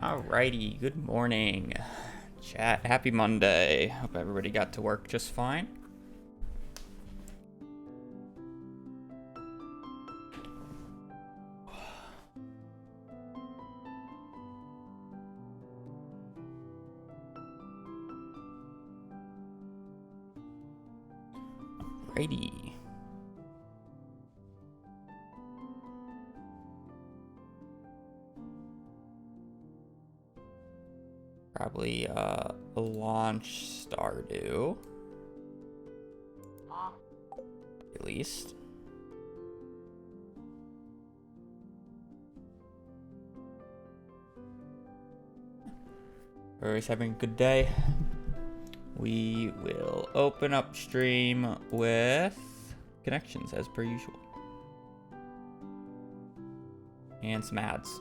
Alrighty, good morning, chat. Happy Monday. Hope everybody got to work just fine. Alrighty. Probably a launch Stardew. At least. Everybody's having a good day. We will open up stream with connections as per usual. And some ads.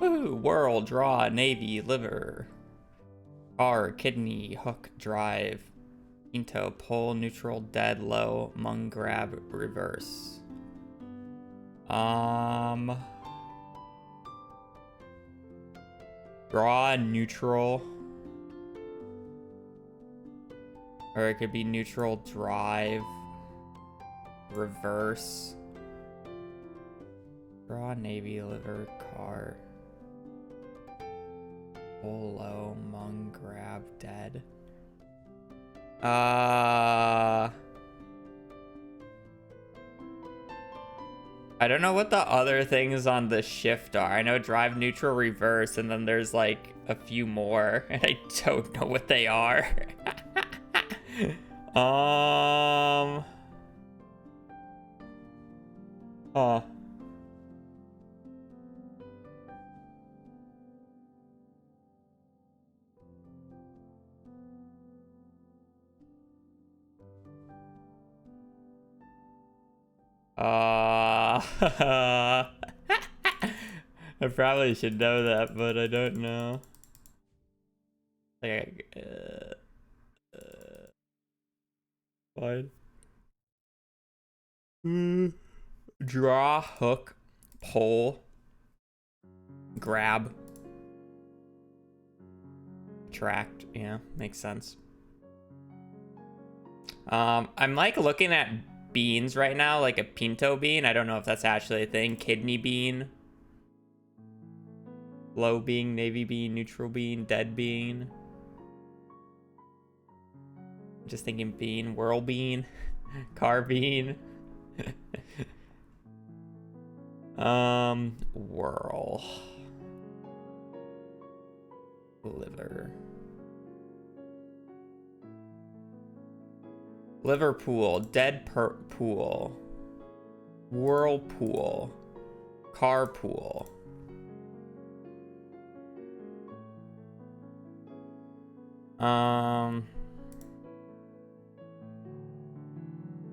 Woo! Whirl, draw, navy, liver. R, kidney, hook, drive. Pinto, pull, neutral, dead, low, mung, grab, reverse. Draw, neutral. Or it could be neutral, drive, reverse. Draw, navy, liver, car. Pull, low, mung, grab, dead. I don't know what the other things on the shift are. I know drive, neutral, reverse, and then there's like a few more, and I don't know what they are. Huh. I probably should know that, but I don't know. Like, fine. Draw, hook, pull, grab, attract. Yeah, makes sense. I'm like looking at beans right now, like a pinto bean. I don't know if that's actually a thing. Kidney bean. Low bean, navy bean, neutral bean, dead bean. Just thinking bean, whirl bean, car bean. Whirl. Liver. Liverpool, dead pool. Whirlpool. Carpool.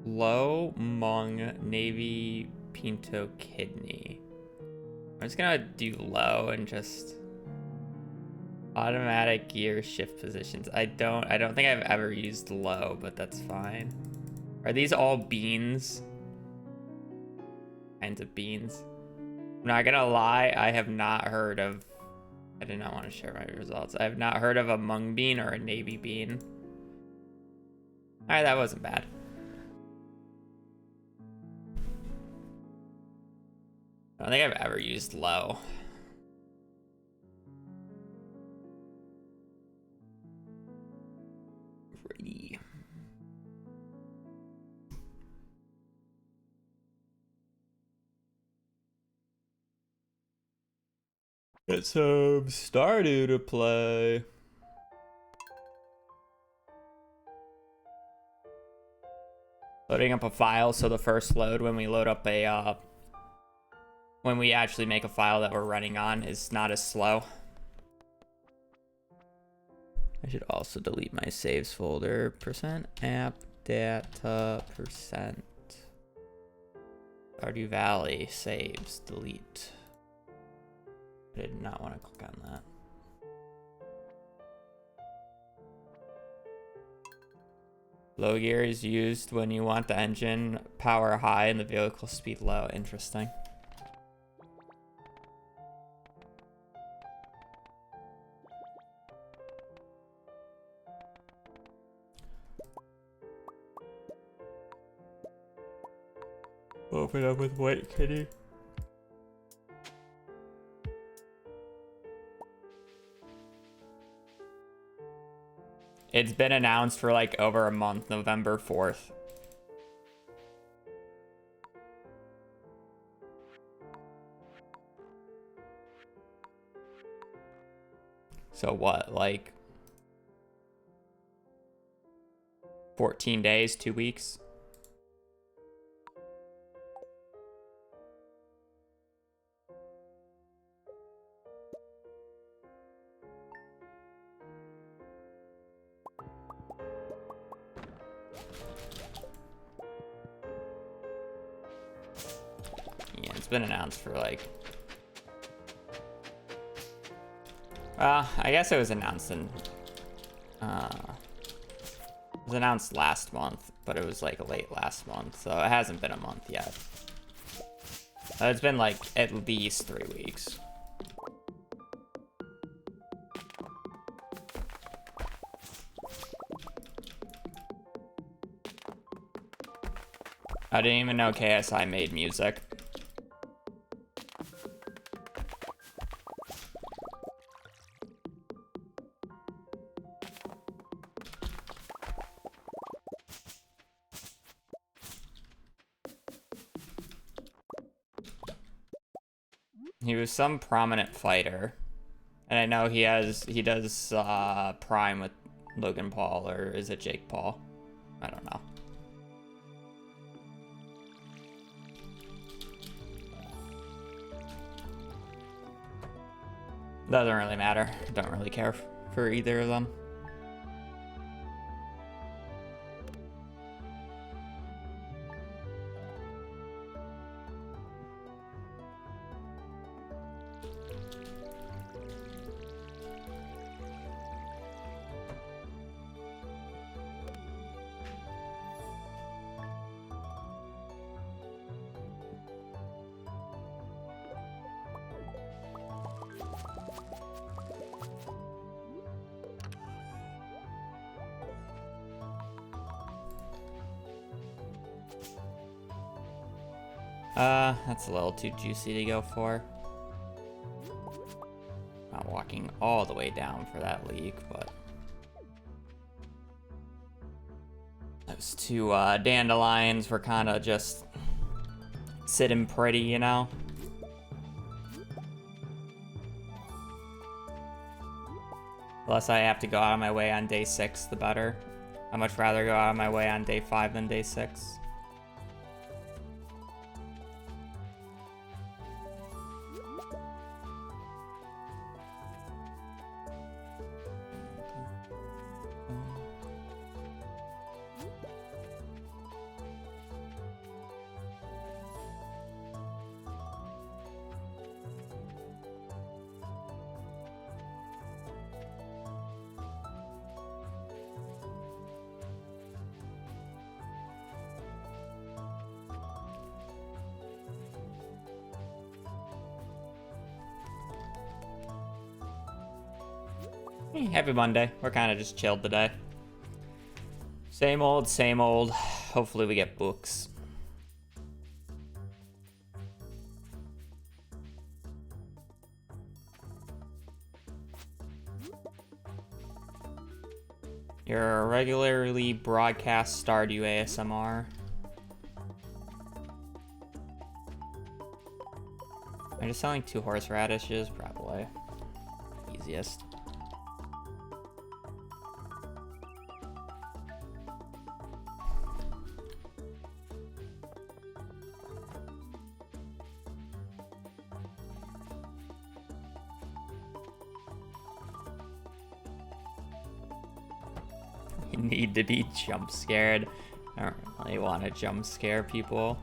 Low, mung, navy, pinto, kidney. I'm just gonna do low and just automatic gear shift positions. I don't think I've ever used low, but that's fine. Are these all beans? Kinds of beans. I'm not gonna lie, I have not heard of... I did not want to share my results. I have not heard of a mung bean or a navy bean. Alright, that wasn't bad. I don't think I've ever used low. Ready. Let's hope Stardew to play. Loading up a file, so the first load when we load up a when we actually make a file that we're running on is not as slow. I should also delete my saves folder. %app data %. Stardew Valley saves delete. I did not want to click on that. Low gear is used when you want the engine power high and the vehicle speed low. Interesting. Open up with White Kitty. It's been announced for like over a month, November 4th. So what, like 14 days, 2 weeks? Yeah, it's been announced for like I guess it was announced in, it was announced last month, but it was like late last month, so it hasn't been a month yet. It's been like at least 3 weeks. I didn't even know KSI made music. He was some prominent fighter. And I know he does Prime with Logan Paul, or is it Jake Paul? I don't know. Doesn't really matter. Don't really care for either of them. That's a little too juicy to go for. Not walking all the way down for that leak, but those two dandelions were kind of just sitting pretty, you know? The less I have to go out of my way on day 6, the better. I'd much rather go out of my way on day 5 than day 6. Happy Monday. We're kind of just chilled today. Same old, same old. Hopefully we get books. Your regularly broadcast Stardew ASMR. I'm just selling 2 horseradishes, probably. Easiest. You need to be jump scared. I don't really want to jump scare people.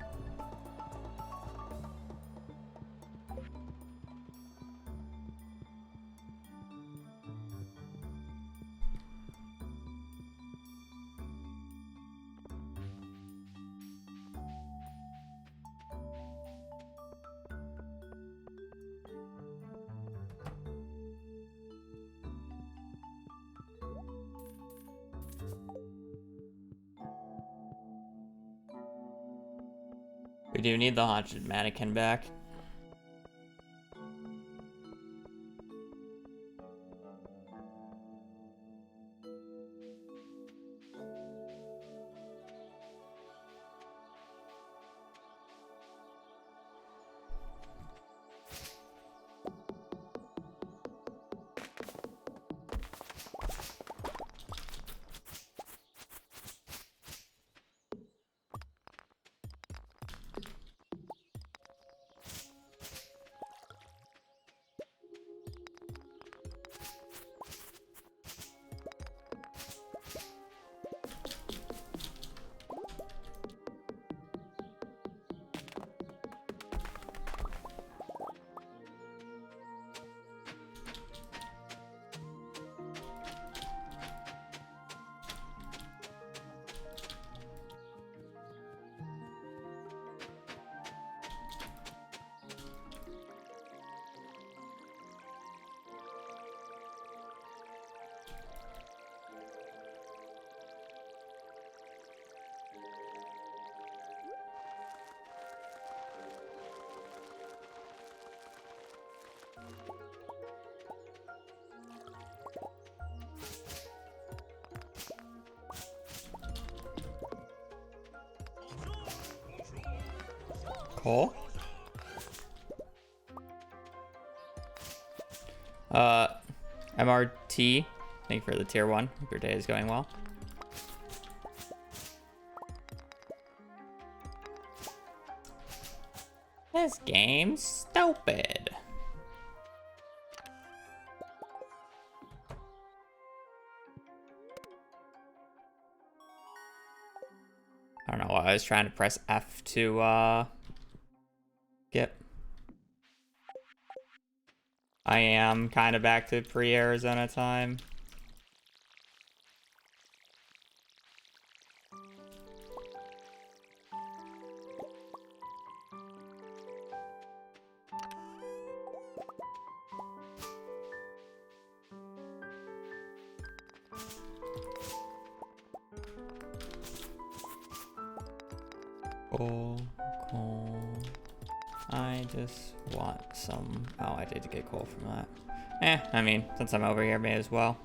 We do need the haunted mannequin back. Cool. MRT, thank you for the tier 1. Hope your day is going well. This game's stupid. I don't know why I was trying to press F to skip. I am kind of back to pre-Arizona time. Cool. I just want some... Oh, I did get coal from that. I mean, since I'm over here, may as well.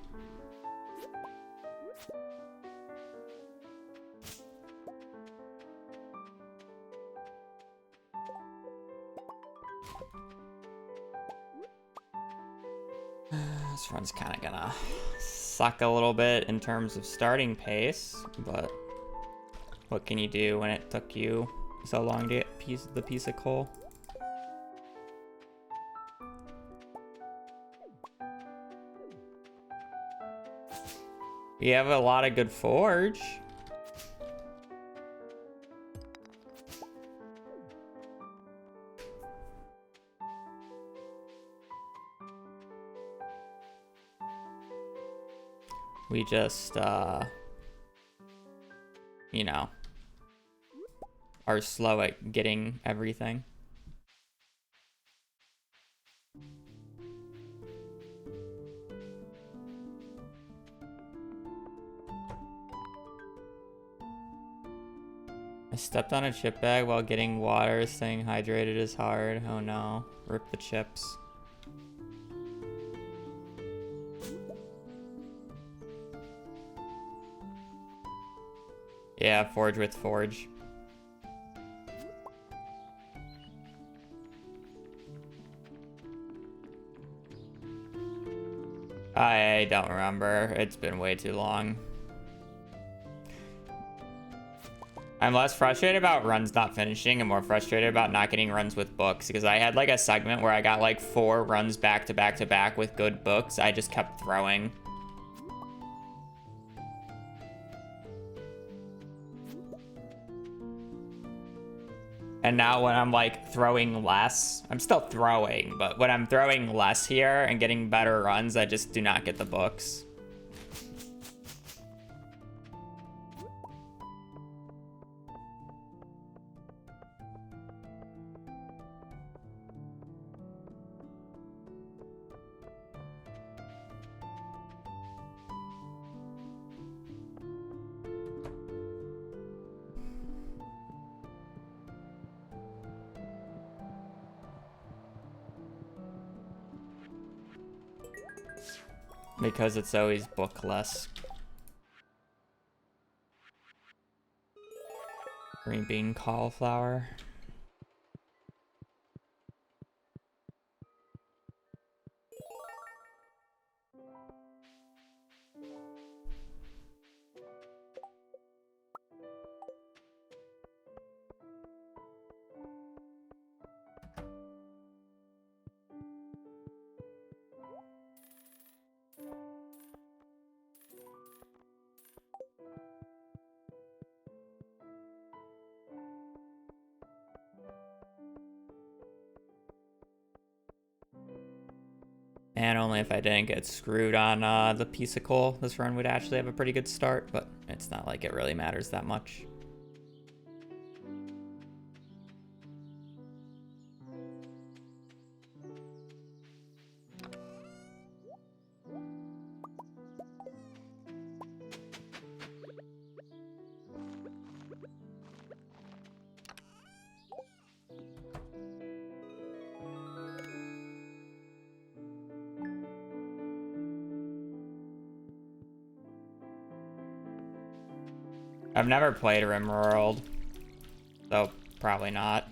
This run's kind of gonna suck a little bit in terms of starting pace, but what can you do when it took you so long to get the piece of coal? We have a lot of good forge. We just, you know, are slow at getting everything. I stepped on a chip bag while getting water. Staying hydrated is hard. Oh no. Rip the chips. Yeah, forge with forge. I don't remember. It's been way too long. I'm less frustrated about runs not finishing and more frustrated about not getting runs with books, because I had like a segment where I got like 4 runs back to back to back with good books. I just kept throwing. And now when I'm like throwing less, I'm still throwing, but when I'm throwing less here and getting better runs, I just do not get the books. Because it's always bookless. Green bean cauliflower. And only if I didn't get screwed on the piece of coal, this run would actually have a pretty good start, but it's not like it really matters that much. I've never played RimWorld, so probably not.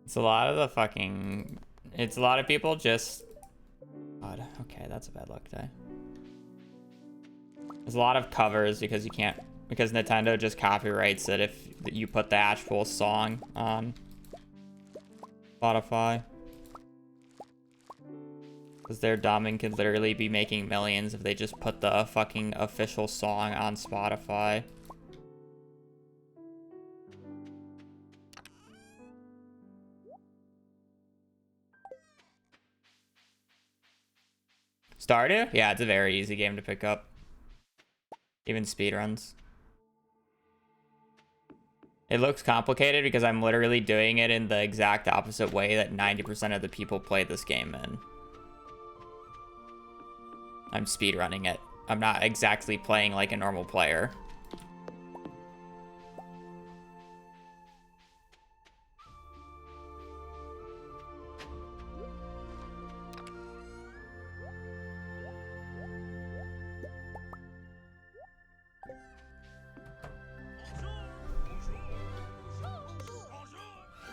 It's a lot of the fucking... It's a lot of people just... God, okay, that's a bad luck day. There's a lot of covers because you can't... Because Nintendo just copyrights it if you put the actual song on Spotify. Because they're dumb and could literally be making millions if they just put the fucking official song on Spotify. Stardew? Yeah, it's a very easy game to pick up. Even speedruns. It looks complicated because I'm literally doing it in the exact opposite way that 90% of the people play this game in. I'm speedrunning it. I'm not exactly playing like a normal player.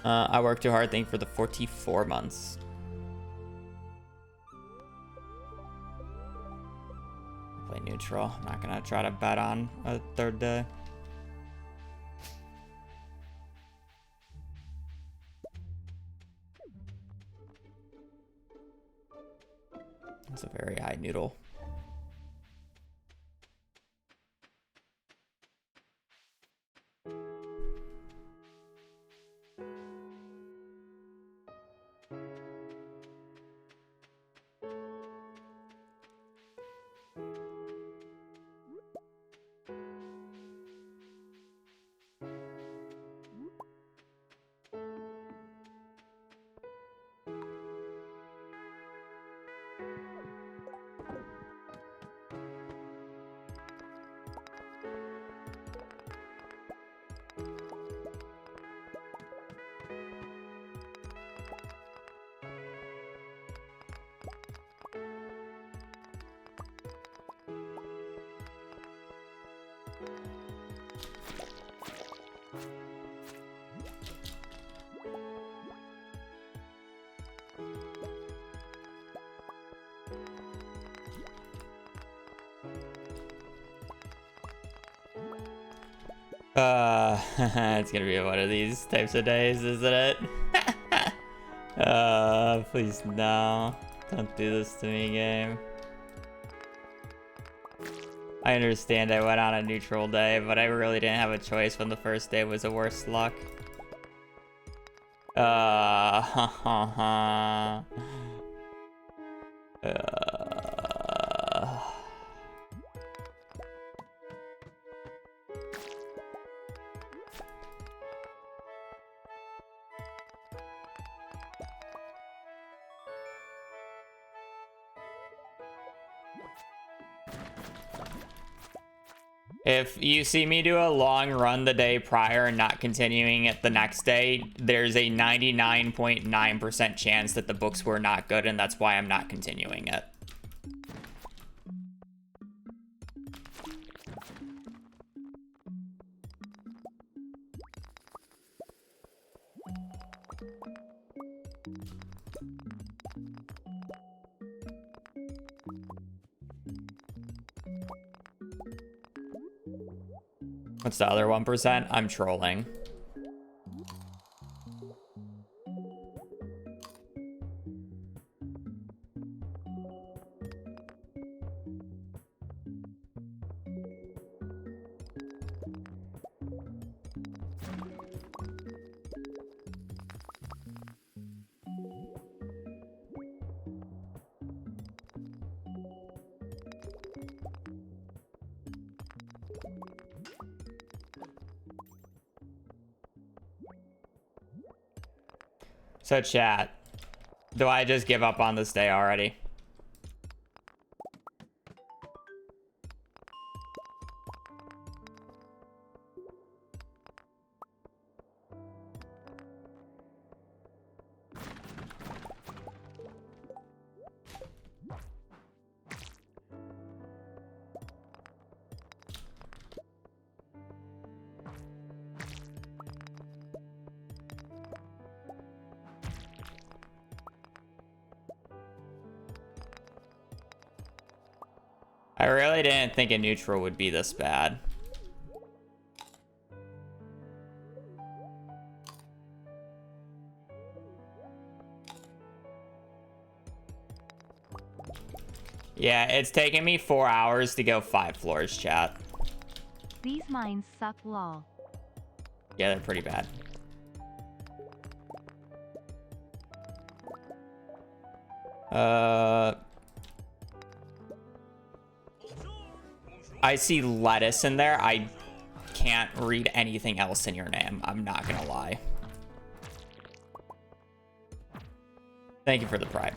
I worked too hard, thank you for the 44 months. Play neutral. I'm not gonna try to bet on a third day. That's a very high noodle. It's gonna be one of these types of days, isn't it? Please no. Don't do this to me, game. I understand I went on a neutral day, but I really didn't have a choice when the first day was the worst luck. If you see me do a long run the day prior and not continuing it the next day, there's a 99.9% chance that the books were not good, and that's why I'm not continuing it. What's the other 1%? I'm trolling. So chat, do I just give up on this day already? I really didn't think a neutral would be this bad. Yeah, it's taken me 4 hours to go 5 floors, chat. These mines suck, lol. Yeah, they're pretty bad. I see lettuce in there. I can't read anything else in your name. I'm not gonna lie. Thank you for the pride.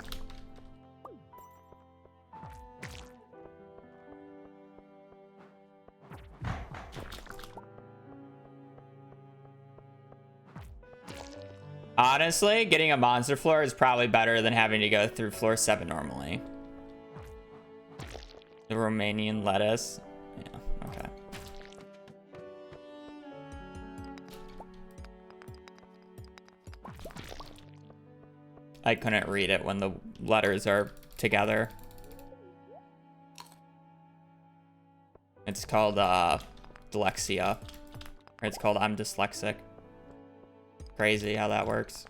Honestly, getting a monster floor is probably better than having to go through floor 7 normally. The Romanian lettuce. Yeah, okay. I couldn't read it when the letters are together. It's called dyslexia. Or it's called I'm dyslexic. Crazy how that works.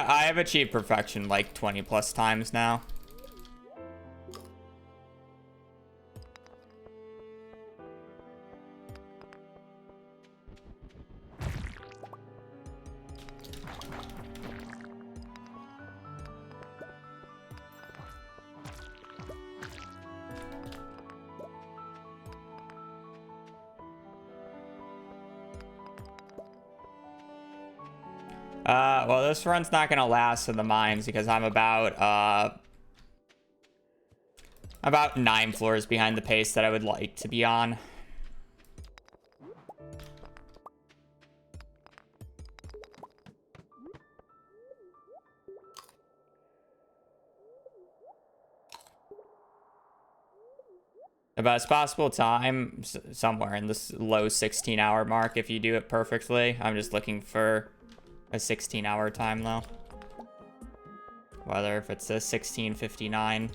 I have achieved perfection like 20 plus times now. Well, this run's not gonna last in the mines because I'm about 9 floors behind the pace that I would like to be on. The best possible time, somewhere in this low 16-hour mark if you do it perfectly. I'm just looking for a 16-hour time though. Whether if it's a 16:59.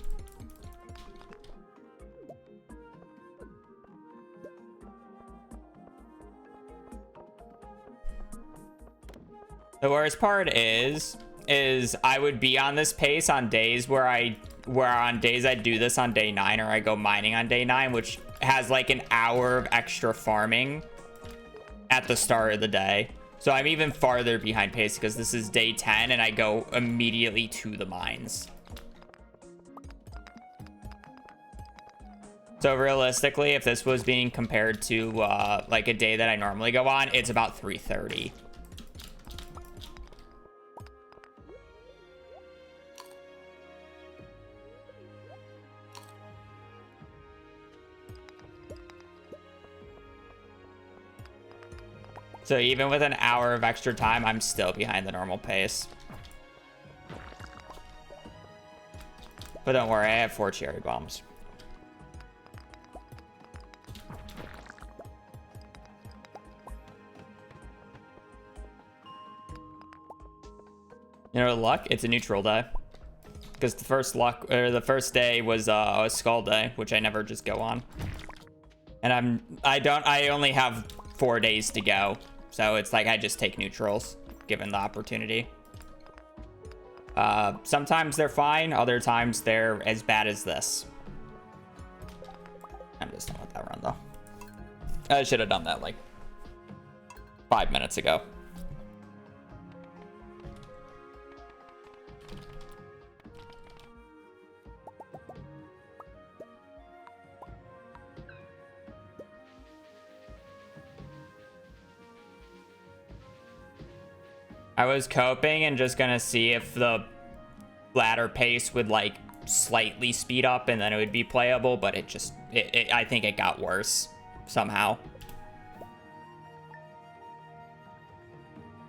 The worst part is I would be on this pace on days where I do this on day 9 or I go mining on day 9, which has like an hour of extra farming at the start of the day. So I'm even farther behind pace because this is day 10 and I go immediately to the mines. So realistically, if this was being compared to like a day that I normally go on, it's about 3:30. So even with an hour of extra time, I'm still behind the normal pace. But don't worry, I have 4 cherry bombs. You know, luck, it's a neutral day. Because the first day was a skull day, which I never just go on. And I only have 4 days to go. So it's like I just take neutrals, given the opportunity. Sometimes they're fine, other times they're as bad as this. I'm just done with that run, though. I should have done that, like, 5 minutes ago. I was coping and just gonna see if the ladder pace would, like, slightly speed up and then it would be playable, but it just, I think it got worse somehow.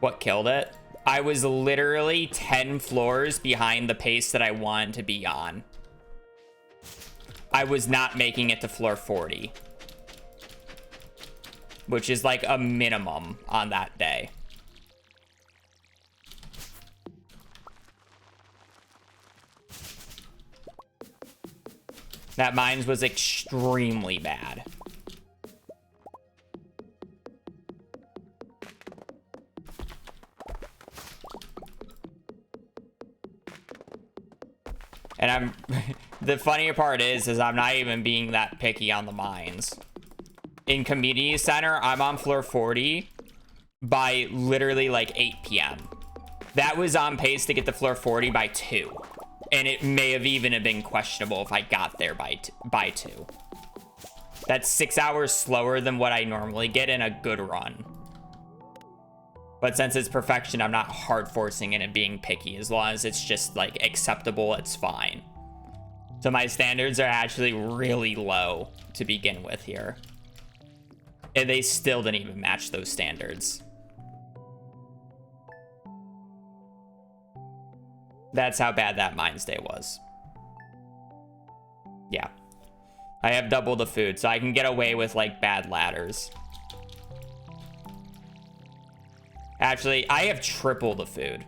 What killed it? I was literally 10 floors behind the pace that I wanted to be on. I was not making it to floor 40, which is like a minimum on that day. That mines was extremely bad. And I'm the funnier part is I'm not even being that picky on the mines. In community center, I'm on floor 40 by literally like 8 p.m. That was on pace to get to floor 40 by 2. And it may have even been questionable if I got there by 2. That's 6 hours slower than what I normally get in a good run. But since it's perfection, I'm not hard forcing it and being picky. As long as it's just like acceptable, it's fine. So my standards are actually really low to begin with here. And they still didn't even match those standards. That's how bad that mines day was. Yeah. I have double the food, so I can get away with, like, bad ladders. Actually, I have triple the food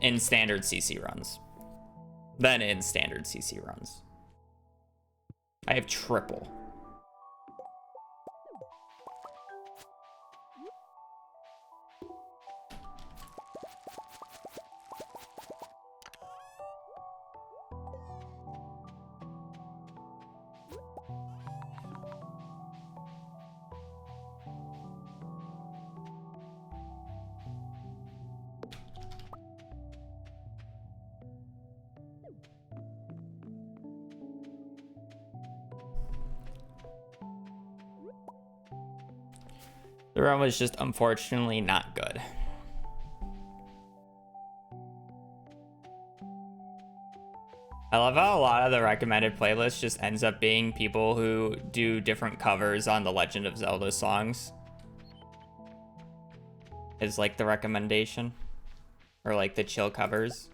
in standard CC runs than in standard CC runs. I have triple. The run was just unfortunately not good. I love how a lot of the recommended playlist just ends up being people who do different covers on the Legend of Zelda songs. Is like the recommendation. Or like the chill covers.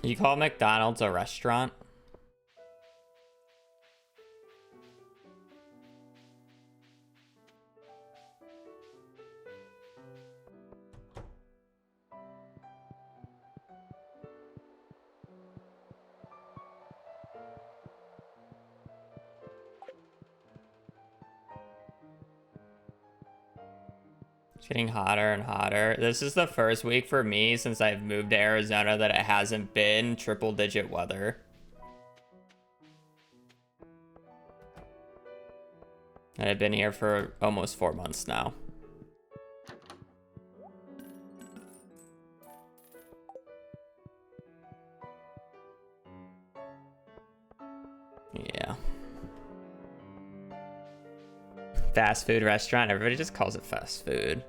You call McDonald's a restaurant? It's getting hotter and hotter. This is the first week for me since I've moved to Arizona that it hasn't been triple-digit weather. And I've been here for almost 4 months now. Yeah. Fast food restaurant. Everybody just calls it fast food.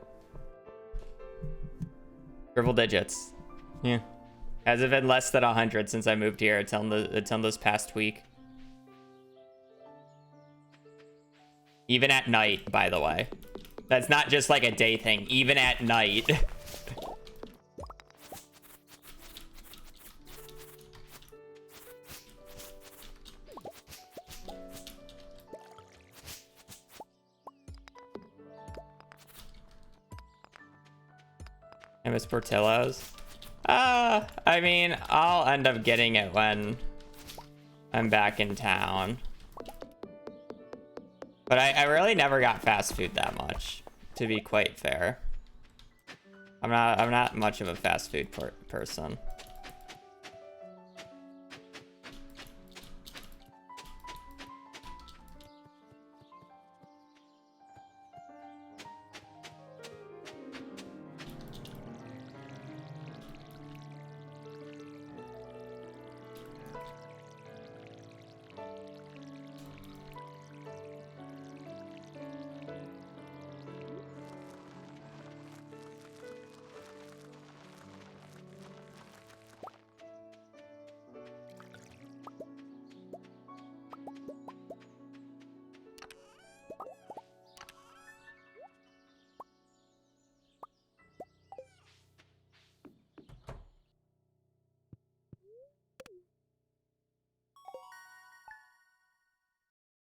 Triple digits. Yeah. Hasn't been less than 100 since I moved here until this past week. Even at night, by the way. That's not just like a day thing. Even at night. I miss Portillo's. I mean, I'll end up getting it when I'm back in town. But I really never got fast food that much, to be quite fair. I'm not much of a fast food person.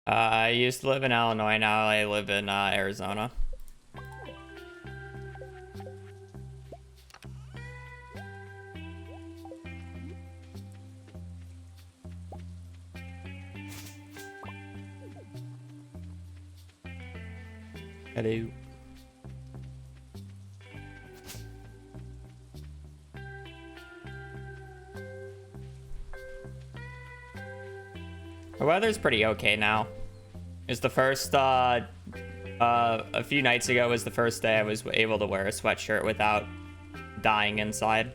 I used to live in Illinois, now I live in Arizona. Hello. The weather's pretty okay now. It's the first, a few nights ago was the first day I was able to wear a sweatshirt without dying inside.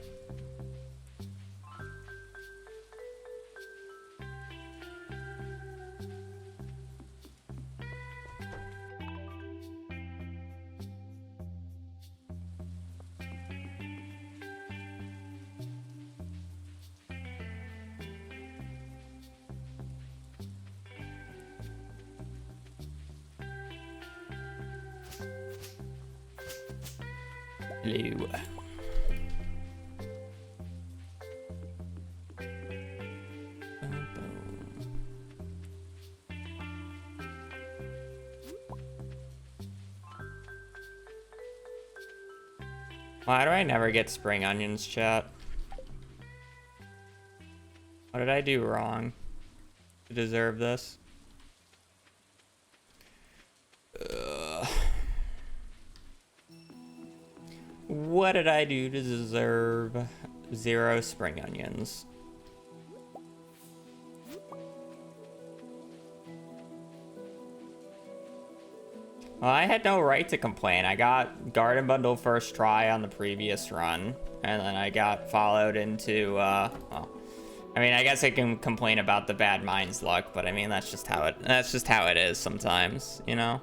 Hello. Why do I never get spring onions, chat? What did I do wrong to deserve this? What did I do to deserve 0 spring onions? Well, I had no right to complain. I got Garden Bundle first try on the previous run, and then I got followed into, well, I mean, I guess I can complain about the bad mines luck, but I mean, that's just how it is sometimes, you know?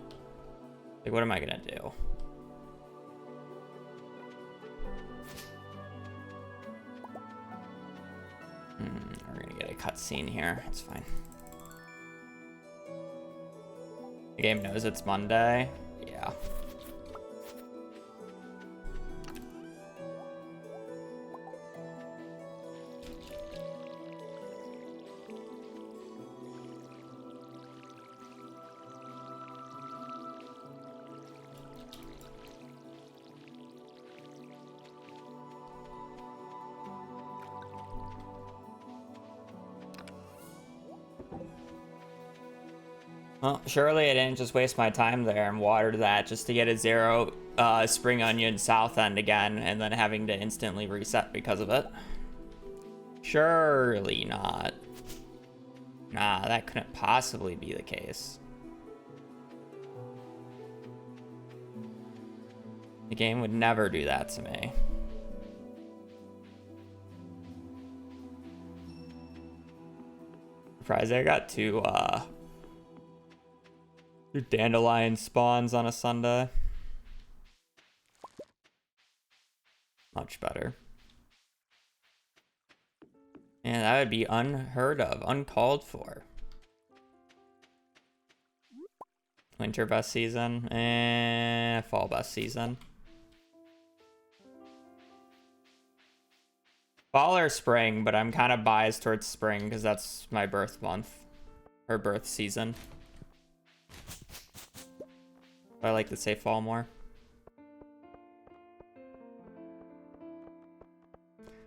Like, what am I gonna do? We're gonna get a cutscene here. It's fine. The game knows it's Monday. Yeah. Well, surely I didn't just waste my time there and water that just to get a 0 spring onion south end again and then having to instantly reset because of it. Surely not. Nah, that couldn't possibly be the case. The game would never do that to me. Surprised I got two dandelion spawns on a Sunday. Much better. And that would be unheard of, uncalled for. Winter best season and fall best season. Fall or spring, but I'm kind of biased towards spring because that's my birth month or birth season. I like to say fall more.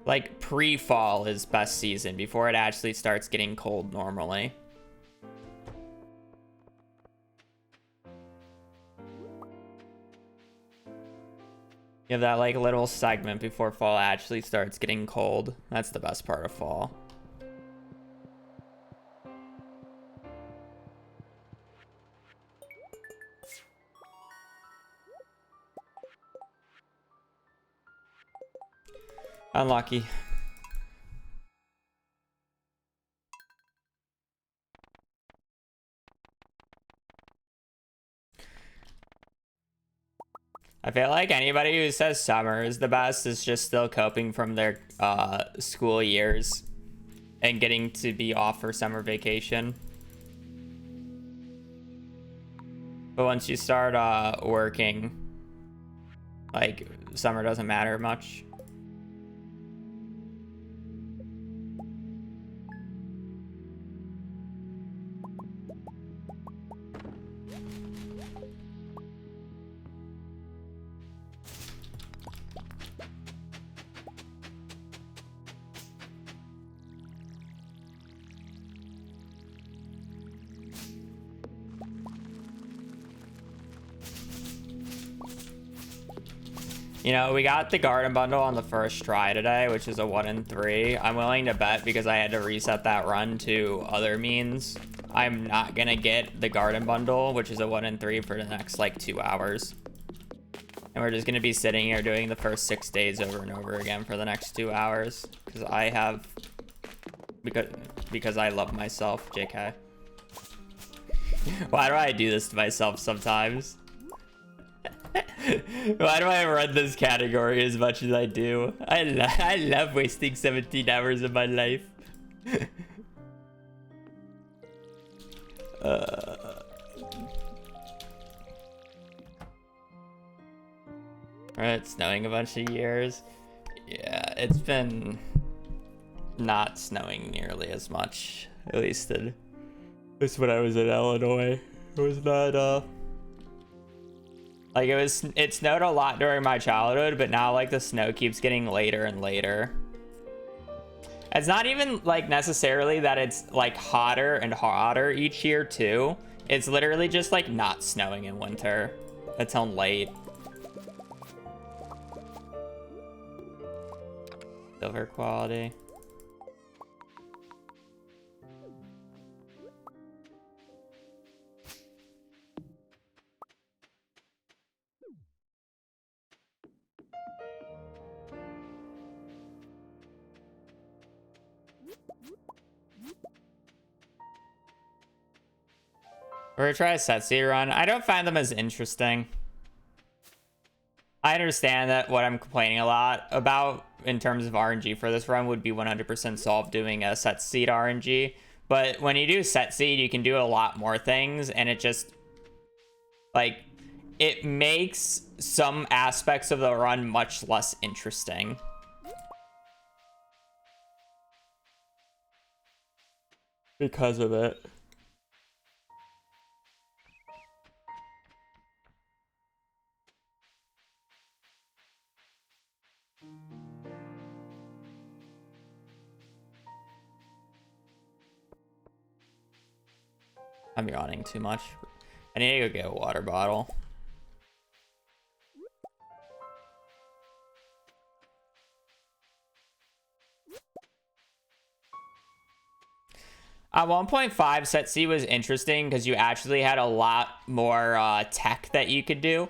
Like pre-fall is best season before it actually starts getting cold normally. You have that like little segment before fall actually starts getting cold. That's the best part of fall. Unlucky. I feel like anybody who says summer is the best is just still coping from their school years and getting to be off for summer vacation. But once you start working, like summer doesn't matter much. You know, we got the garden bundle on the first try today, which is a 1 in 3. I'm willing to bet because I had to reset that run to other means. I'm not gonna get the garden bundle, which is a 1 in 3 for the next like 2 hours. And we're just gonna be sitting here doing the first 6 days over and over again for the next 2 hours. Because I have, because I love myself, JK. Why do I do this to myself sometimes? Why do I run this category as much as I do? I love wasting 17 hours of my life. Alright, it's snowing a bunch of years. Yeah, it's been not snowing nearly as much. At least when I was in Illinois. It was not like it snowed a lot during my childhood, but now like the snow keeps getting later and later. It's not even like necessarily that it's like hotter and hotter each year too. It's literally just like not snowing in winter until late. Silver quality. We're gonna try a set Speedrun. I don't find them as interesting. I understand that what I'm complaining a lot about in terms of RNG for this run would be 100% solved doing a set seed RNG. But when you do set seed, you can do a lot more things, and it just, like, it makes some aspects of the run much less interesting. Because of it. I'm yawning too much. I need to go get a water bottle. At 1.5, Set C was interesting because you actually had a lot more tech that you could do.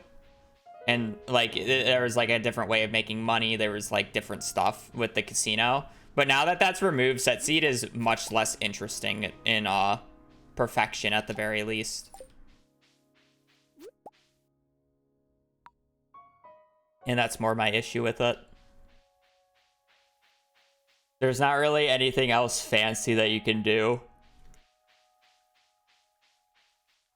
And like there was like a different way of making money. There was like different stuff with the casino. But now that that's removed, Set Seed is much less interesting in perfection at the very least. And that's more my issue with it. There's not really anything else fancy that you can do.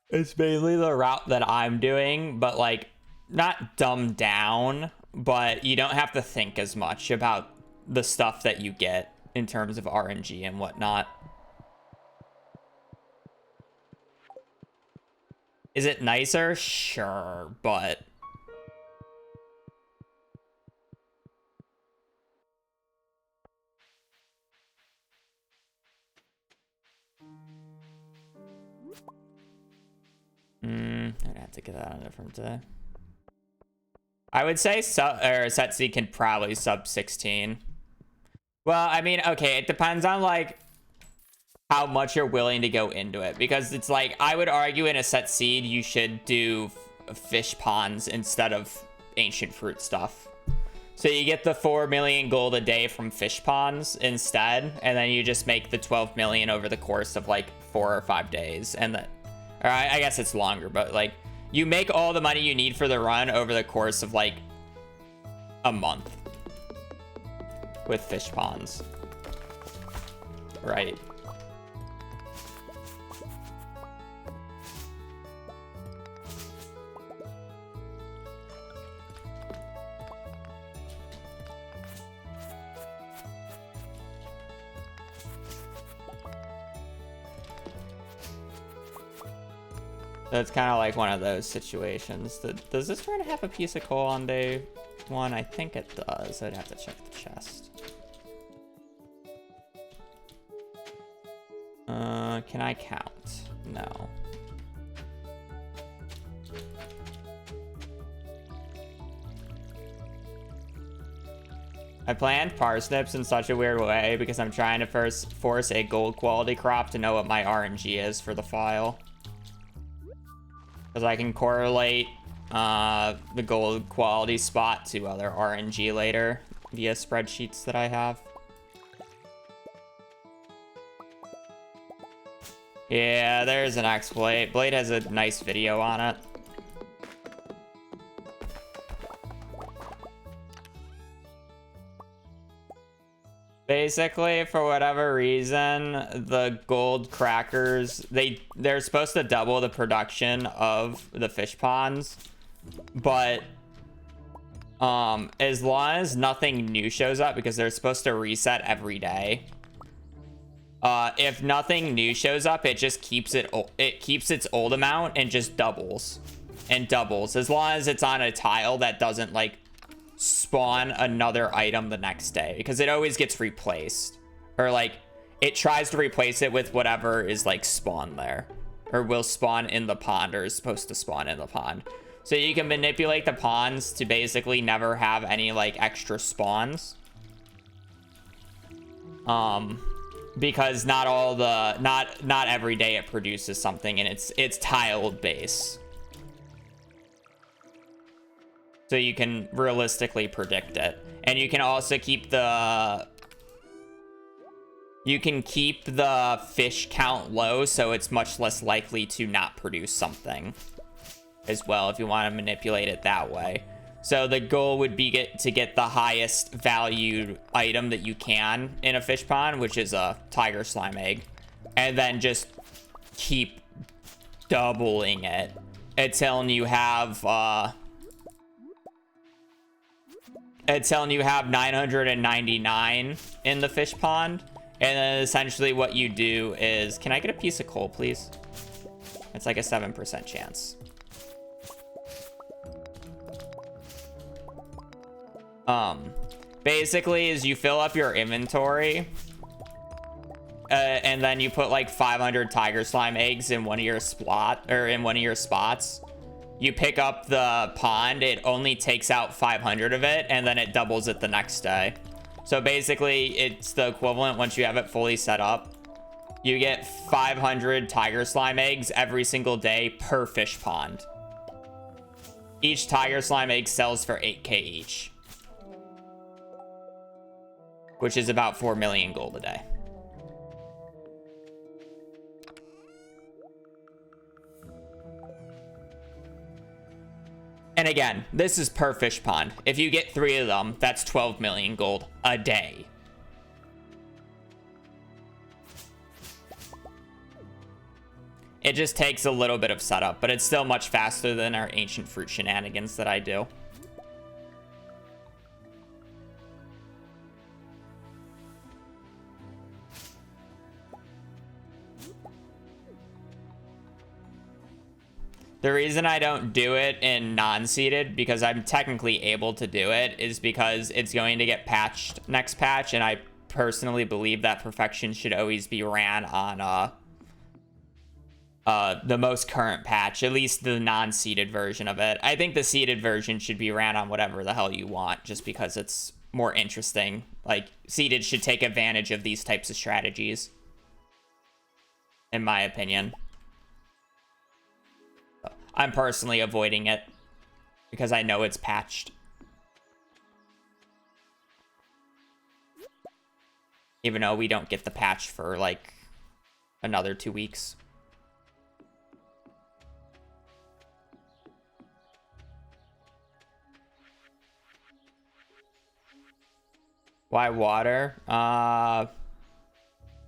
It's mainly the route that I'm doing, but like not dumbed down, but you don't have to think as much about the stuff that you get in terms of RNG and whatnot. Is it nicer? Sure, but I'd have to get that on a different day. I would say Setsi can probably sub 16. Well, I mean, okay, it depends on like how much you're willing to go into it, because it's like I would argue in a set seed you should do fish ponds instead of ancient fruit stuff. So you get the 4 million gold a day from fish ponds instead, and then you just make the 12 million over the course of like 4 or 5 days, and that, or I guess it's longer, but like you make all the money you need for the run over the course of like a month with fish ponds, right? So it's kind of like one of those situations. Does this run have a piece of coal on day 1? I think it does. I'd have to check the chest. Can I count? No. I planned parsnips in such a weird way because I'm trying to first force a gold quality crop to know what my RNG is for the file. Because I can correlate the gold quality spot to other RNG later via spreadsheets that I have. Yeah, there's an exploit. Blade has a nice video on it. Basically, for whatever reason, the gold crackers, they're supposed to double the production of the fish ponds, but as long as nothing new shows up, because they're supposed to reset every day, if nothing new shows up, it just keeps its old amount and just doubles and doubles, as long as it's on a tile that doesn't like spawn another item the next day, because it always gets replaced, or like it tries to replace it with whatever is like spawn there, or will spawn in the pond, or is supposed to spawn in the pond. So you can manipulate the ponds to basically never have any like extra spawns, because not every day it produces something, and it's tiled base. So you can realistically predict it. And you can also keep the fish count low, so it's much less likely to not produce something as well, if you want to manipulate it that way. So the goal would be to get the highest valued item that you can in a fish pond, which is a tiger slime egg, and then just keep doubling it until you have 999 in the fish pond. And then essentially what you do is, can I get a piece of coal, please? It's like a 7% chance. Basically is you fill up your inventory, and then you put like 500 tiger slime eggs in one of your spots. You pick up the pond, it only takes out 500 of it, and then it doubles it the next day. So basically, it's the equivalent once you have it fully set up. You get 500 tiger slime eggs every single day per fish pond. Each tiger slime egg sells for 8k each, which is about 4 million gold a day. And again, this is per fish pond. If you get 3 of them, that's 12 million gold a day. It just takes a little bit of setup, but it's still much faster than our ancient fruit shenanigans that I do. The reason I don't do it in non-seeded, because I'm technically able to do it, is because it's going to get patched next patch, and I personally believe that perfection should always be ran on the most current patch, at least the non-seeded version of it. I think the seeded version should be ran on whatever the hell you want, just because it's more interesting. Like, seeded should take advantage of these types of strategies, in my opinion. I'm personally avoiding it because I know it's patched. Even though we don't get the patch for like another 2 weeks. Why water?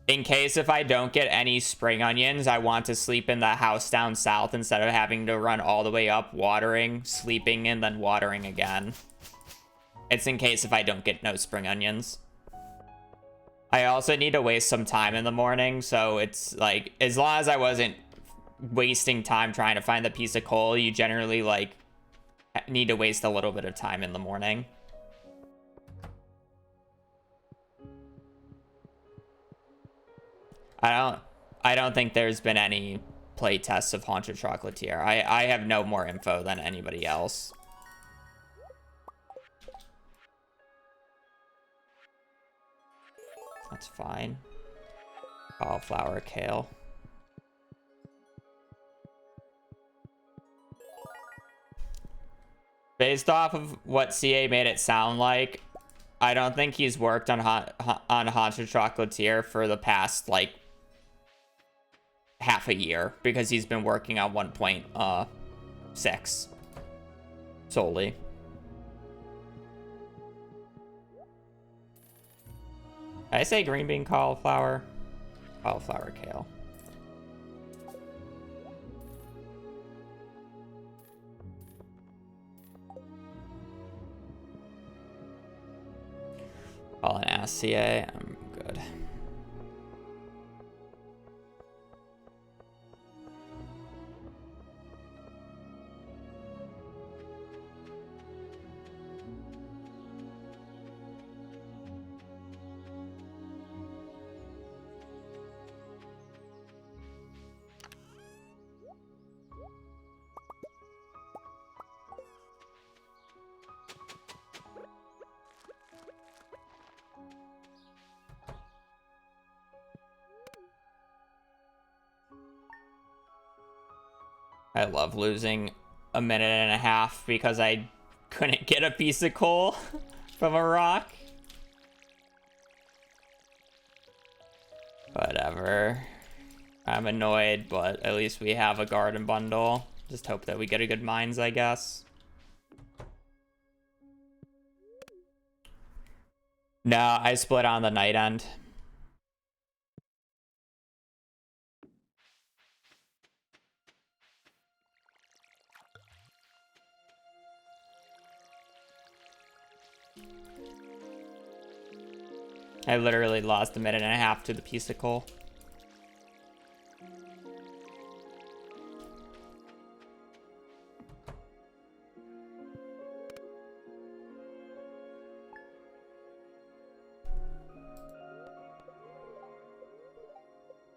In case if I don't get any spring onions, I want to sleep in the house down south instead of having to run all the way up, watering, sleeping, and then watering again. It's in case if I don't get no spring onions. I also need to waste some time in the morning, so it's like, as long as I wasn't wasting time trying to find the piece of coal, you generally like need to waste a little bit of time in the morning. I don't think there's been any play tests of Haunted Chocolatier. I have no more info than anybody else. That's fine. Cauliflower, kale. Based off of what CA made it sound like, I don't think he's worked on Haunted Chocolatier for the past like half a year, because he's been working on 1.6 solely. Did I say green bean cauliflower? Cauliflower kale. Call an ask CA. I'm good. I love losing a minute and a half because I couldn't get a piece of coal from a rock. Whatever. I'm annoyed, but at least we have a garden bundle. Just hope that we get a good mines, I guess. No, I split on the night end. I literally lost a minute and a half to the piece of coal.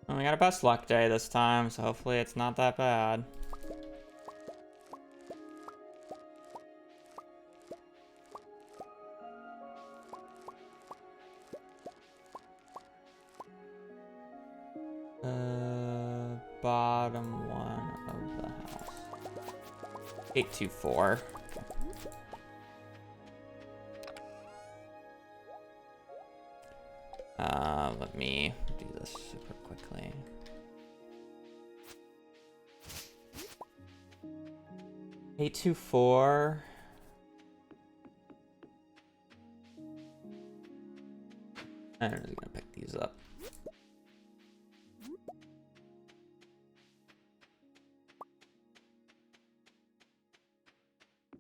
Well, we got a best luck day this time, so hopefully it's not that bad. Bottom one of the house. 824. Let me do this super quickly. Eight, 2, 4. I'm really gonna pick these up.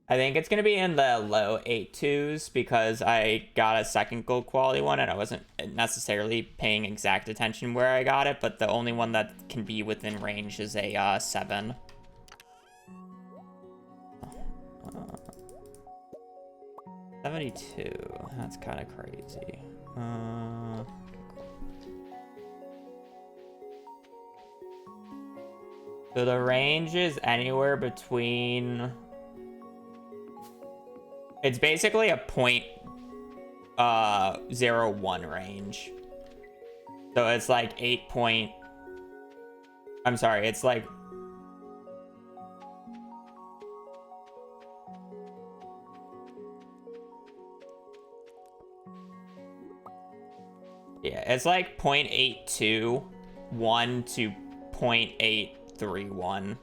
I think it's gonna be in the low 8.2s because I got a second gold quality one and I wasn't necessarily paying exact attention where I got it, but the only one that can be within range is a 7. 72. That's kind of crazy. So the range is anywhere between. It's basically a .01 range. So it's like 8 point. I'm sorry, it's like. Yeah, it's like 0.821 to 0.831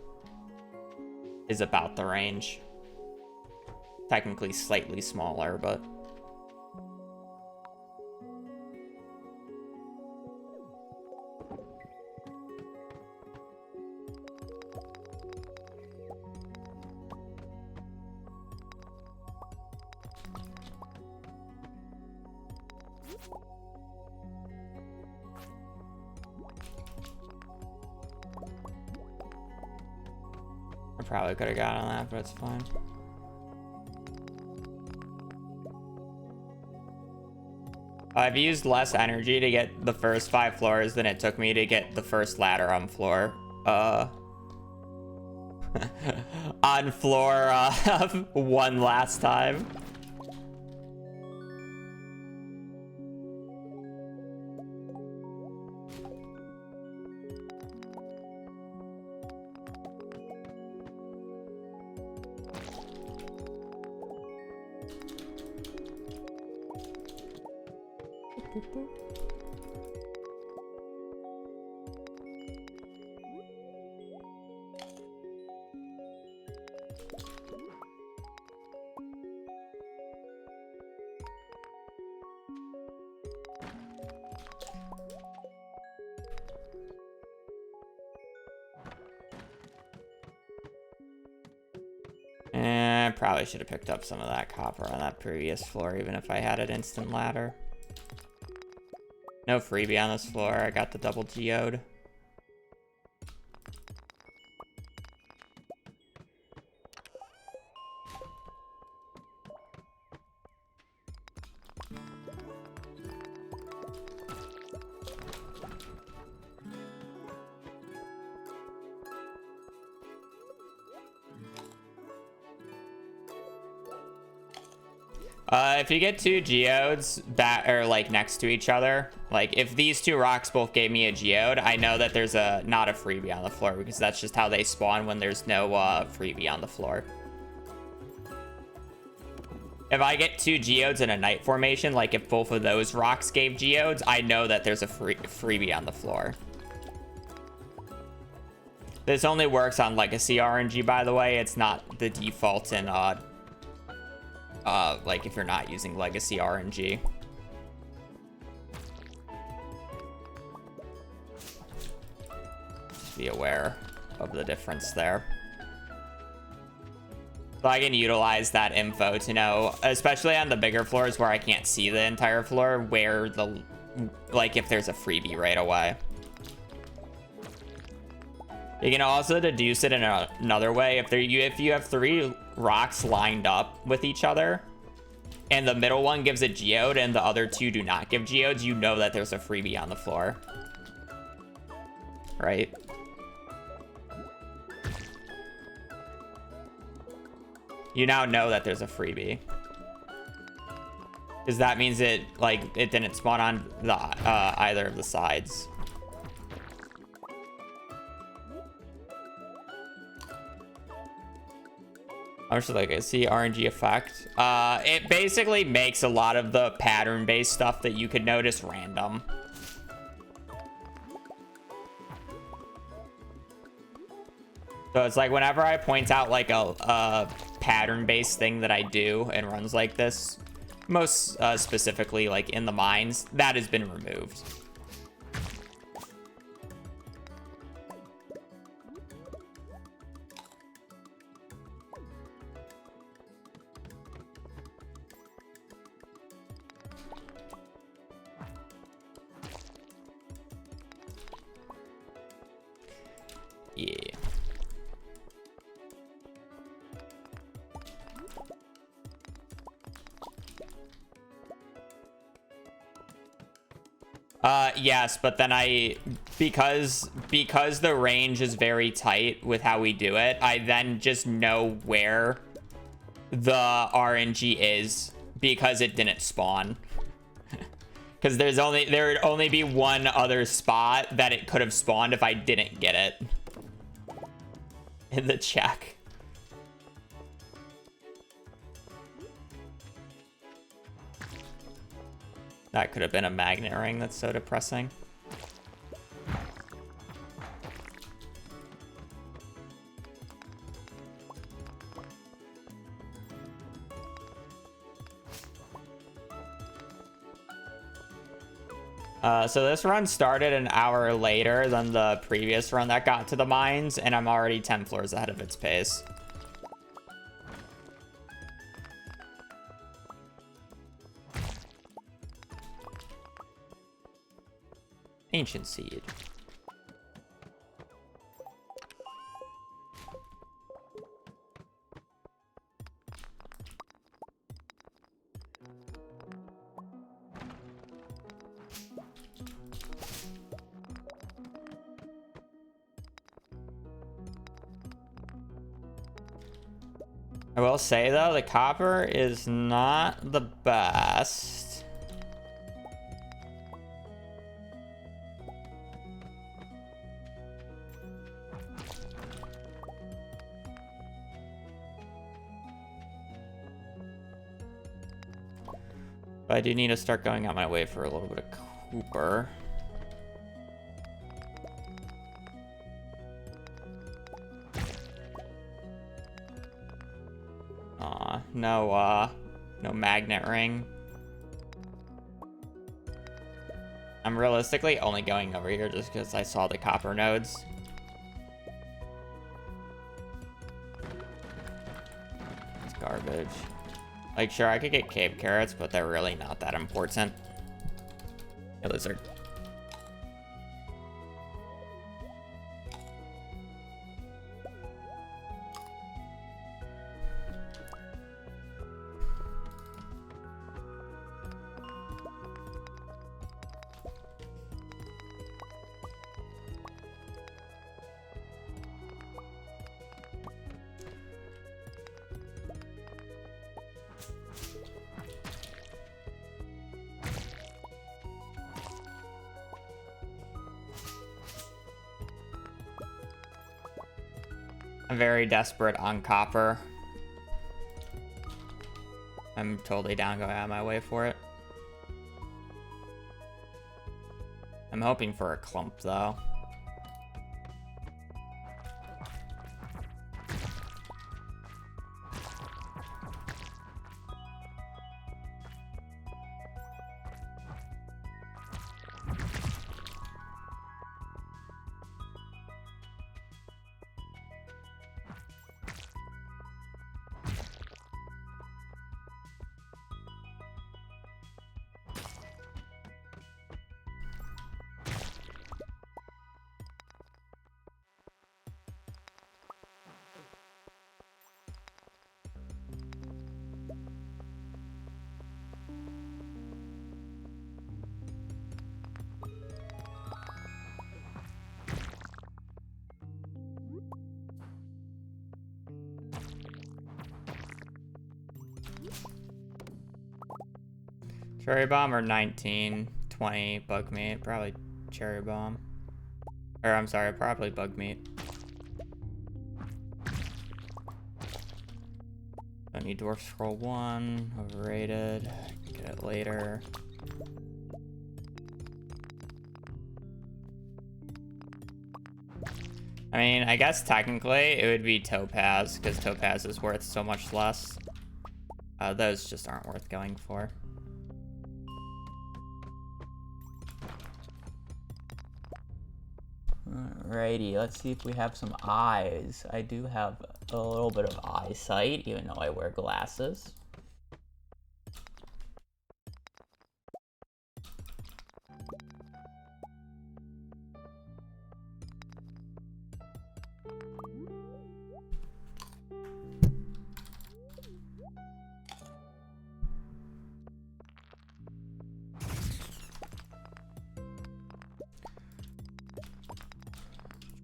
is about the range. Technically slightly smaller, but I probably could have got on that, but it's fine. I've used less energy to get the first 5 floors than it took me to get the first ladder on floor. On floor 1 last time. Probably should have picked up some of that copper on that previous floor, even if I had an instant ladder. No freebie on this floor. I got the double geode. If you get 2 geodes that are like next to each other, like if these 2 rocks both gave me a geode, I know that there's not a freebie on the floor because that's just how they spawn when there's no freebie on the floor. If I get 2 geodes in a night formation, like if both of those rocks gave geodes, I know that there's a freebie on the floor. This only works on legacy RNG, by the way. It's not the default in like if you're not using legacy RNG. Just be aware of the difference there. So I can utilize that info to know, especially on the bigger floors where I can't see the entire floor, where the, like if there's a freebie right away. You can also deduce it in another way. If you have 3 rocks lined up with each other, and the middle one gives a geode and the other 2 do not give geodes, you know that there's a freebie on the floor. Right? You now know that there's a freebie. Because that means it didn't spawn on the either of the sides. I'm just like, I see RNG effect. It basically makes a lot of the pattern-based stuff that you could notice random. So it's like whenever I point out like a pattern-based thing that I do and runs like this, most specifically like in the mines, that has been removed. Yeah. Yes, but then because the range is very tight with how we do it, I then just know where the RNG is because it didn't spawn. Because there would only be one other spot that it could have spawned if I didn't get it in the check. That could have been a magnet ring. That's so depressing. So this run started an hour later than the previous run that got to the mines, and I'm already 10 floors ahead of its pace. Ancient seed. I will say though, the copper is not the best. But I do need to start going out my way for a little bit of copper. No magnet ring. I'm realistically only going over here just because I saw the copper nodes. It's garbage. Like, sure, I could get cave carrots, but they're really not that important. Hey, lizard. I'm very desperate on copper. I'm totally down going out of my way for it. I'm hoping for a clump though. Cherry bomb or 19, 20 bug meat? Probably cherry bomb. Or I'm sorry, probably bug meat. don't need Dwarf Scroll 1. Overrated. Get it later. I mean, I guess technically it would be Topaz, because Topaz is worth so much less. Those just aren't worth going for. Alrighty, let's see if we have some eyes. I do have a little bit of eyesight, even though I wear glasses.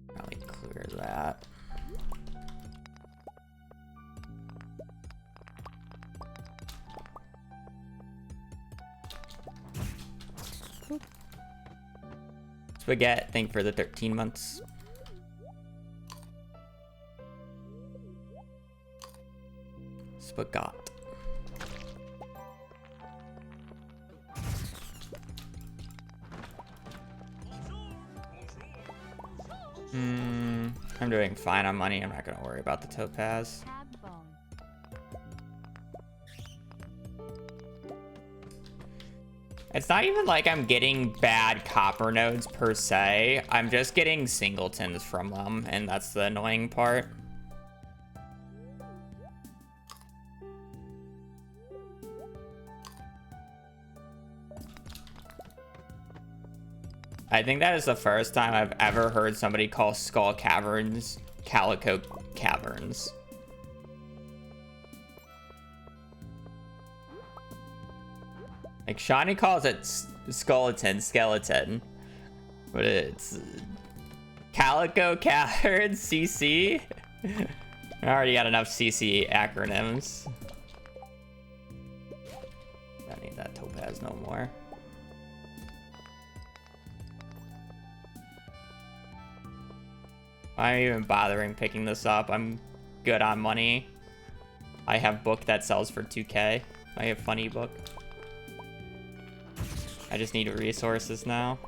Probably clear that. Spaghetti, thank you for the 13 months. Spaghetti. I'm doing fine on money. I'm not gonna worry about the Topaz. Tab bone. It's not even like I'm getting bad copper nodes per se. I'm just getting singletons from them, and that's the annoying part. I think that is the first time I've ever heard somebody call Skull Caverns Calico Caverns. Like, Shawnee calls it skeleton, but it's Calico Caverns CC. I already got enough CC acronyms. Don't need that Topaz no more. Why am I even bothering picking this up? I'm good on money. I have book that sells for 2K. I have funny book. I just need resources now.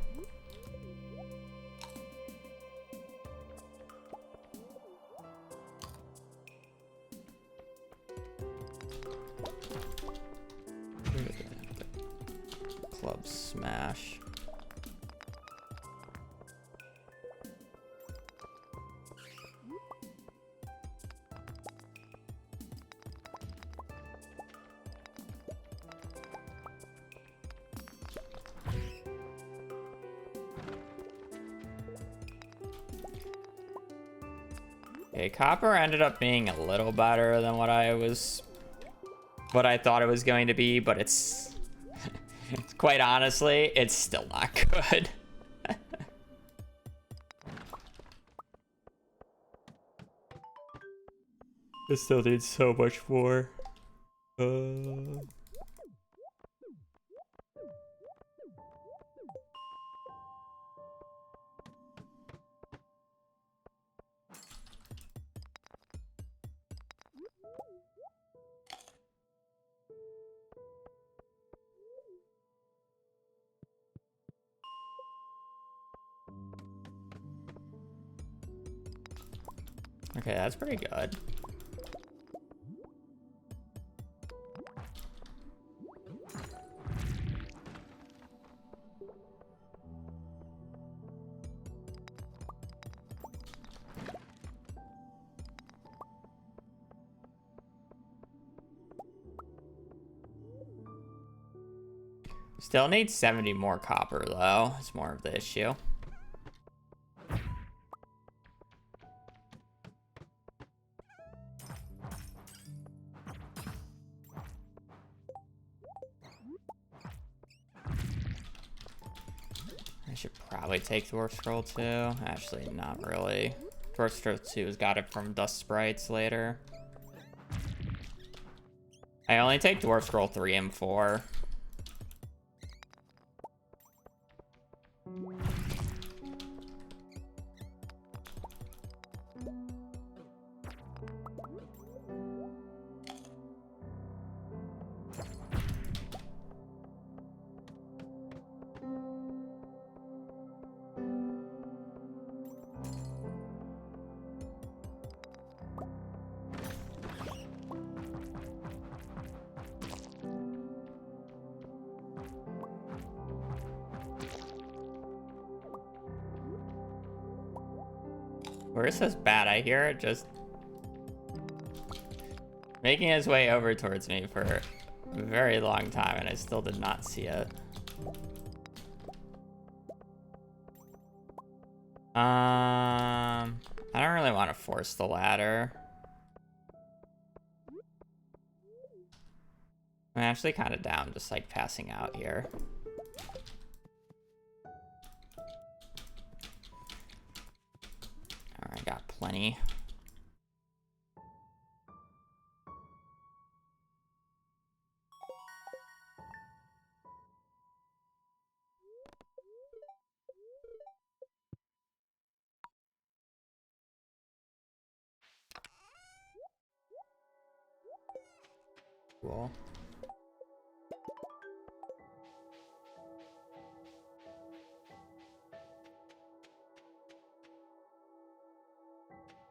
Club smash. Okay, copper ended up being a little better than what I thought it was going to be, but it's quite honestly, it's still not good. It still needs so much more. Okay, that's pretty good. Still need 70 more copper though. It's more of the issue. I should probably take Dwarf Scroll 2. Actually, not really. Dwarf Scroll 2's got it from Dust Sprites later. I only take Dwarf Scroll 3 and 4. Where is this bat? I hear it just making its way over towards me for a very long time, and I still did not see it. I don't really want to force the ladder. I'm actually kind of down just like passing out here. Alright, got plenty. Cool.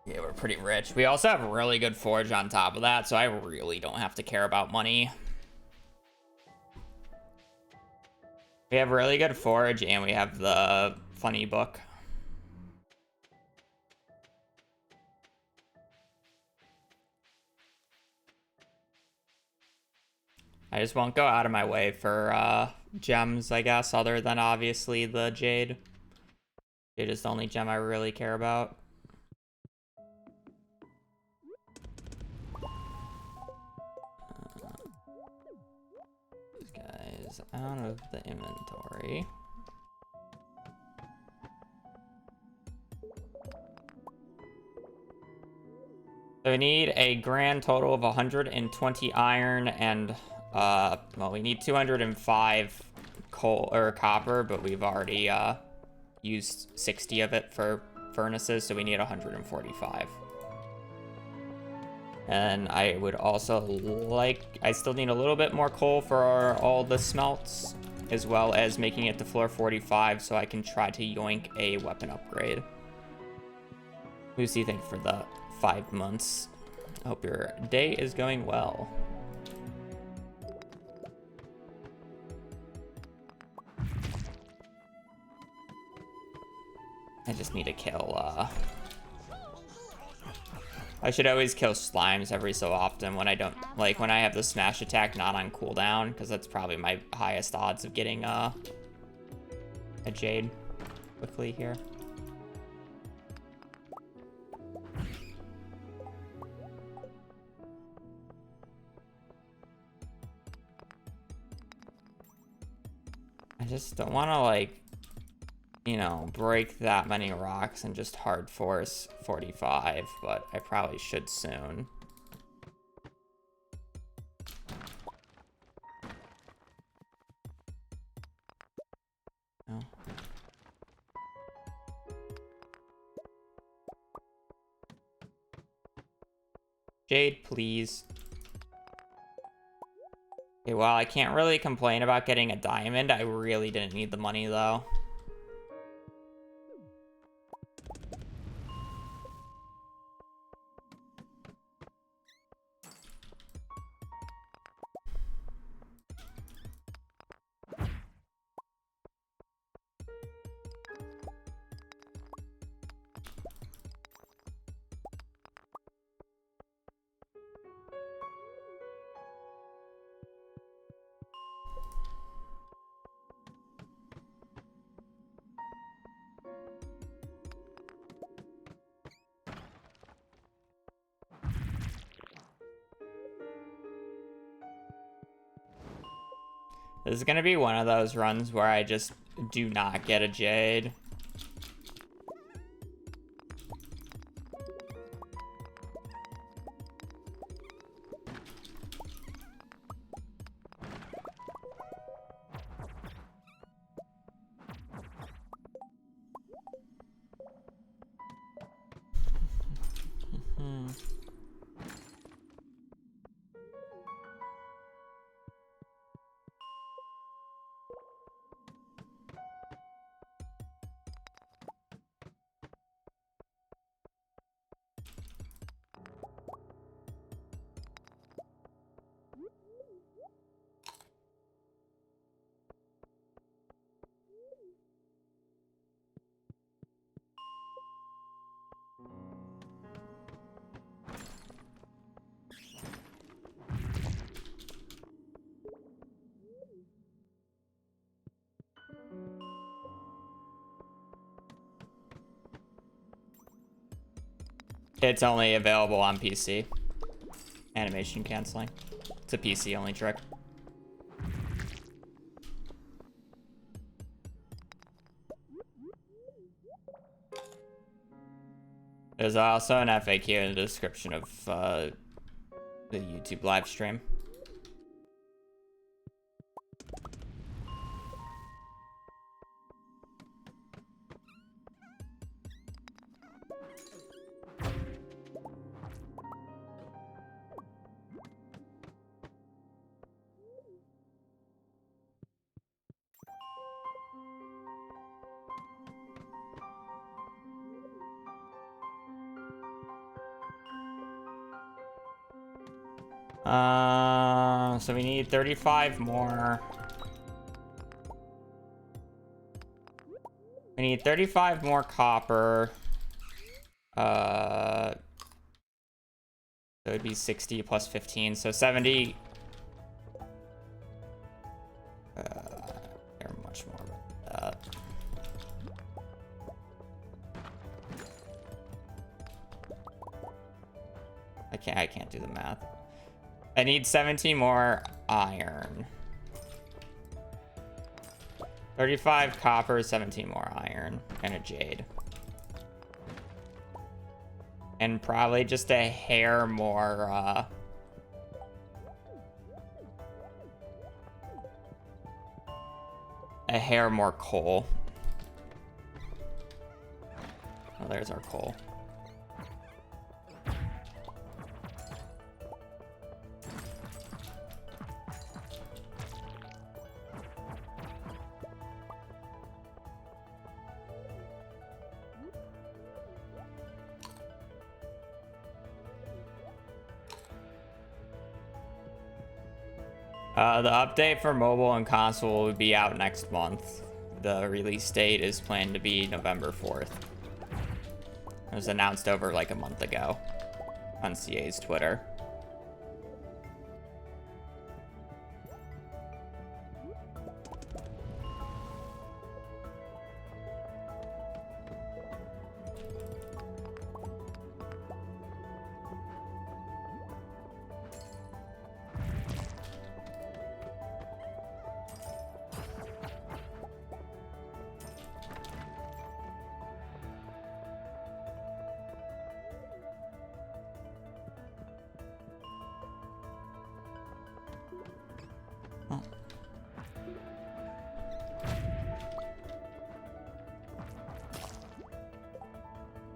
Yeah, we're pretty rich. We also have a really good forge on top of that, so I really don't have to care about money. We have really good forge, and we have the funny book. I just won't go out of my way for gems, I guess, other than obviously the jade. Jade is the only gem I really care about. This guy's out of the inventory. So we need a grand total of 120 iron and, well, we need 205 coal or copper, but we've already used 60 of it for furnaces, so we need 145. And I would also I still need a little bit more coal for all the smelts, as well as making it to floor 45 so I can try to yoink a weapon upgrade. Lucy, thank you for the 5 months. I hope your day is going well. I just need to kill, I should always kill slimes every so often when I don't, like, when I have the smash attack not on cooldown, because that's probably my highest odds of getting, a jade quickly here. I just don't want to, like, you know, break that many rocks and just hard force 45, but I probably should soon. No. Jade, please. Okay, well, I can't really complain about getting a diamond. I really didn't need the money, though. This is gonna be one of those runs where I just do not get a jade. It's only available on PC. Animation canceling. It's a PC only trick. There's also an FAQ in the description of the YouTube live stream. So we need 35 more. We need 35 more copper. So it would be 60 plus 15, so 70. They're much more than that. I can't do the math. I need 17 more iron. 35 copper, 17 more iron, and a jade. And probably just a hair more, coal. Oh, there's our coal. The update for mobile and console will be out next month. The release date is planned to be November 4th. It was announced over like a month ago on CA's Twitter.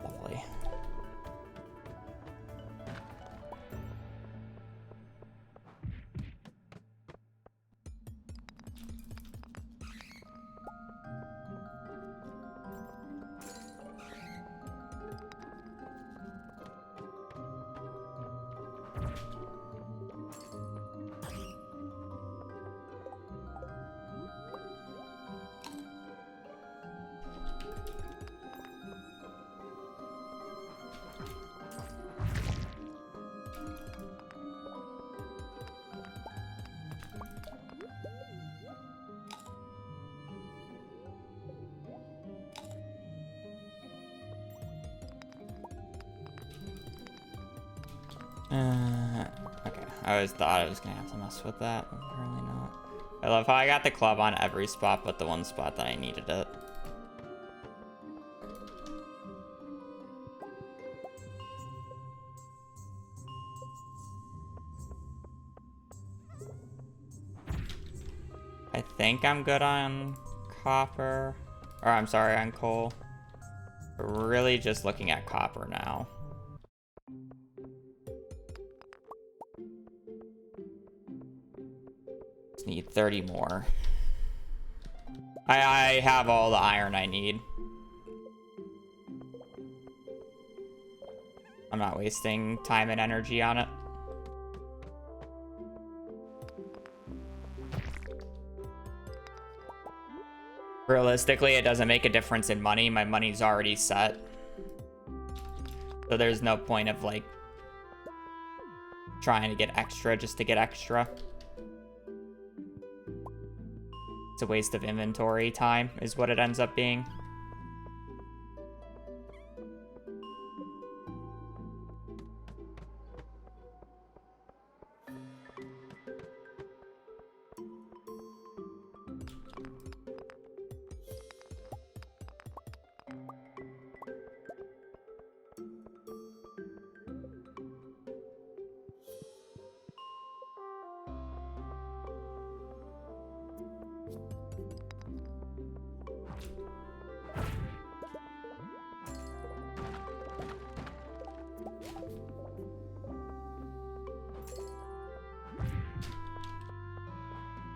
Lovely. Okay. I always thought I was gonna have to mess with that, but apparently not. I love how I got the club on every spot but the one spot that I needed it. I think I'm good on copper. Or I'm sorry, on coal. We're really just looking at copper now. Just need 30 more. I have all the iron I need. I'm not wasting time and energy on it. Realistically, it doesn't make a difference in money. My money's already set. So there's no point of like trying to get extra just to get extra. It's a waste of inventory time is what it ends up being.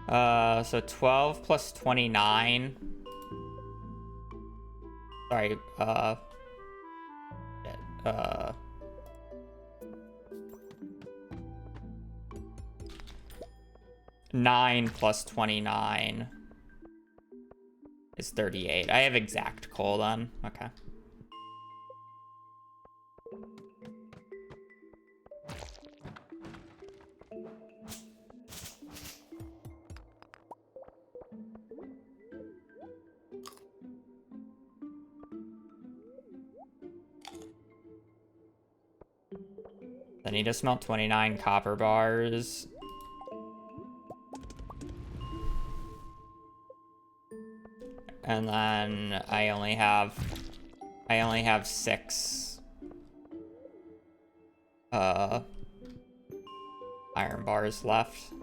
So 12 plus 29. Sorry, shit, 9 plus 29 is 38. I have exact coal then. Okay. I need to smelt 29 copper bars. And then I only have 6 iron bars left.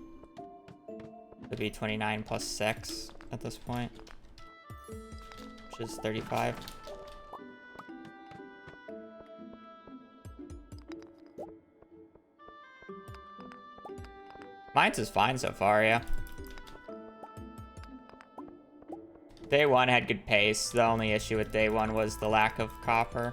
It'd be 29 plus 6 at this point, which is 35. Mine's is fine so far, yeah. Day 1 had good pace. The only issue with day 1 was the lack of copper.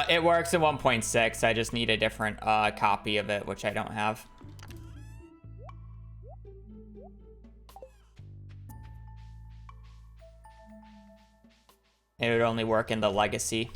It works in 1.6. I just need a different copy of it, which I don't have. It would only work in the legacy.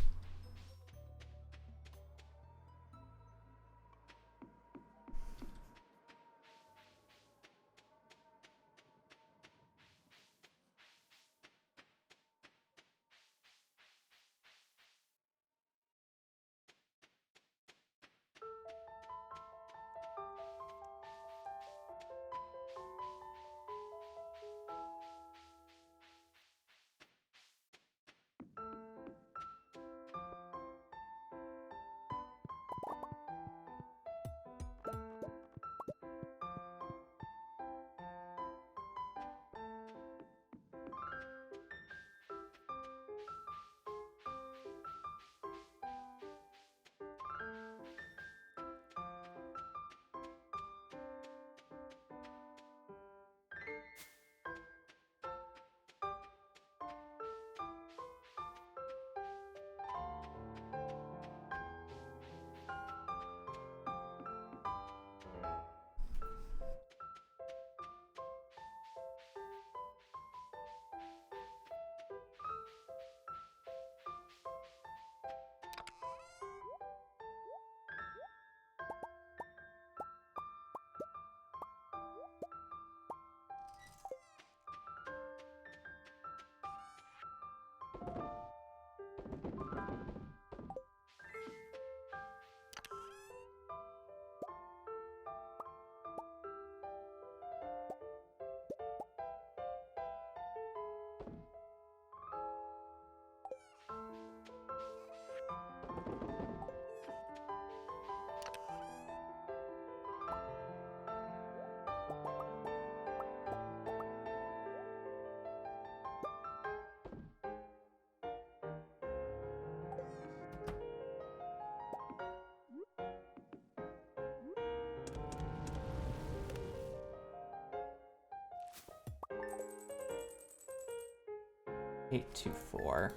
Eight, 2, 4.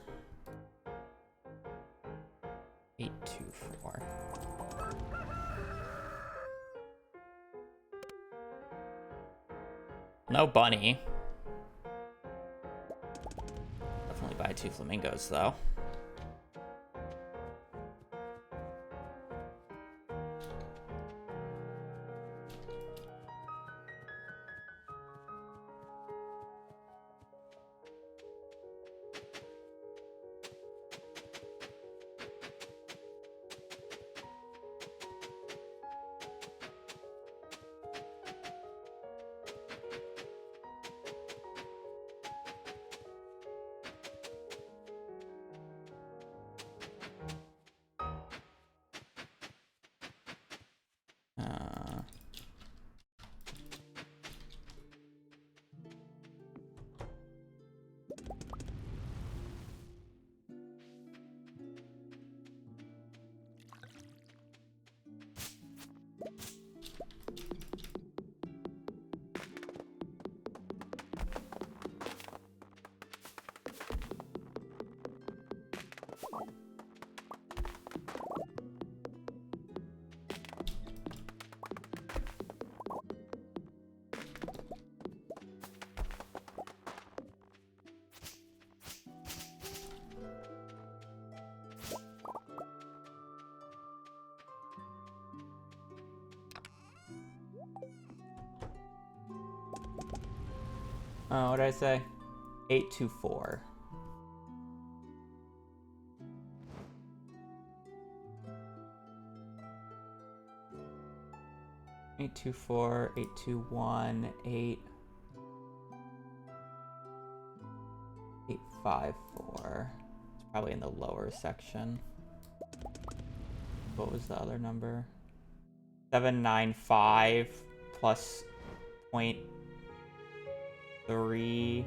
8, 2, 4. No bunny. Definitely buy 2 flamingos though. what did I say? 824. Eight 2 1 8 8 5 4. It's probably in the lower section. What was the other number? 795 plus 0.3.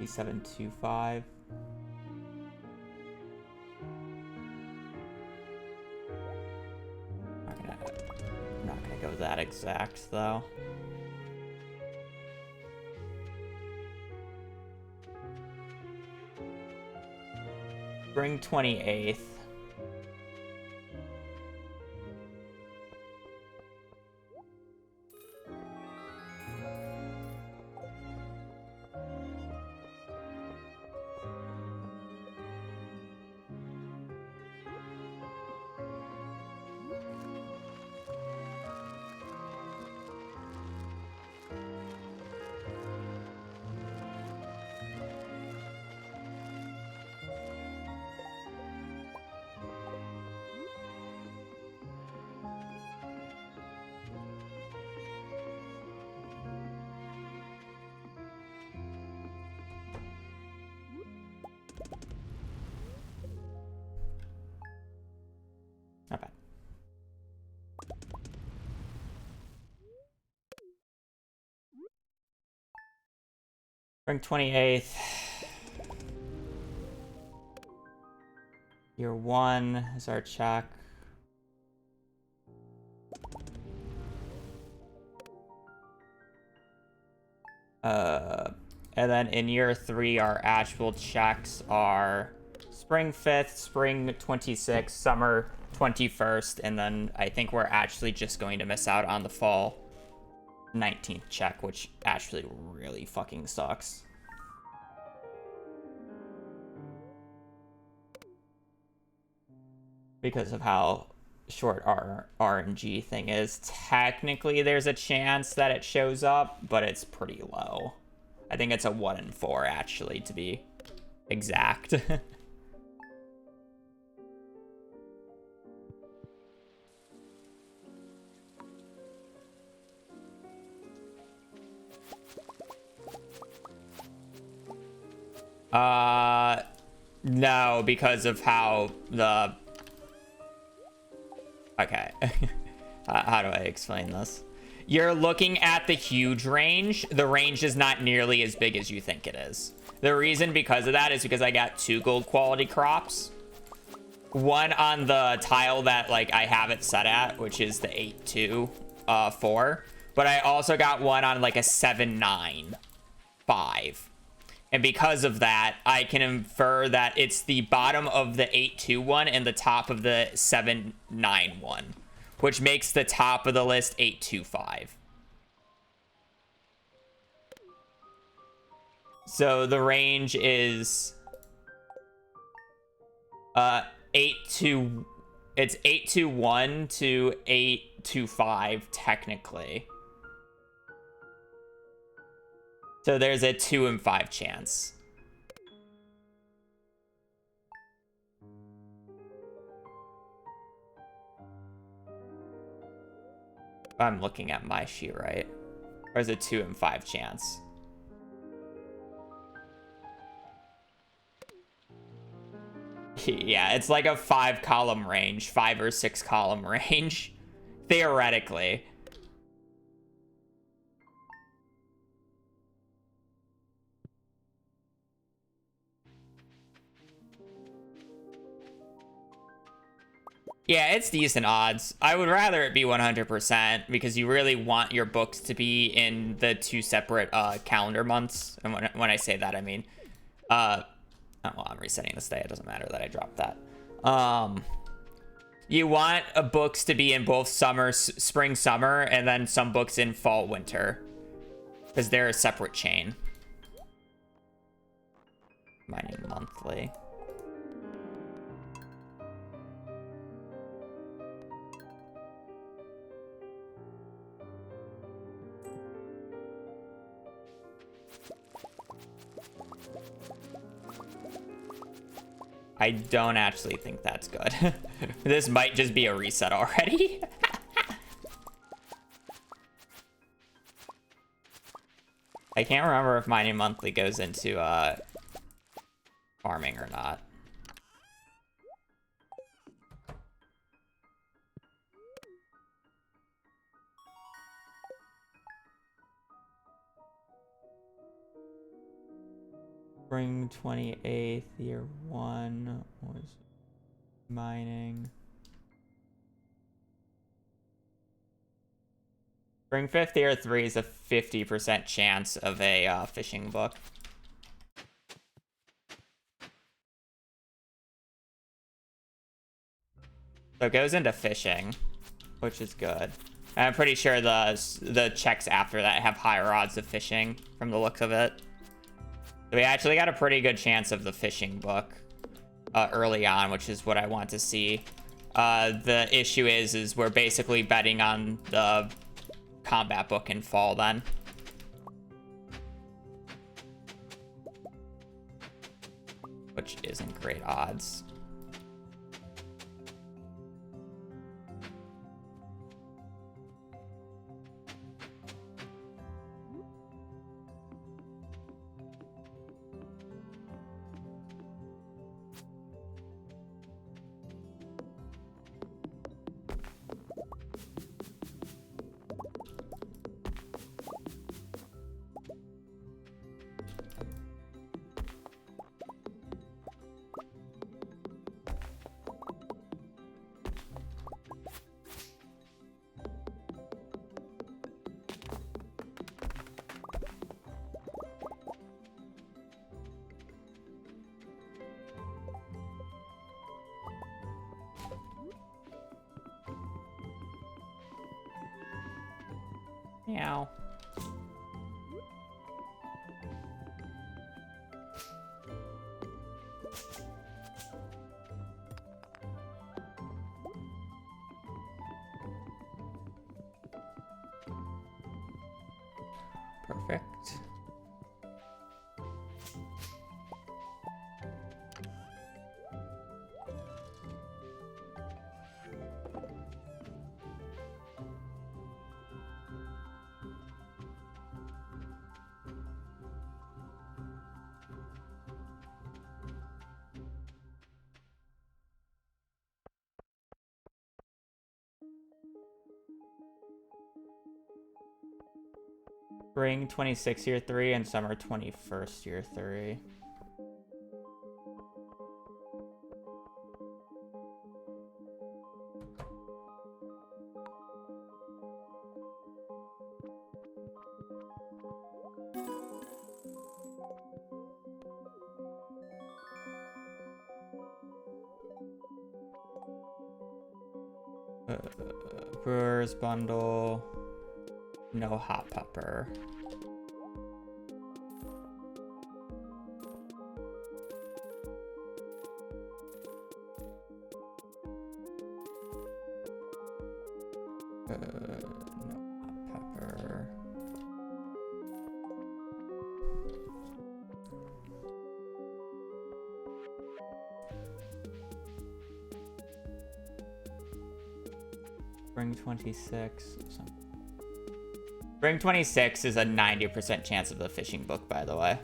725. I'm not gonna go that exact though. Spring 28th. Not bad. Spring 28th. Year 1 is our check. And then in year 3, our actual checks are spring 5th, spring 26th, summer 21st, and then I think we're actually just going to miss out on the fall 19th check, which actually really fucking sucks. Because of how short our RNG thing is. Technically, there's a chance that it shows up, but it's pretty low. I think it's a 1 in 4, actually, to be exact. No, because of how the... Okay. How do I explain this? You're looking at the huge range. The range is not nearly as big as you think it is. The reason because of that is because I got 2 gold quality crops. One on the tile that like I have it set at, which is the 8-2-4. But I also got one on like a 7-9-5. And because of that, I can infer that it's the bottom of the 8-2-1 and the top of the 7-9-1, which makes the top of the list 8-2-5. So the range is it's 8-2-1 to 8-2-5 technically. So there's a 2 in 5 chance. I'm looking at my sheet, right? There's a 2 in 5 chance. Yeah, it's like a 5 column range, 5 or 6 column range, theoretically. Yeah, it's decent odds. I would rather it be 100% because you really want your books to be in the 2 separate calendar months. And when I say that, I mean, oh, well, I'm resetting this day. It doesn't matter that I dropped that. You want books to be in both summer, spring, summer, and then some books in fall, winter, because they're a separate chain. Mining monthly. I don't actually think that's good. This might just be a reset already. I can't remember if mining monthly goes into farming or not. Spring 28th, year 1 was mining. Spring 5th, year 3 is a 50% chance of a fishing book. So it goes into fishing, which is good. And I'm pretty sure the checks after that have higher odds of fishing from the looks of it. So we actually got a pretty good chance of the fishing book early on, which is what I want to see. The issue is we're basically betting on the combat book in fall then. Which isn't great odds. Meow. Perfect. Spring 26 year 3 and summer 21st year 3. Brewer's bundle. No hot pepper. No hot pepper. Spring 26. Spring 26 is a 90% chance of the fishing book, by the way.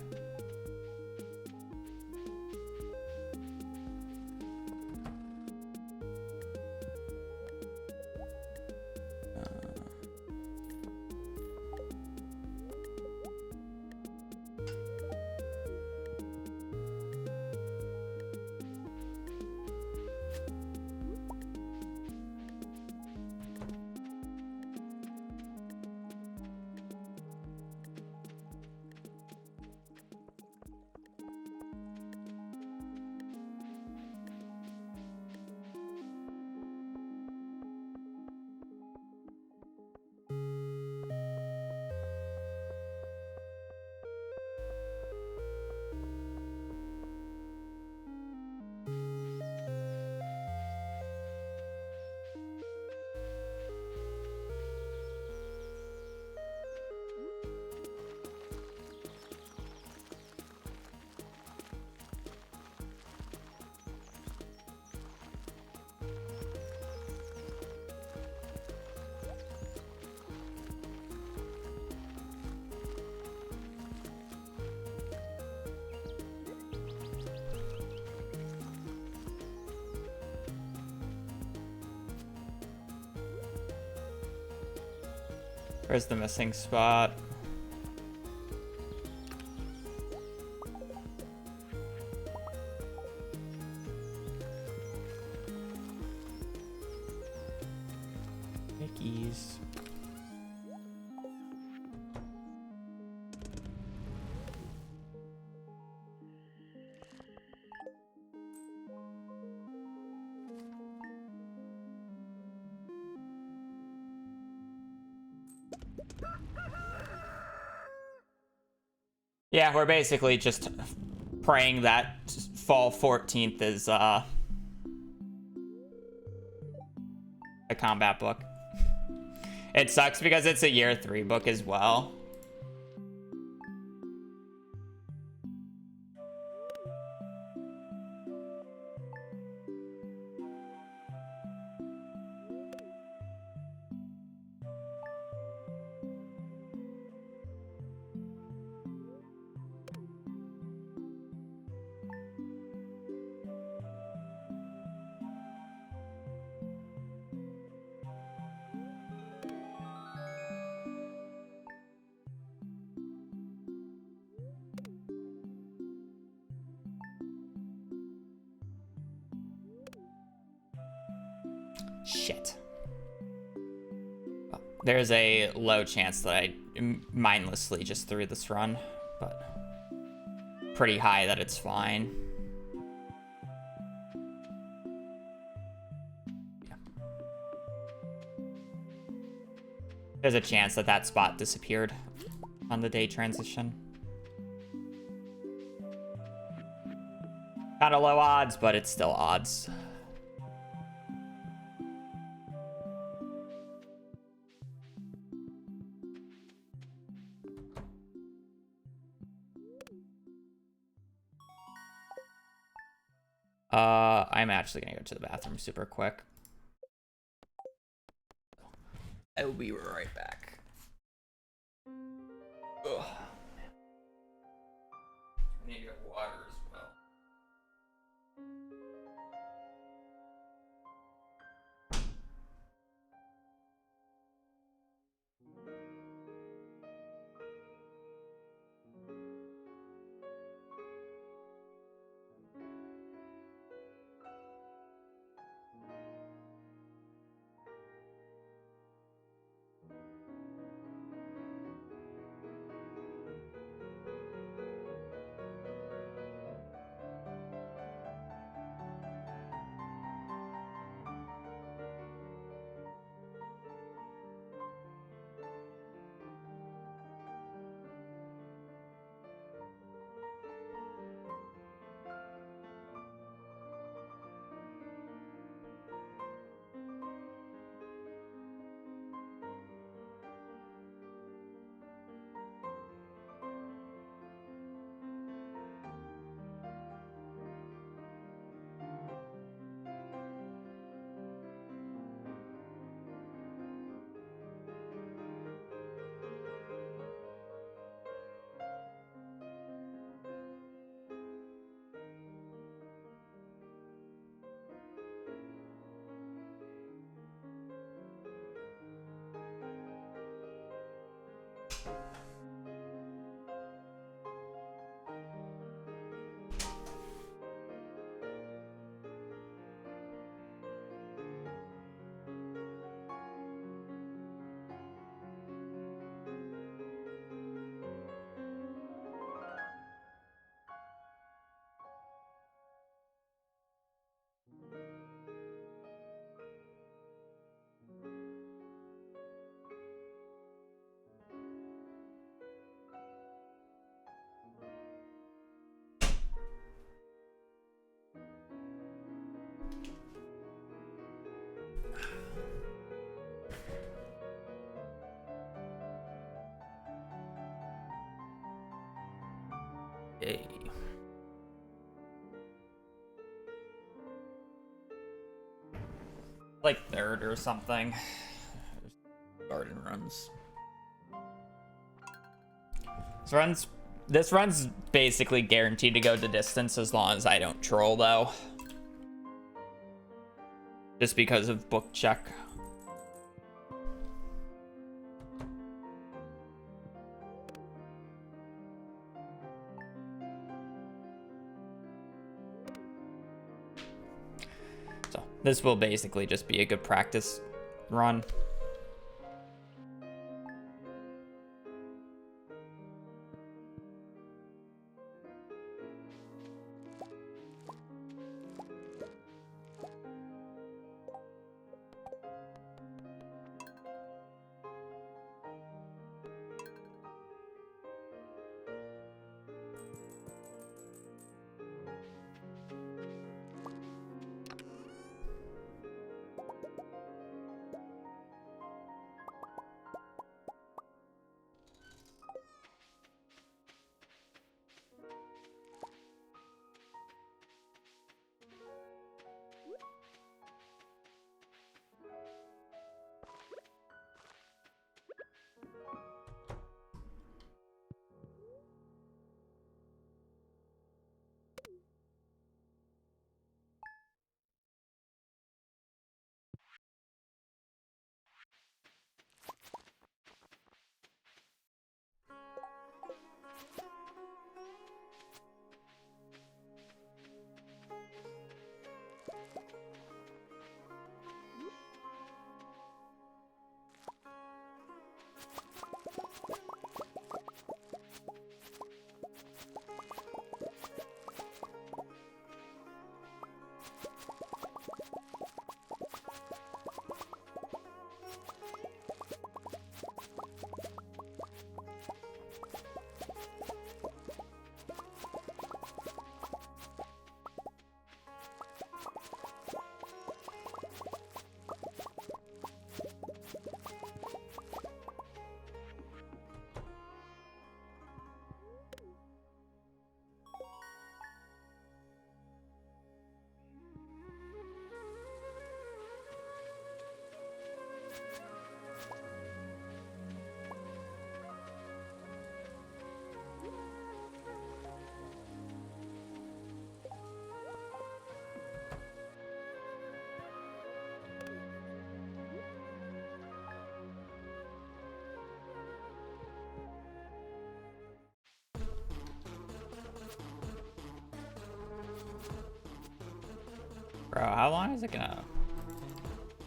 Where's the missing spot? Mickeys. Yeah, we're basically just praying that fall 14th is a combat book. It sucks because it's a year 3 book as well. Shit. There's a low chance that I mindlessly just threw this run, but pretty high that it's fine. Yeah. There's a chance that that spot disappeared on the day transition. Kind of low odds, but it's still odds. I'm actually gonna go to the bathroom super quick. I will be right back. Ugh. I need to get water as well. Yay. Like third or something. Garden runs. This run's basically guaranteed to go the distance as long as I don't troll though. Just because of book check. This will basically just be a good practice run. Bro, how long is it gonna...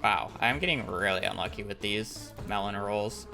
Wow, I'm getting really unlucky with these melon rolls.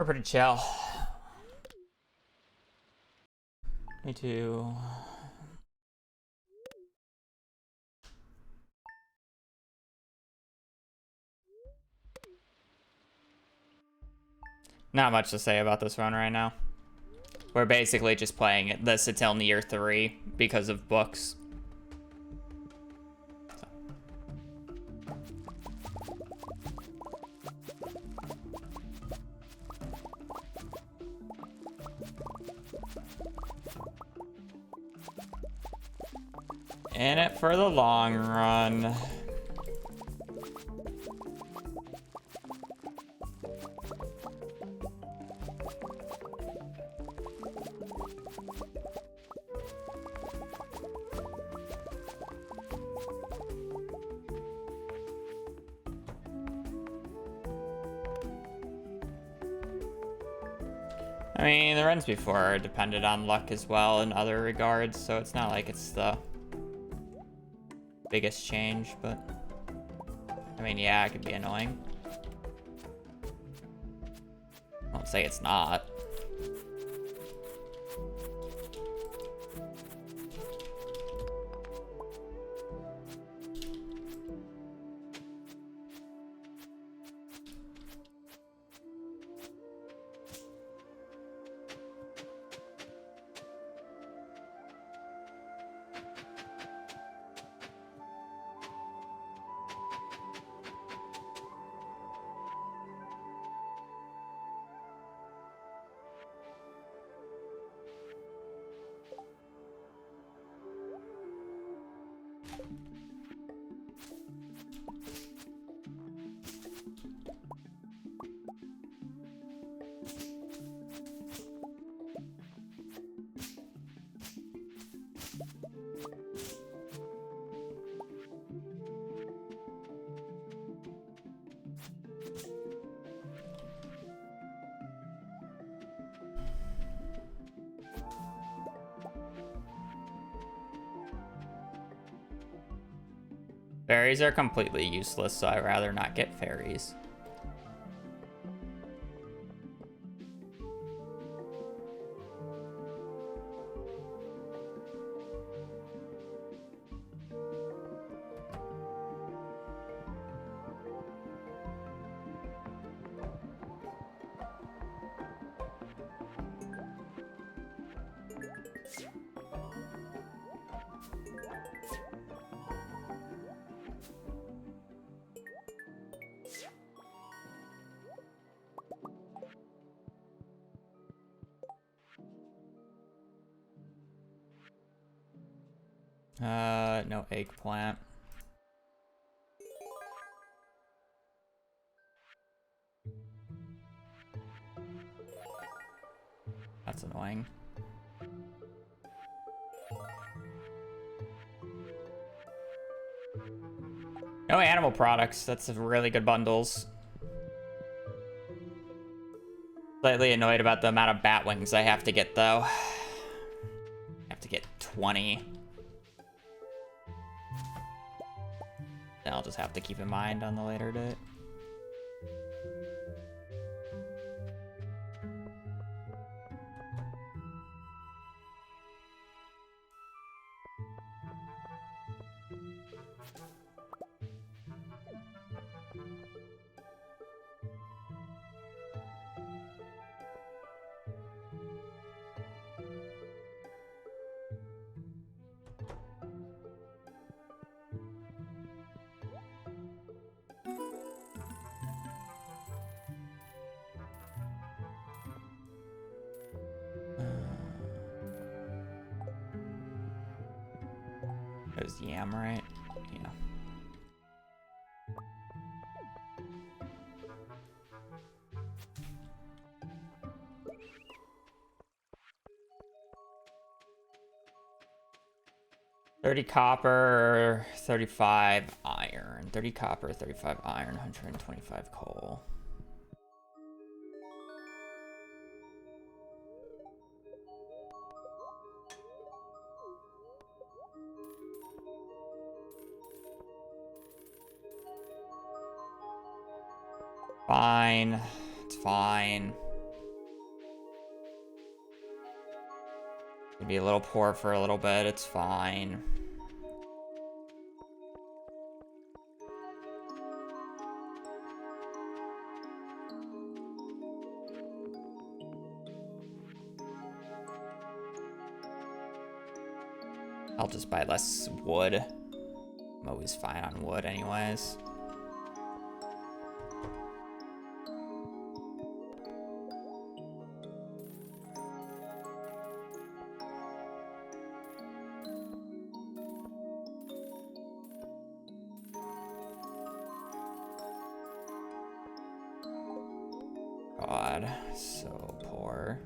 We're pretty chill. Me too. Not much to say about this run right now. We're basically just playing this until near 3 because of books. So. In it for the long run. I mean, the runs before depended on luck as well in other regards, so it's not like it's the biggest change, but I mean, yeah, it could be annoying. I won't say it's not. Fairies are completely useless, so I'd rather not get fairies. No eggplant. That's annoying. No animal products. That's really good bundles. Slightly annoyed about the amount of bat wings I have to get, though. I have to get 20. And I'll just have to keep in mind on the later date. It was yam, right? Yeah. $30 copper, 35 iron. 30 copper, 35 iron, 125 coal. Fine. It's fine. Could be a little poor for a little bit, it's fine. I'll just buy less wood. I'm always fine on wood anyways. God, so poor.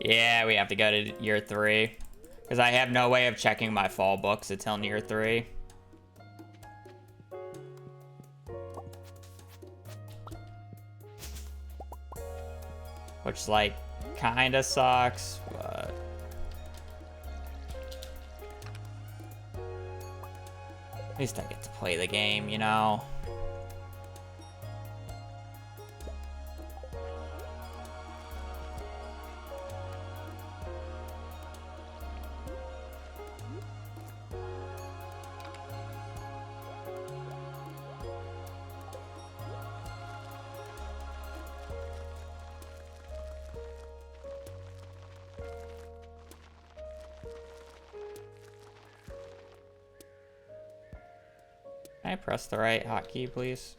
Yeah, we have to go to year 3. Because I have no way of checking my fall books until year 3. Which, like, kinda sucks, but... At least I get to play the game, you know? Can I press the right hotkey, please?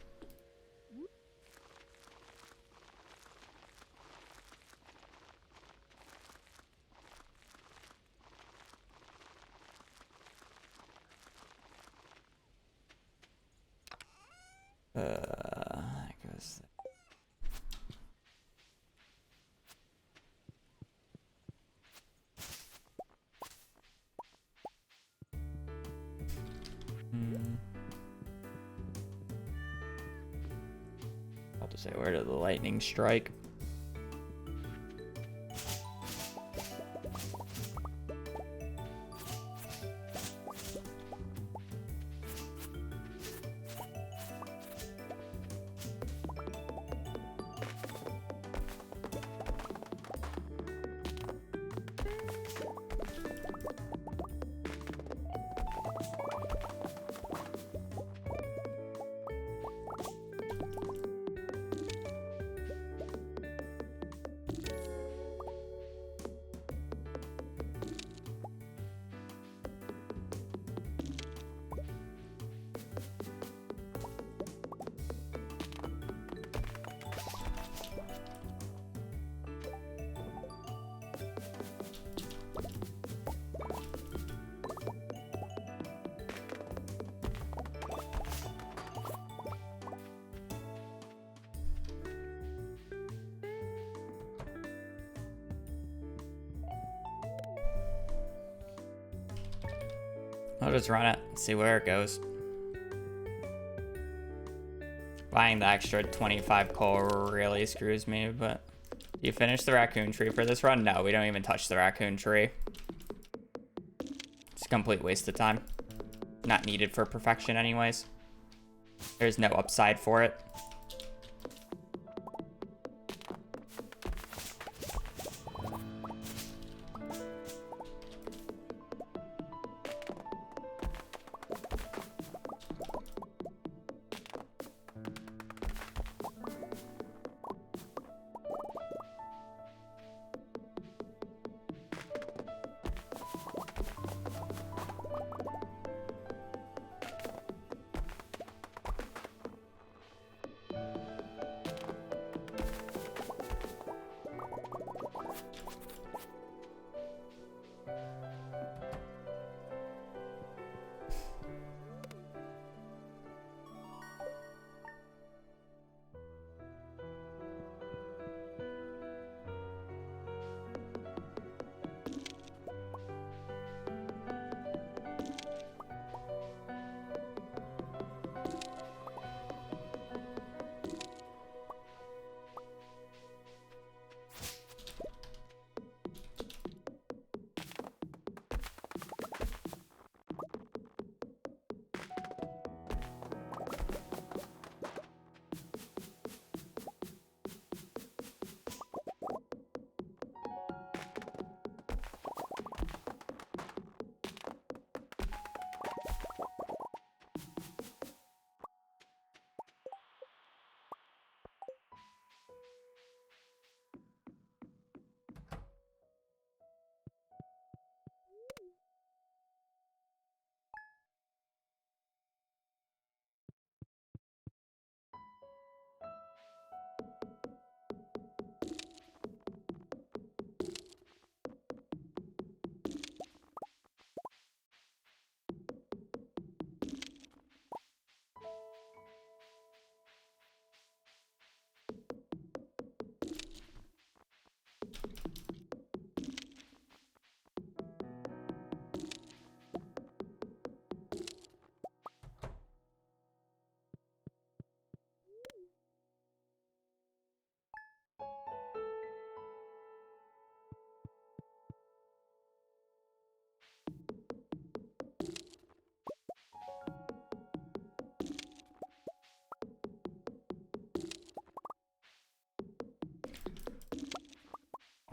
That goes. I'll just say, where did the lightning strike? I'll just run it and see where it goes. Buying the extra 25 coal really screws me, but... You finish the raccoon tree for this run? No, we don't even touch the raccoon tree. It's a complete waste of time. Not needed for perfection anyways. There's no upside for it.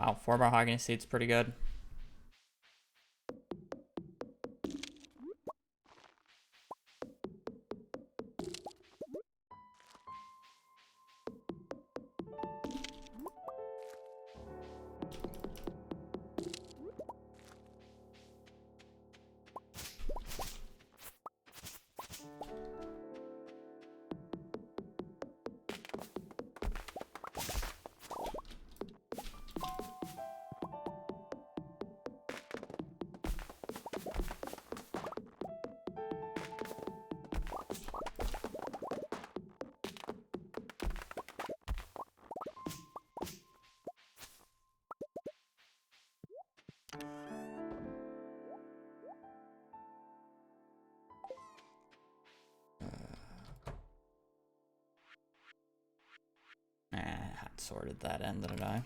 Wow, 4 mahogany seeds, pretty good. I had sorted that end, didn't I?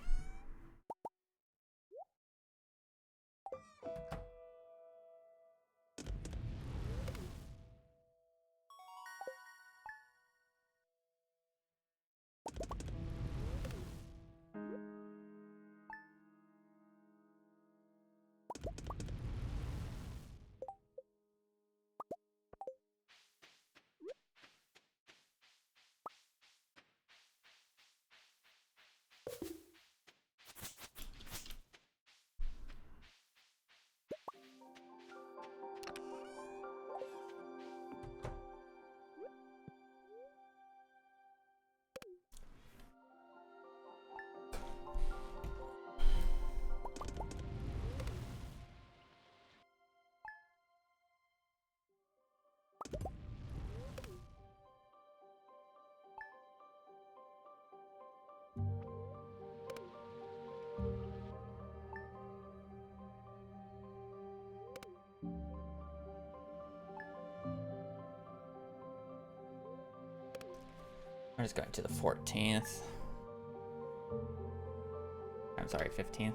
I'm just going to the 14th. I'm sorry, 15th.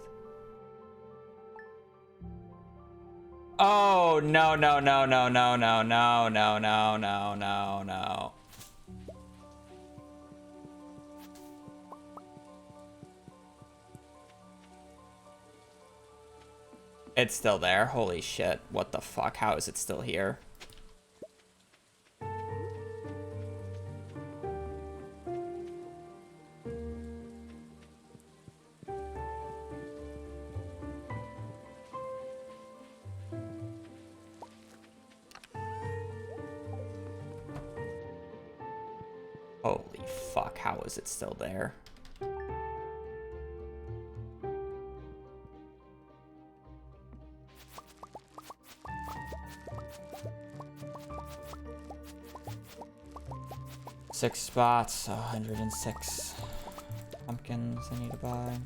Oh, no, no, no, no, no, no, no, no, no, no, no, no. It's still there. Holy shit. What the fuck? How is it still here? Holy fuck, how is it still there? Six spots, 106 pumpkins I need to buy.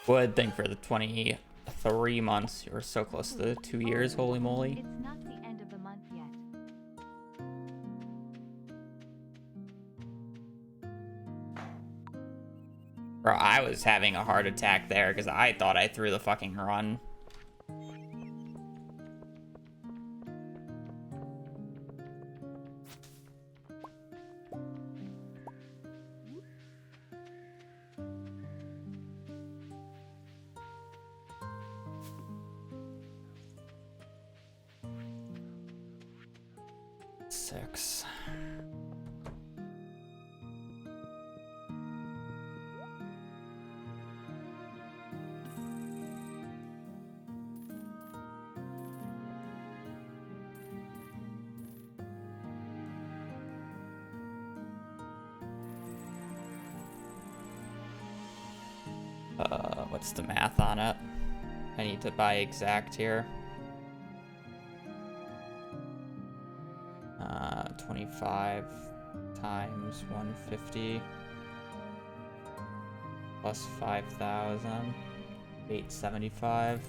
Would think for the 23 months, you were so close to the 2 years, holy moly. It's not the end of the month yet. Bro, I was having a heart attack there because I thought I threw the fucking run. Six. What's the math on it? I need to buy exact here. 25 times 150 plus 5,000, 875.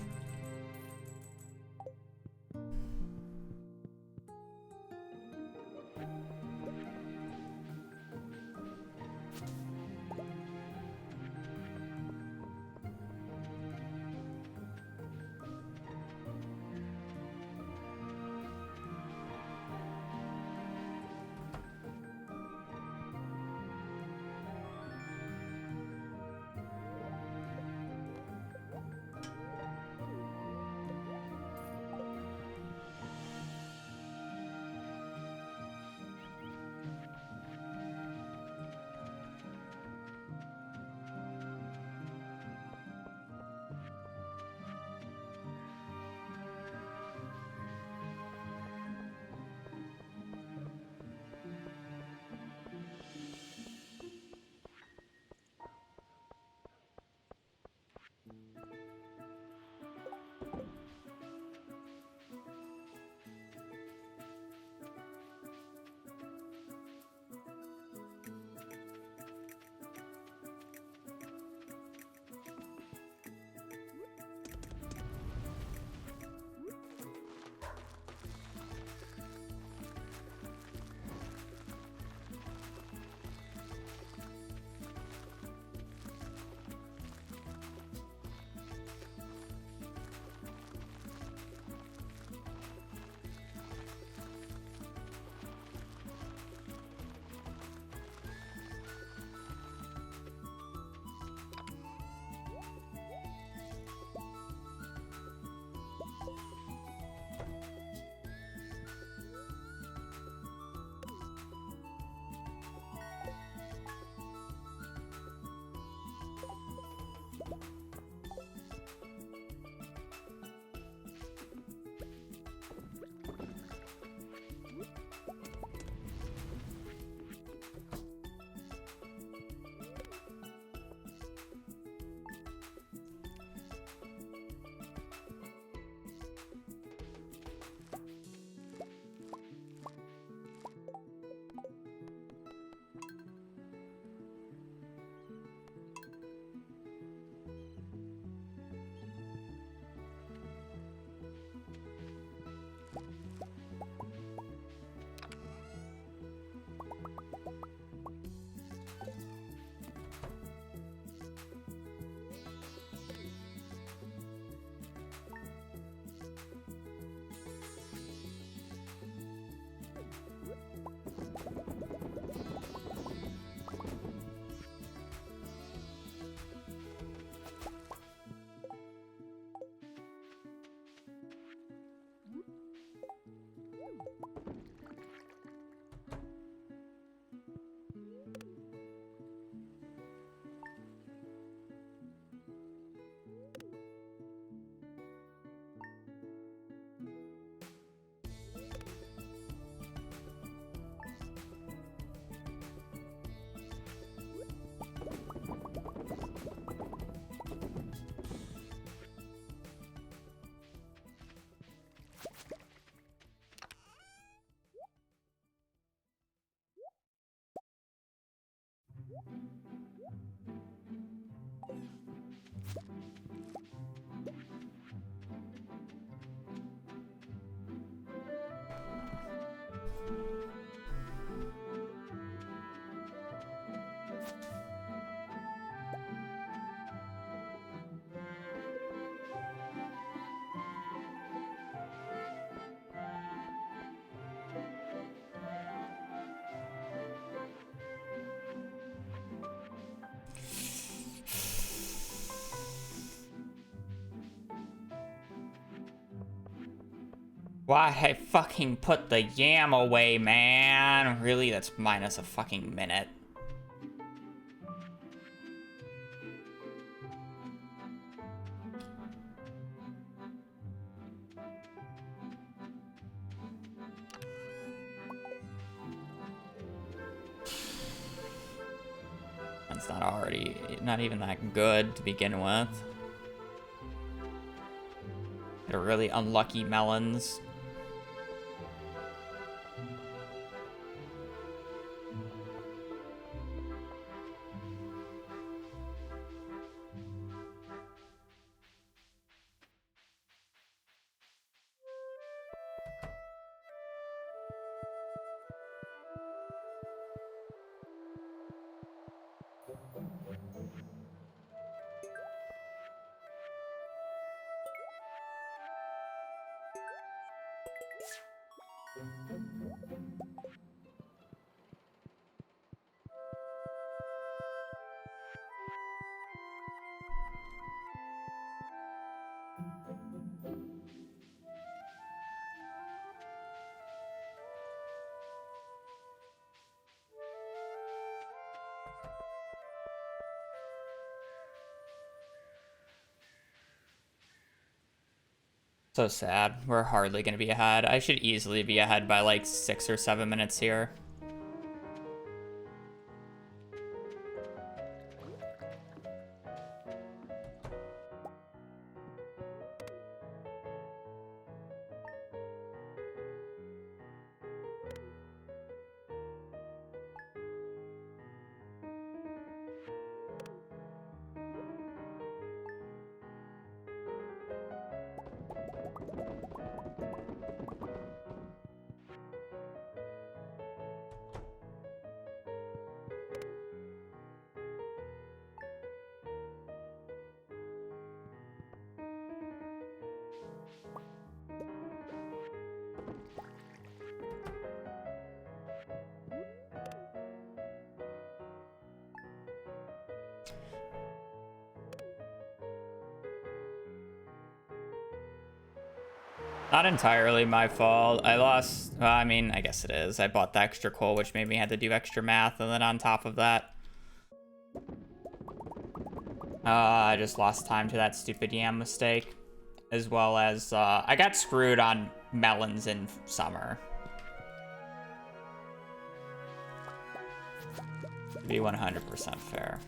Why I fucking put the yam away, man? Really? That's minus a fucking minute. That's not even that good to begin with. They're really unlucky melons. So sad. We're hardly going to be ahead. I should easily be ahead by like 6 or 7 minutes here. Not entirely my fault. I lost, well, I mean, I guess it is. I bought the extra coal, which made me have to do extra math, and then on top of that, I just lost time to that stupid yam mistake, as well as I got screwed on melons in summer. To be 100% fair.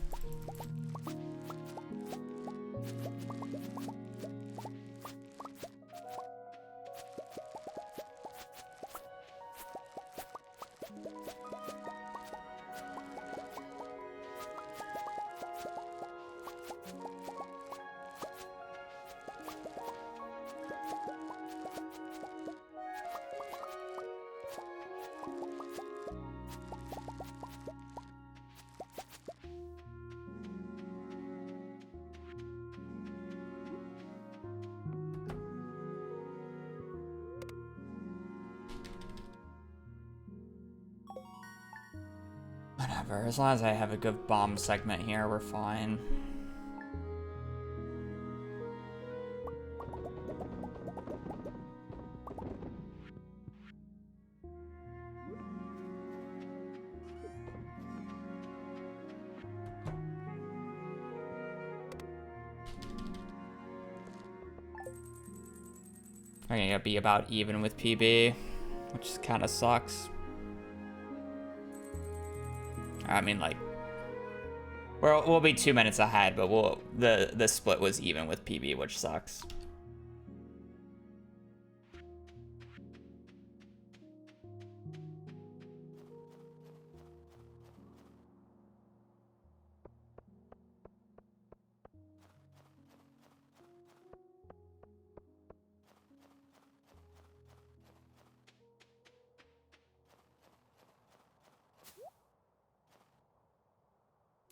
Whatever, as long as I have a good bomb segment here, we're fine. I'm gonna be about even with PB, which kind of sucks. I mean, like, we'll be 2 minutes ahead, but the split was even with PB, which sucks.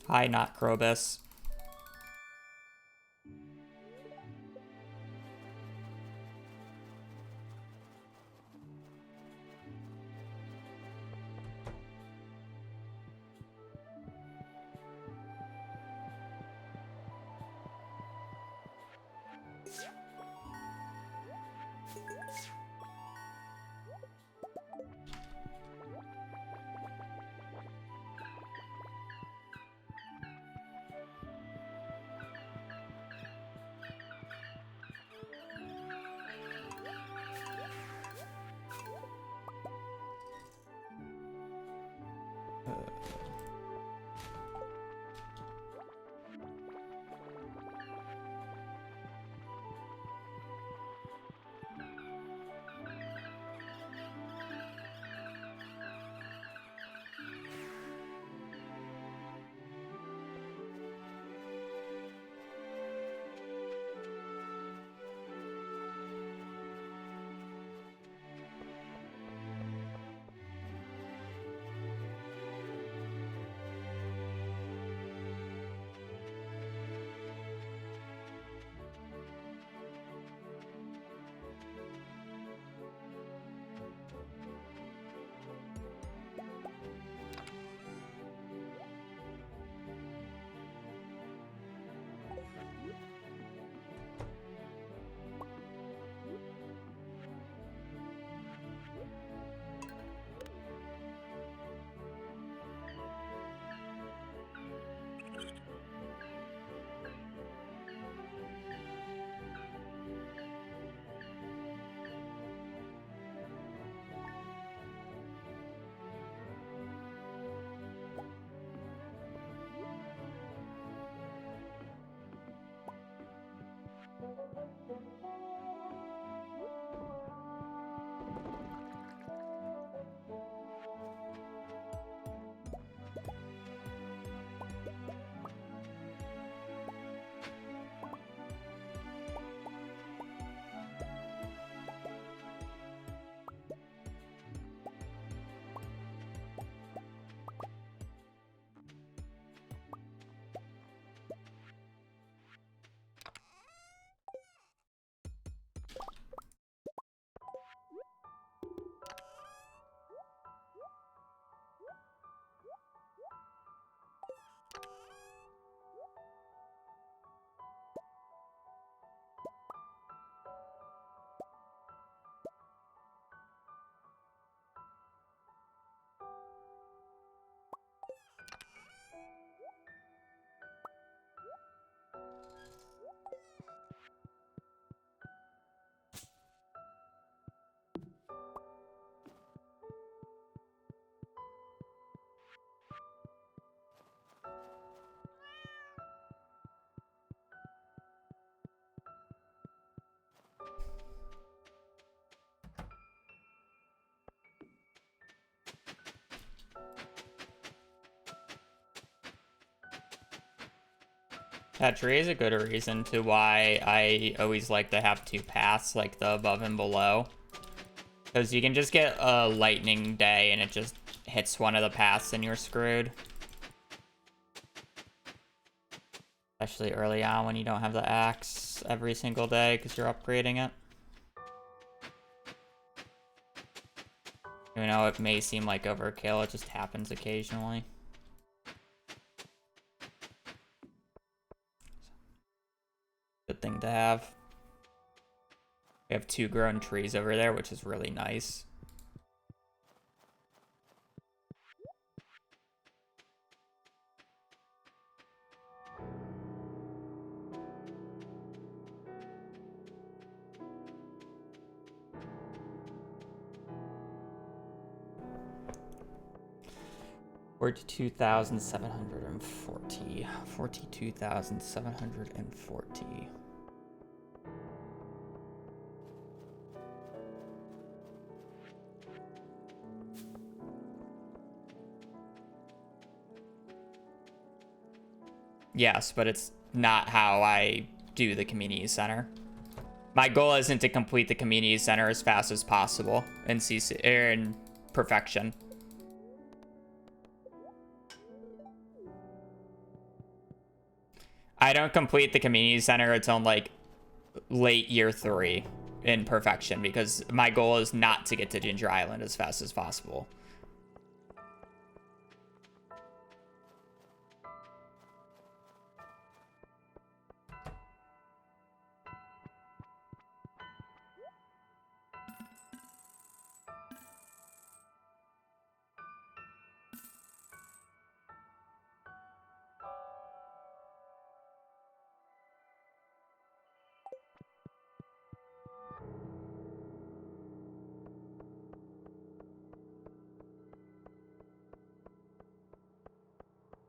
Hi, not Krobus. That tree is a good reason to why I always like to have two paths, like the above and below. Because you can just get a lightning day and it just hits one of the paths and you're screwed. Especially early on when you don't have the axe every single day because you're upgrading it. You know, it may seem like overkill, it just happens occasionally. Good thing to have. We have 2 grown trees over there, which is really nice. $42,740. 42,740. Yes, but it's not how I do the community center. My goal isn't to complete the community center as fast as possible in CC or in perfection. I don't complete the community center until like late year 3 in perfection because my goal is not to get to Ginger Island as fast as possible.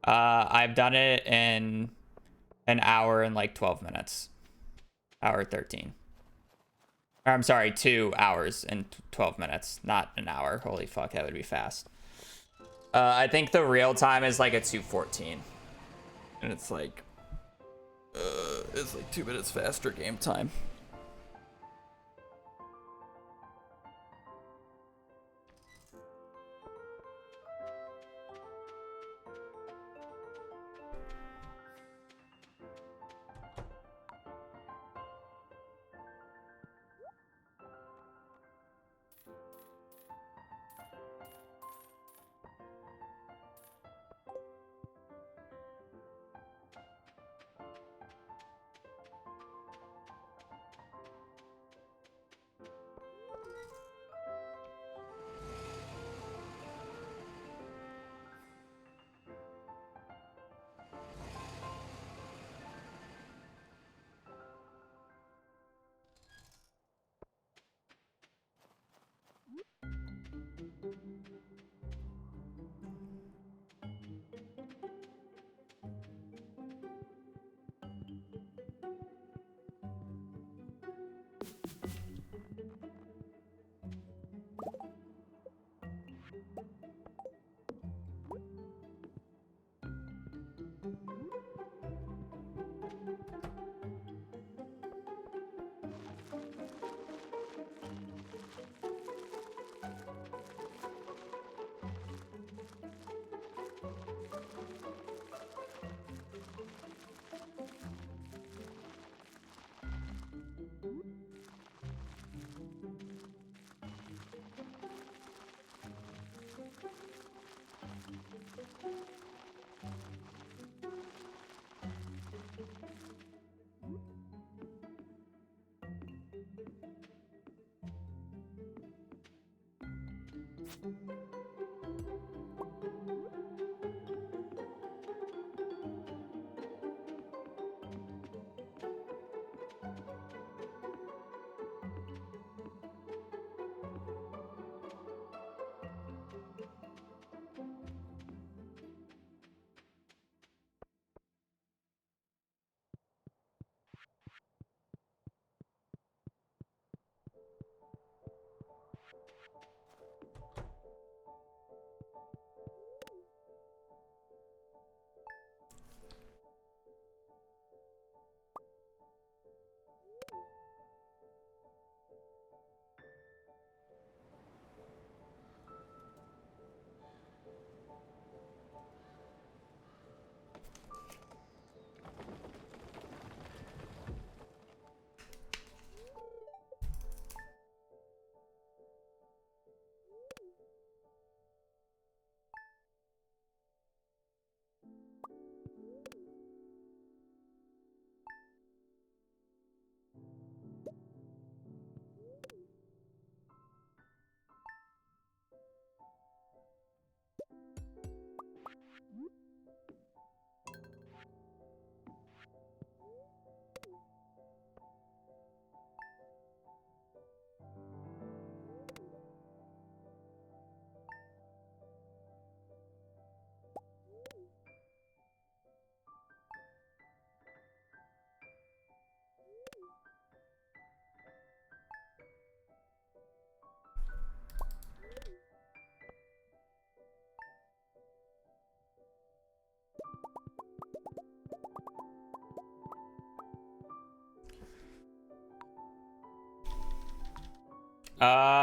I've done it in an hour and like 12 minutes. Hour 13. Or, I'm sorry, 2 hours and 12 minutes, not an hour. Holy fuck, that would be fast. I think the real time is like a 2:14. And it's like 2 minutes faster game time.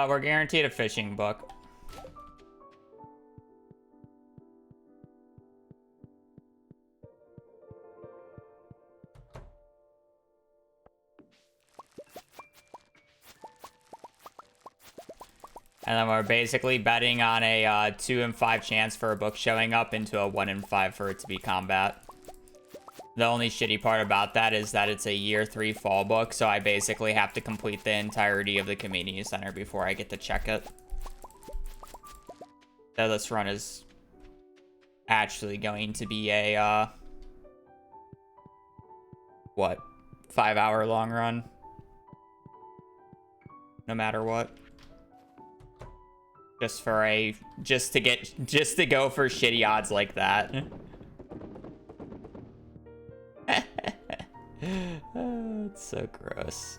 We're guaranteed a fishing book. And then we're basically betting on a 2 in 5 chance for a book showing up into a 1 in 5 for it to be combat. The only shitty part about that is that it's a year 3 fall book, so I basically have to complete the entirety of the community center before I get to check it. So this run is actually going to be a, what, 5-hour long run? No matter what. Just to go for shitty odds like that. It's so gross.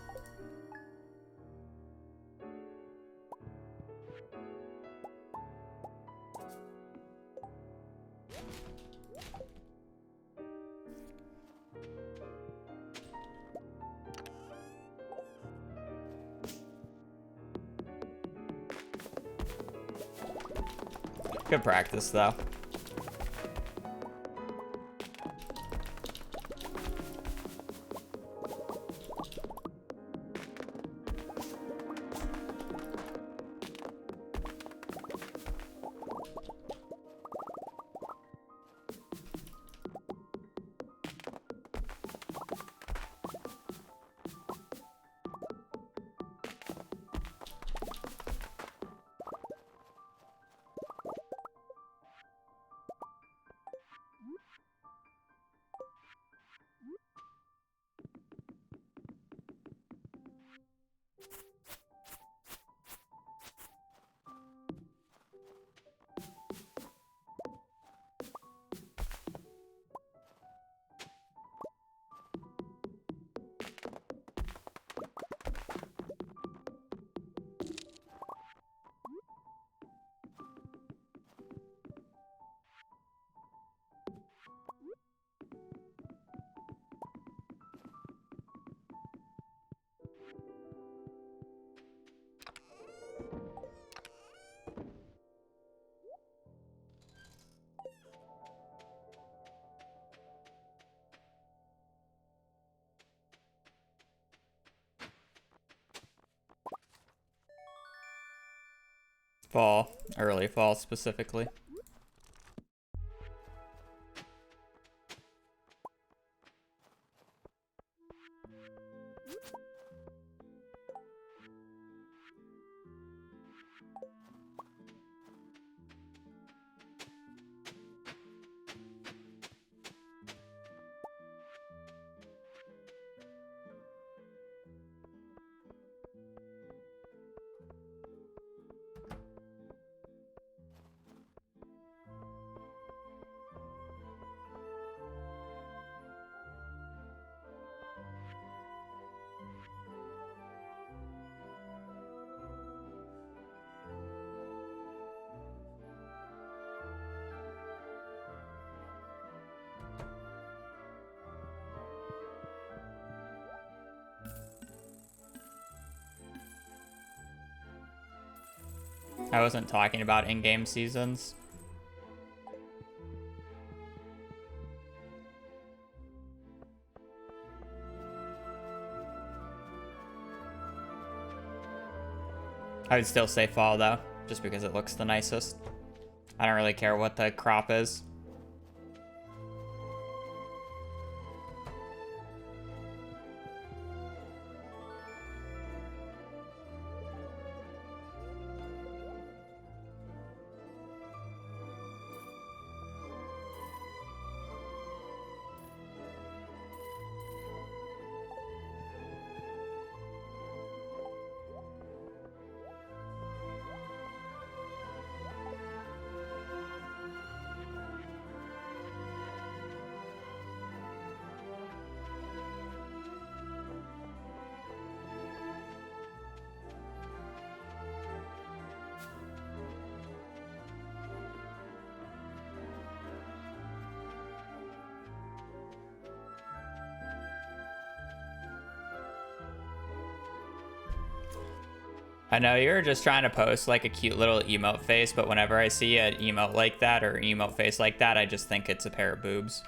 Good practice, though. Fall. Early fall, specifically. I wasn't talking about in-game seasons. I would still say fall, though, just because it looks the nicest. I don't really care what the crop is. I know you're just trying to post like a cute little emote face, but whenever I see an emote like that or emote face like that, I just think it's a pair of boobs.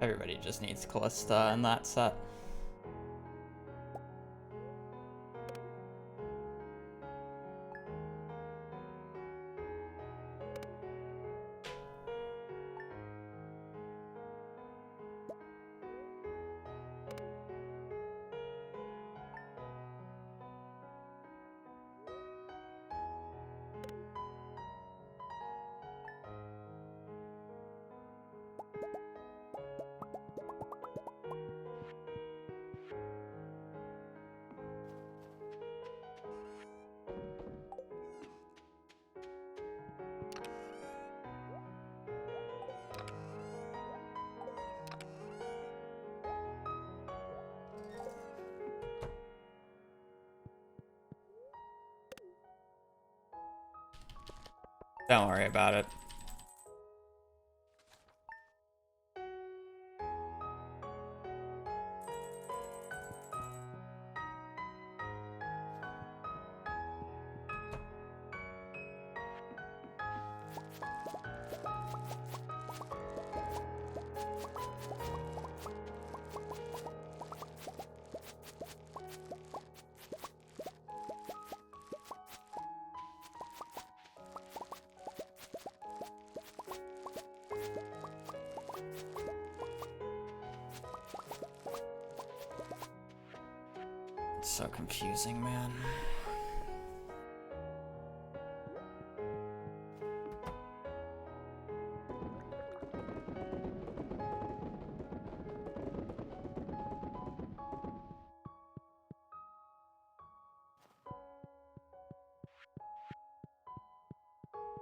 Everybody just needs Callista in that set. Don't worry about it. It's so confusing, man.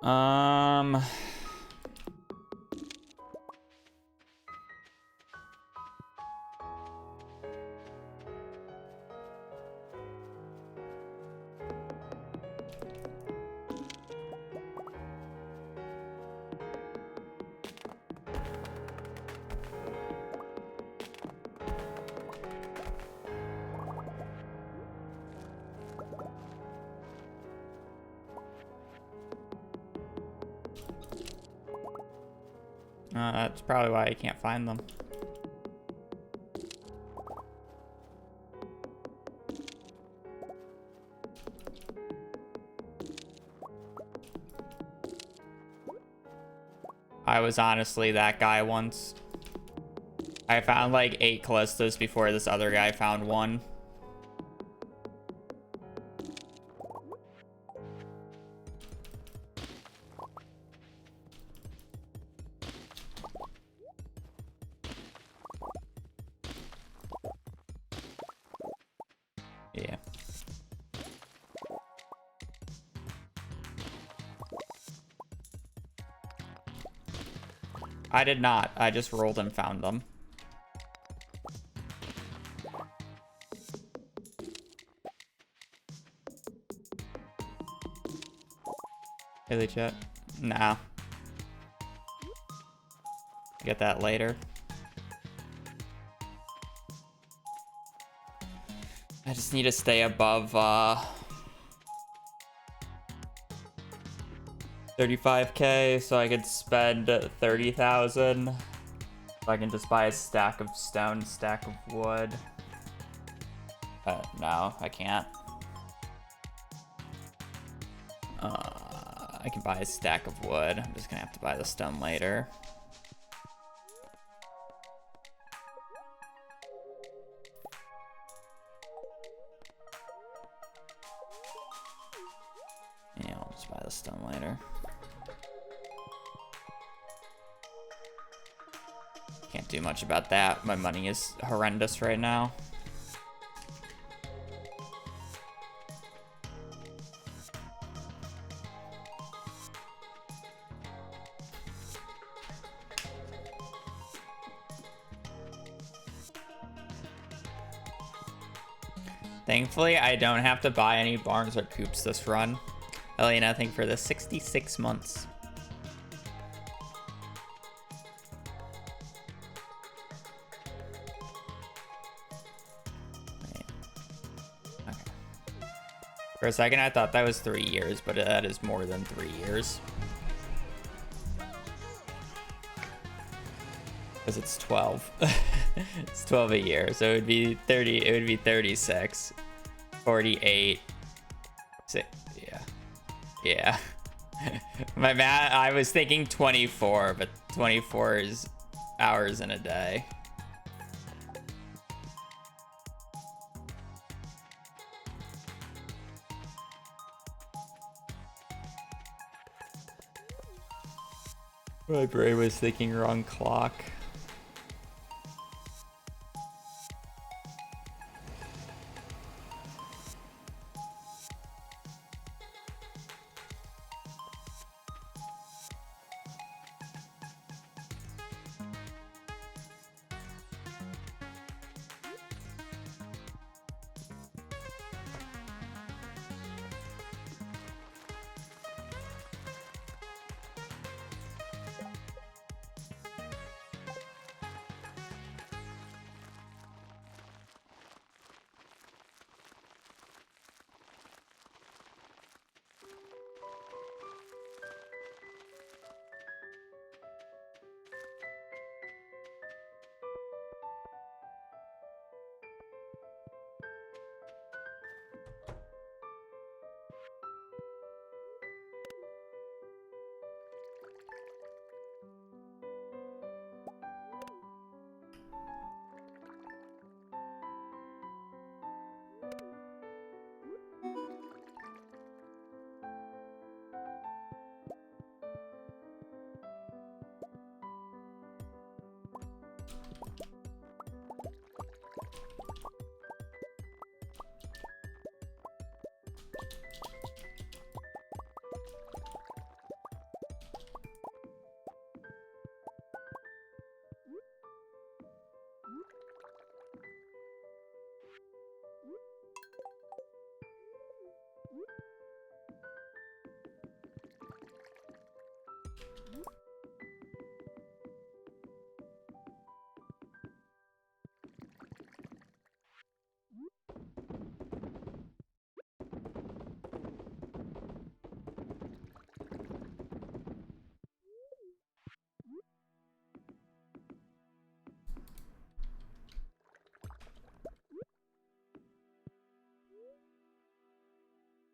Um... That's probably why I can't find them. I was honestly that guy once. I found like 8 Callistas before this other guy found one. Yeah. I did not. I just rolled and found them. Really, chat? Nah. Get that later. I just need to stay above 35k so I could spend 30,000. So I can just buy a stack of stone, stack of wood. No, I can't. I can buy a stack of wood. I'm just gonna have to buy the stone later. Yeah, I'll just buy the stone later. Can't do much about that. My money is horrendous right now. Thankfully, I don't have to buy any barns or coops this run. Only nothing for the 66 months. Okay. For a second, I thought that was 3 years, but that is more than 3 years. Because it's 12. It's 12 a year, so it would be 30. It would be 36, 48. Yeah, yeah. My math. I was thinking 24, but 24 is hours in a day. My brain was thinking wrong clock.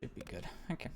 Should be good. Okay.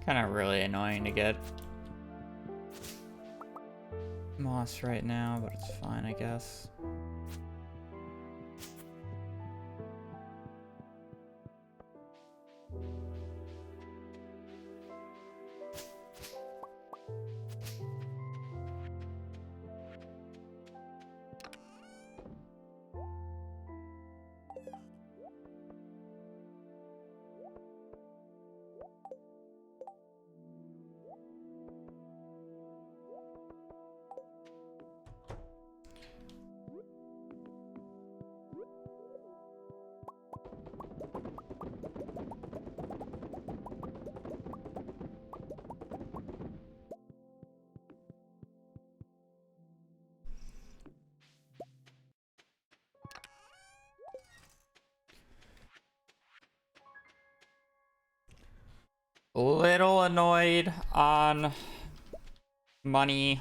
Kind of really annoying to get moss right now, but it's fine, I guess. A little annoyed on money,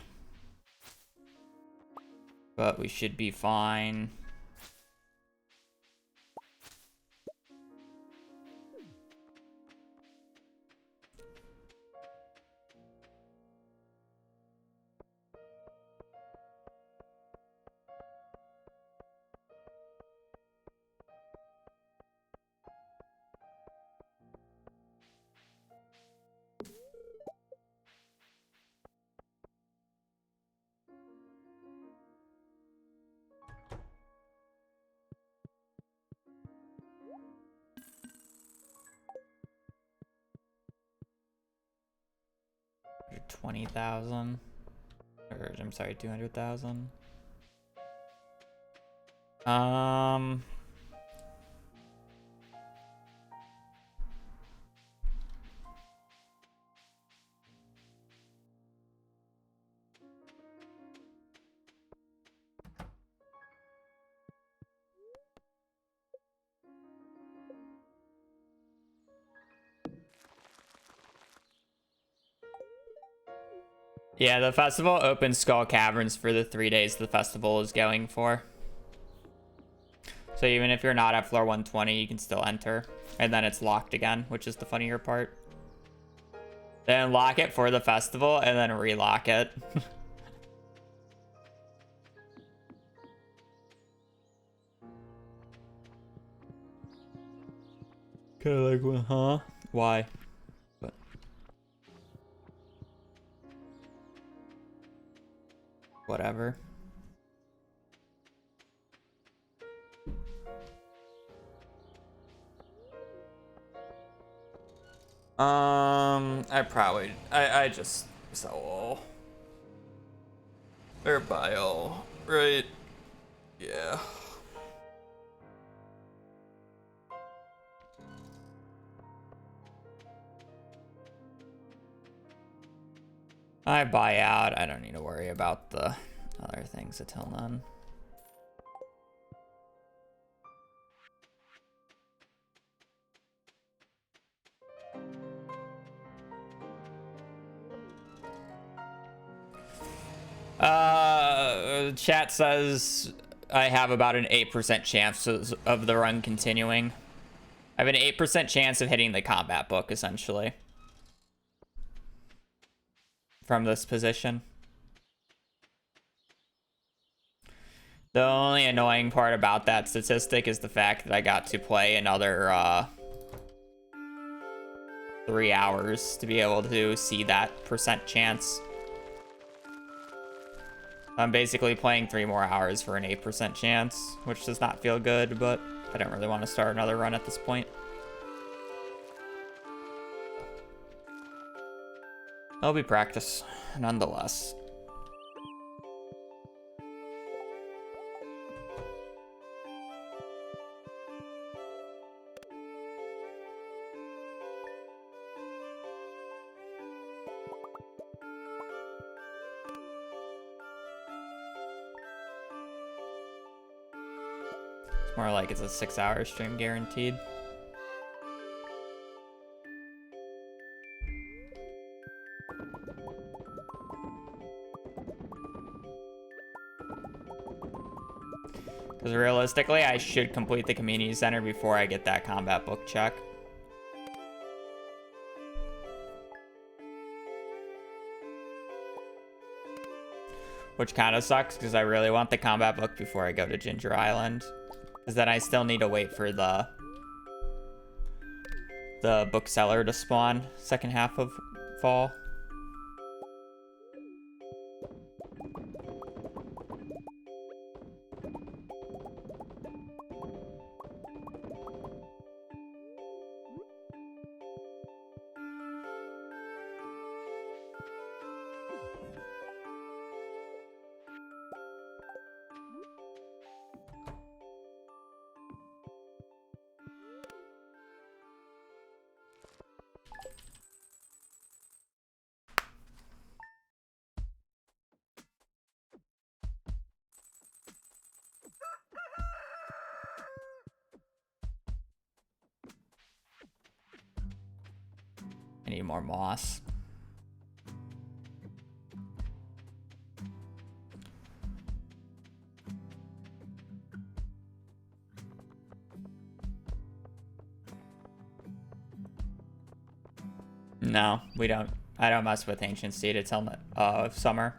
but we should be fine. $20,000, or I'm sorry, 200,000. Yeah, the festival opens Skull Caverns for the 3 days the festival is going for. So even if you're not at floor 120, you can still enter. And then it's locked again, which is the funnier part. Then lock it for the festival and then relock it. Kind of like, well, huh? Why? But whatever. I just sell all. Or buy all, right? Yeah. I buy out. I don't need to worry about the other things until then. Chat says I have about an 8% chance of the run continuing. I have an 8% chance of hitting the combat book, essentially. From this position. The only annoying part about that statistic is the fact that I got to play another 3 hours to be able to see that percent chance. I'm basically playing 3 more hours for an 8% chance, which does not feel good, but I don't really want to start another run at this point. It'll be practice, nonetheless. It's more like it's a 6-hour stream guaranteed. Because realistically, I should complete the community center before I get that combat book check. Which kind of sucks, because I really want the combat book before I go to Ginger Island. Because then I still need to wait for the bookseller to spawn second half of fall. I need more moss. No, we don't. I don't mess with ancient seed until summer.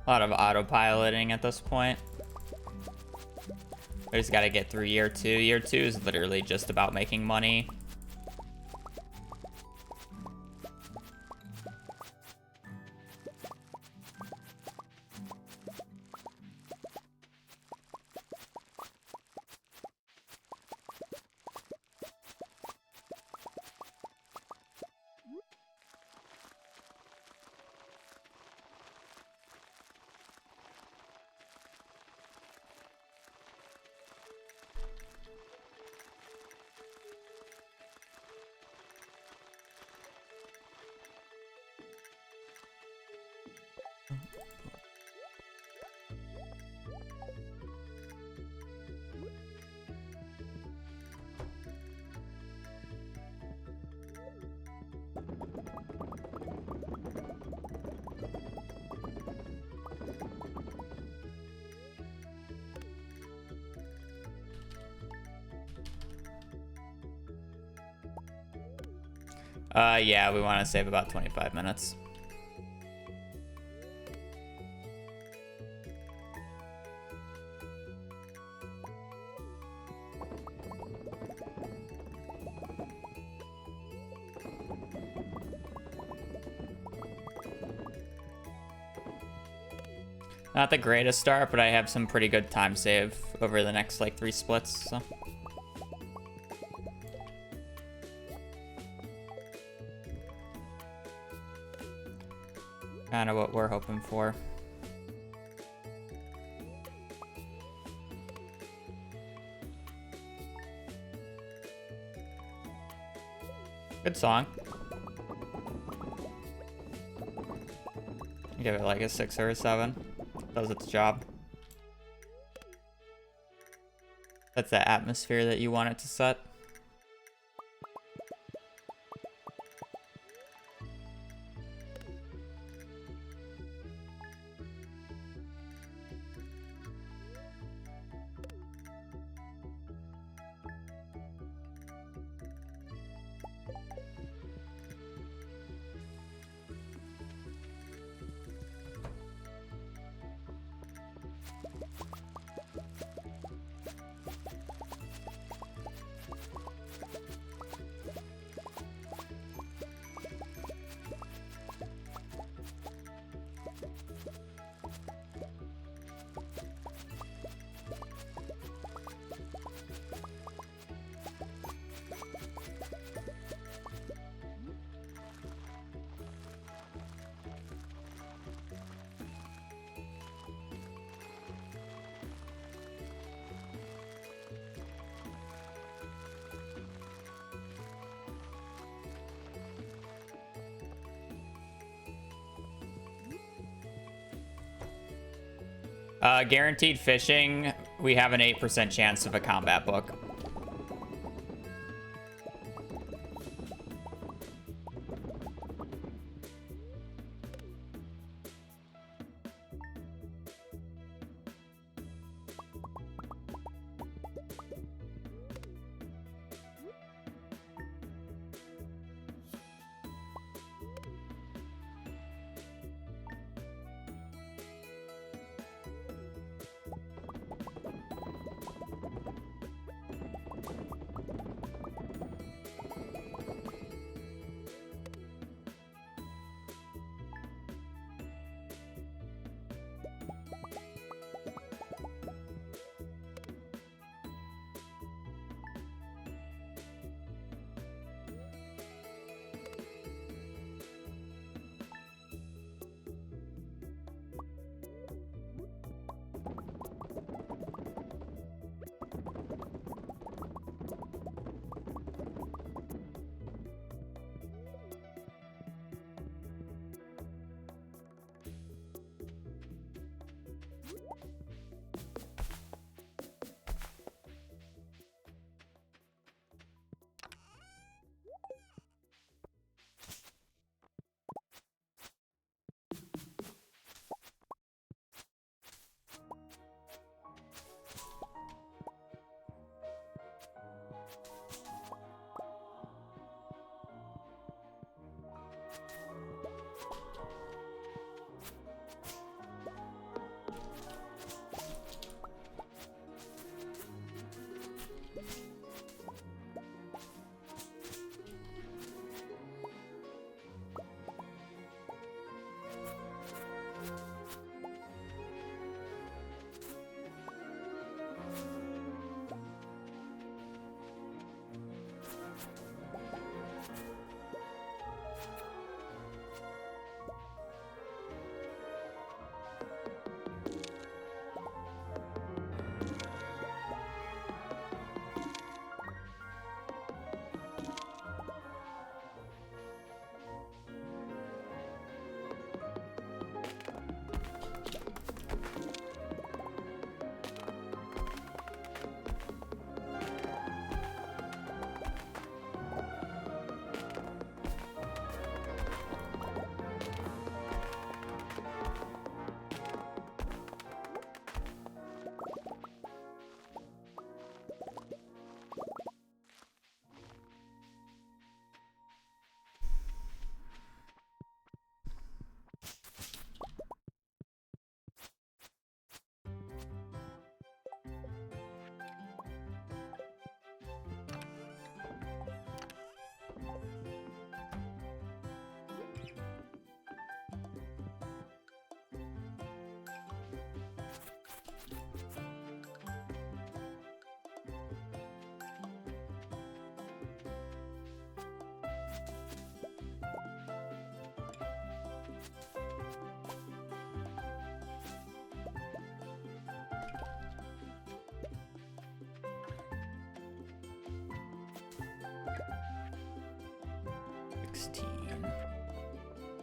A lot of autopiloting at this point. We just gotta get through year 2. Year 2 is literally just about making money. Yeah, we want to save about 25 minutes. Not the greatest start, but I have some pretty good time save over the next like 3 splits, so. Kind of what we're hoping for. Good song. Give it like a 6 or a 7. Does its job. That's the atmosphere that you want it to set. Guaranteed fishing, we have an 8% chance of a combat book.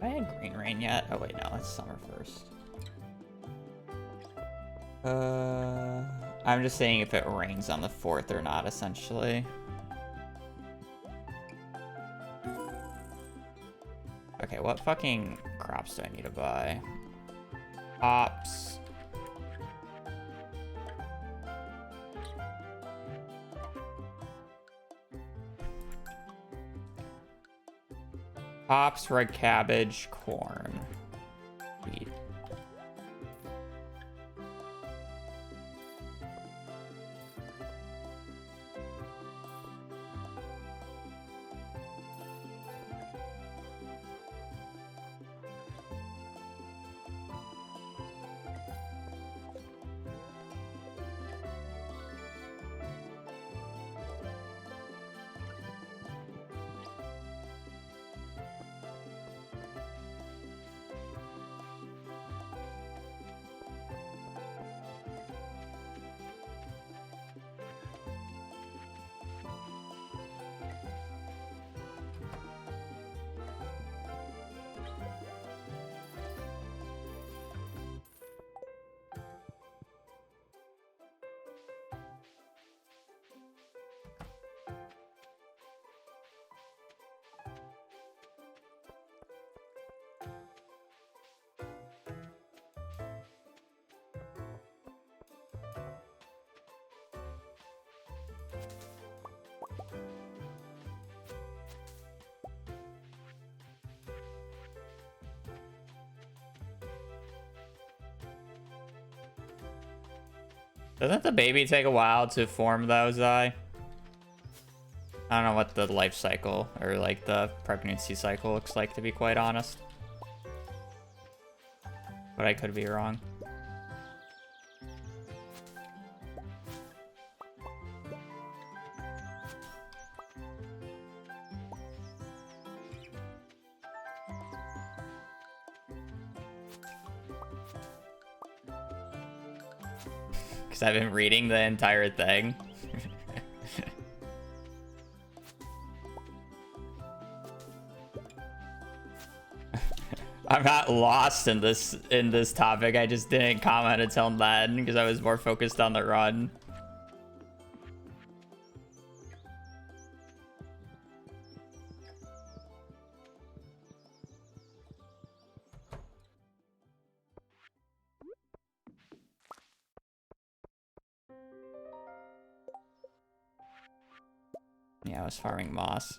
I had green rain yet? Oh wait, no, it's summer first. I'm just saying if it rains on the 4th or not, essentially. Okay, what fucking crops do I need to buy? Hops. Hops, red cabbage, corn, wheat. Doesn't the baby take a while to form those, I don't know what the life cycle or like the pregnancy cycle looks like, to be quite honest. But I could be wrong. Because I've been reading the entire thing. I'm not lost in this topic. I just didn't comment until then because I was more focused on the run. Yeah, I was farming moss.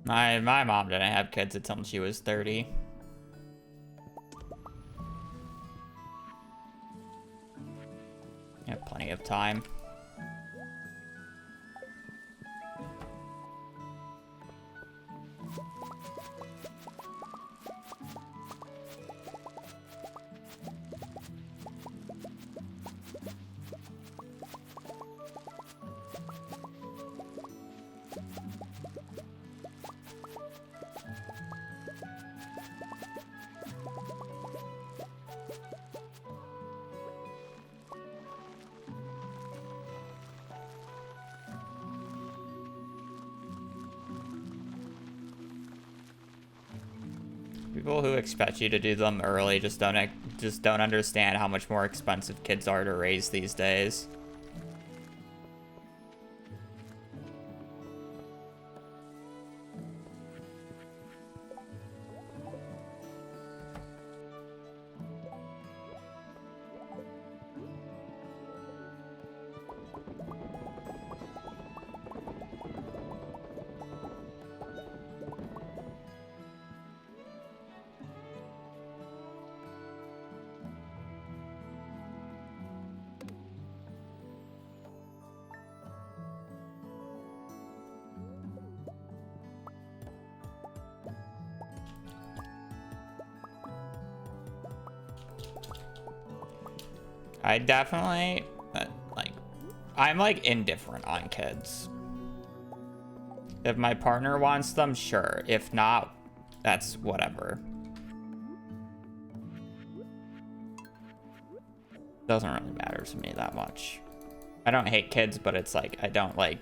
My mom didn't have kids until she was 30. Yeah, plenty of time. People who expect you to do them early just don't understand how much more expensive kids are to raise these days. I definitely, I'm like indifferent on kids. If my partner wants them, sure. If not, that's whatever. Doesn't really matter to me that much. I don't hate kids, but it's like, I don't like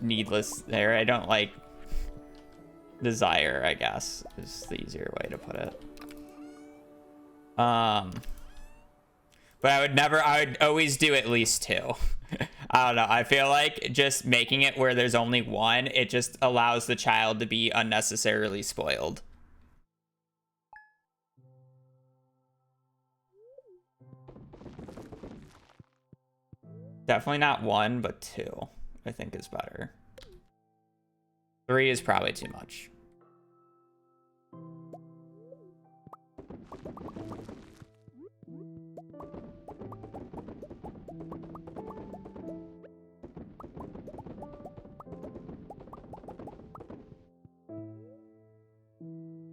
needless there. I don't like desire, I guess, is the easier way to put it. But I would always do at least 2. I don't know. I feel like just making it where there's only 1, it just allows the child to be unnecessarily spoiled. Definitely not 1, but 2, I think is better. 3 is probably too much.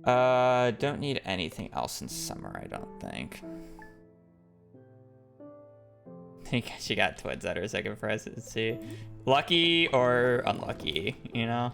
Don't need anything else in summer, I don't think. She got twins at her second presidency. Lucky or unlucky, you know?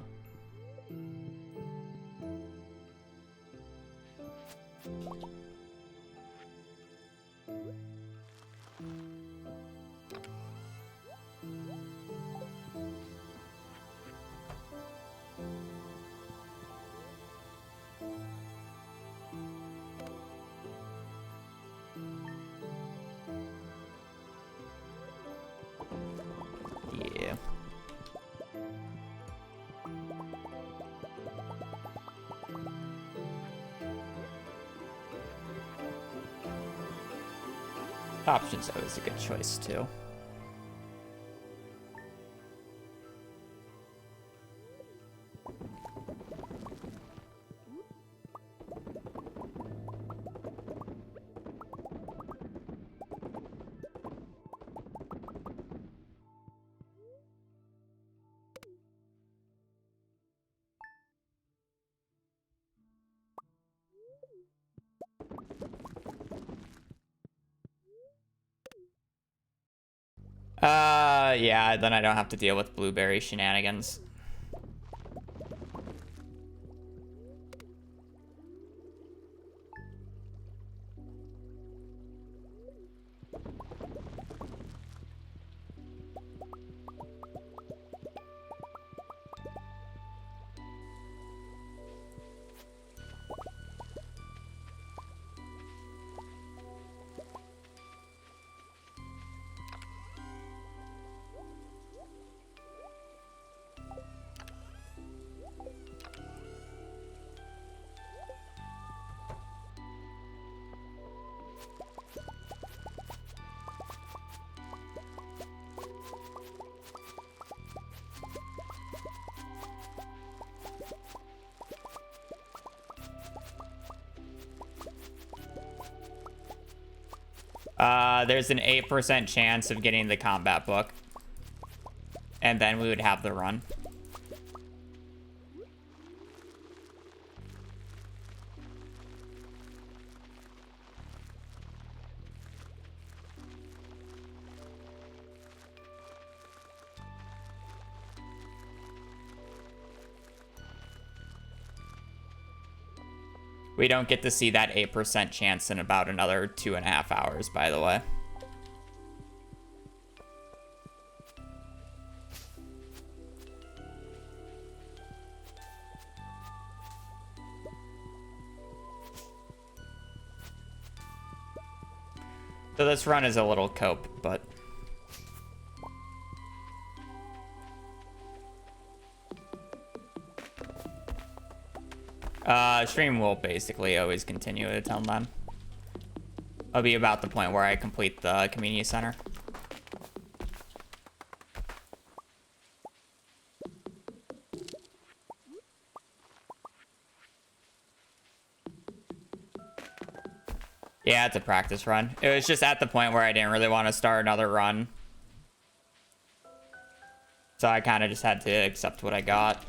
Yeah. Option's always a good choice, too. Yeah, then I don't have to deal with blueberry shenanigans. There's an 8% chance of getting the combat book. And then we would have the run. We don't get to see that 8% chance in about another 2.5 hours, by the way. So this run is a little cope, but... stream will basically always continue until then. I'll be about the point where I complete the community center. Yeah, it's a practice run. It was just at the point where I didn't really want to start another run. So I kind of just had to accept what I got.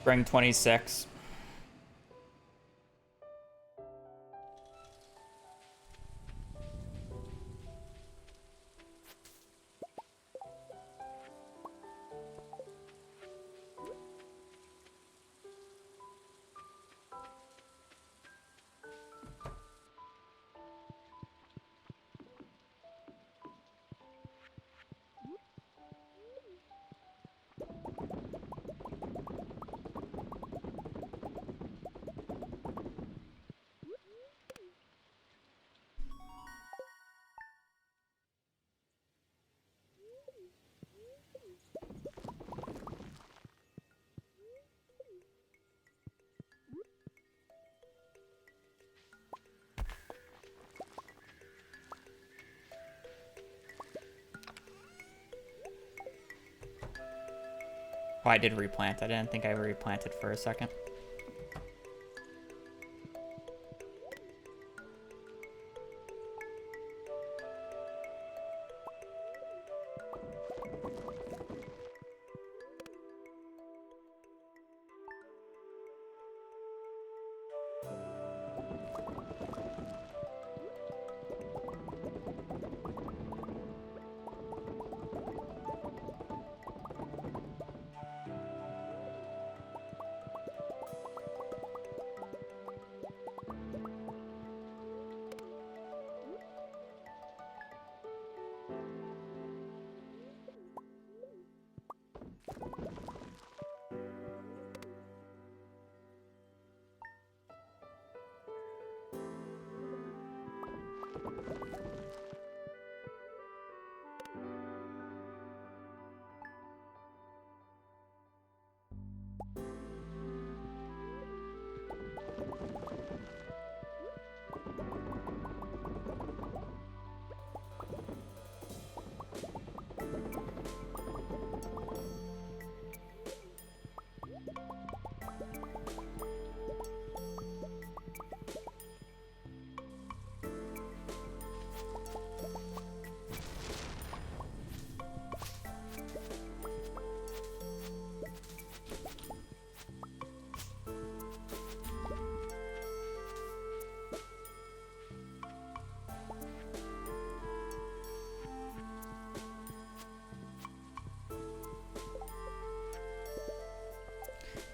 Spring 26. Oh, I did replant. I didn't think I replanted for a second.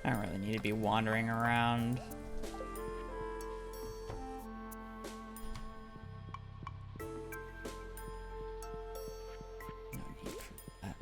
I don't really need to be wandering around. No need for that.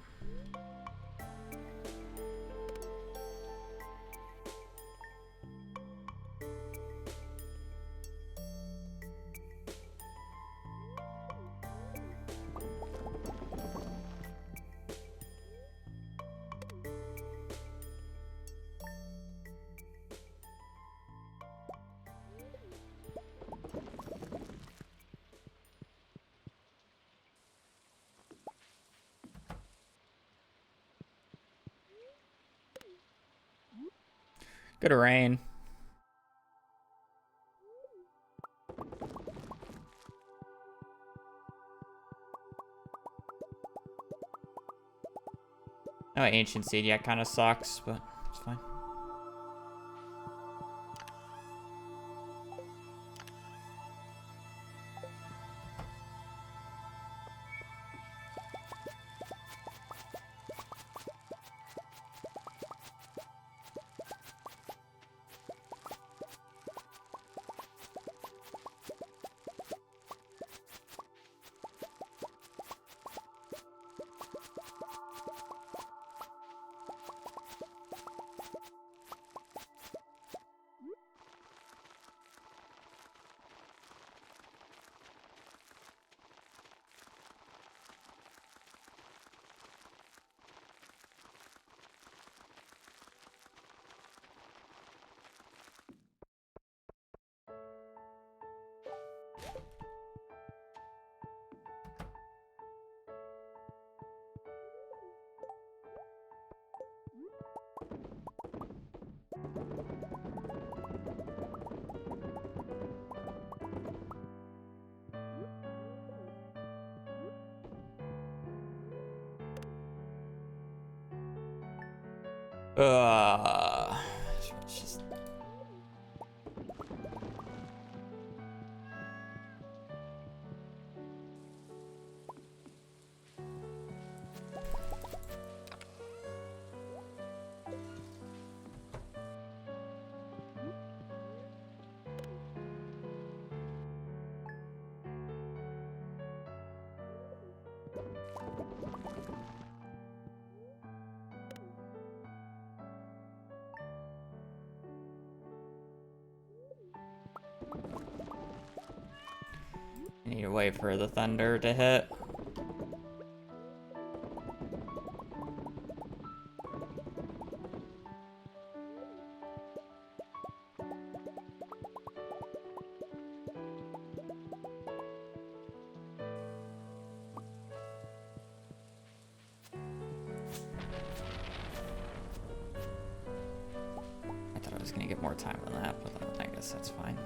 Good rain. Oh, Ancient Seed, yeah, kind of sucks, but it's fine. Need to wait for the thunder to hit. I thought I was gonna get more time than that, but I guess that's fine.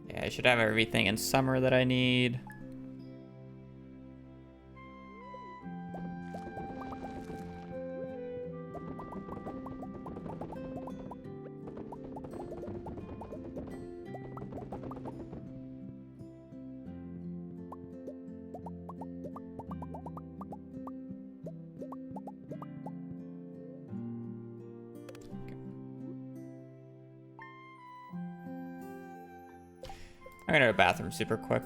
Yeah, I should have everything in summer that I need. I'm gonna go to the bathroom super quick.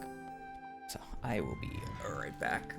So I will be right back.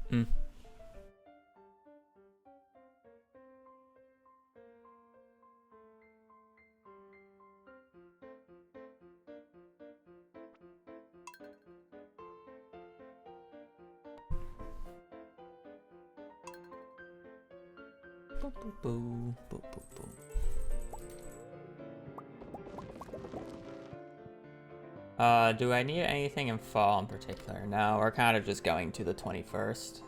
Hmm. Boo, boo, boo, boo, boo, boo. Do I need anything in fall in particular? No, we're kind of just going to the 21st.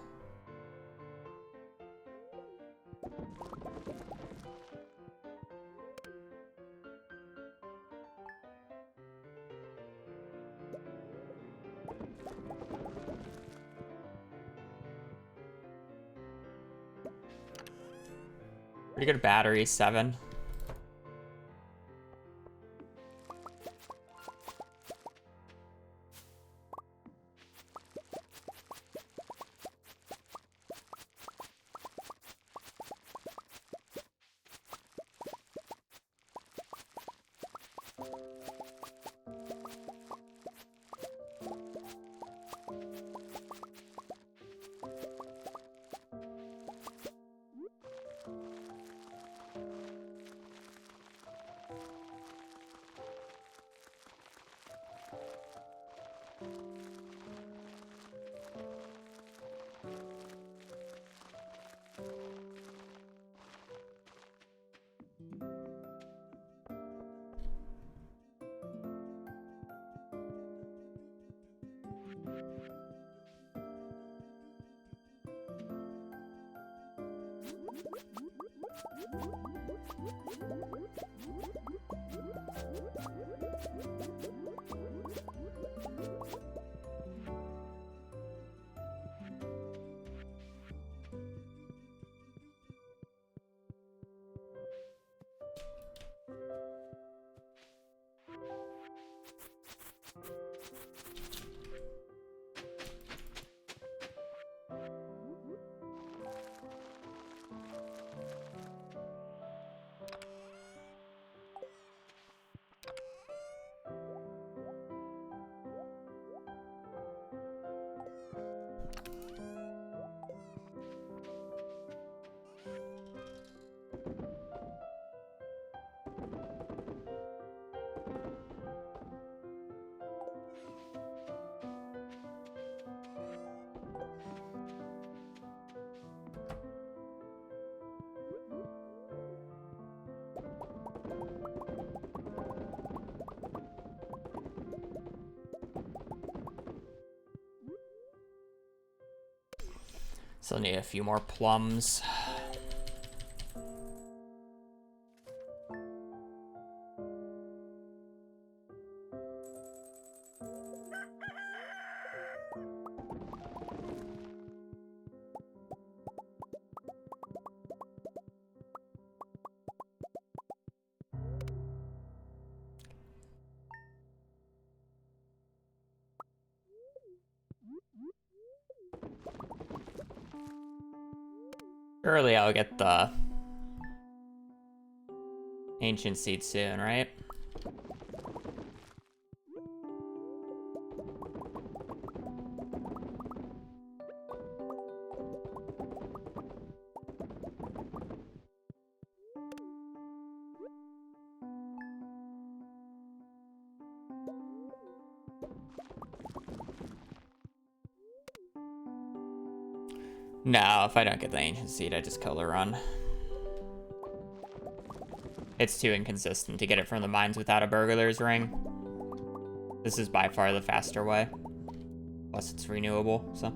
Pretty good battery, 7. Still need a few more plums. Surely I'll get the ancient seed soon, right? No, if I don't get the ancient seed, I just kill the run. It's too inconsistent to get it from the mines without a burglar's ring. This is by far the faster way. Plus it's renewable, so.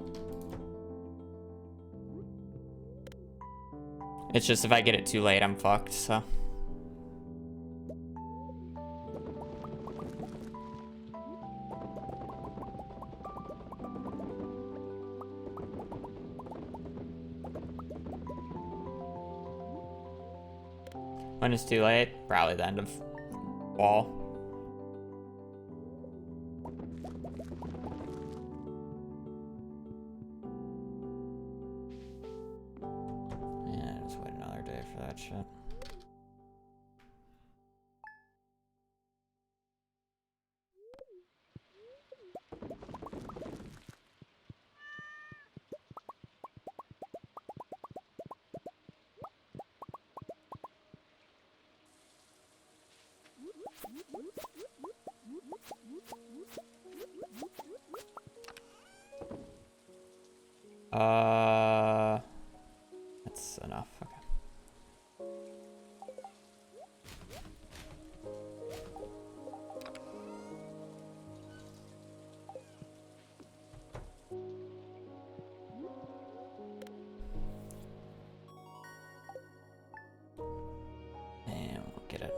It's just if I get it too late, I'm fucked, so. When it's too late, probably the end of wall. Yeah, just wait another day for that shit. That's enough. Okay. And we'll get it.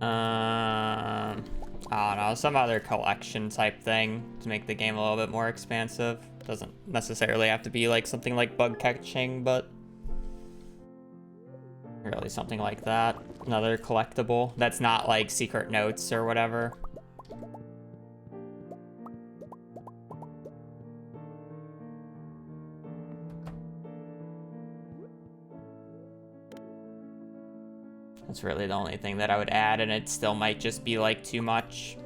I don't know, some other collection type thing to make the game a little bit more expansive. Doesn't necessarily have to be like something like bug catching, but really something like that. Another collectible that's not like secret notes or whatever. That's really the only thing that I would add, and it still might just be like too much.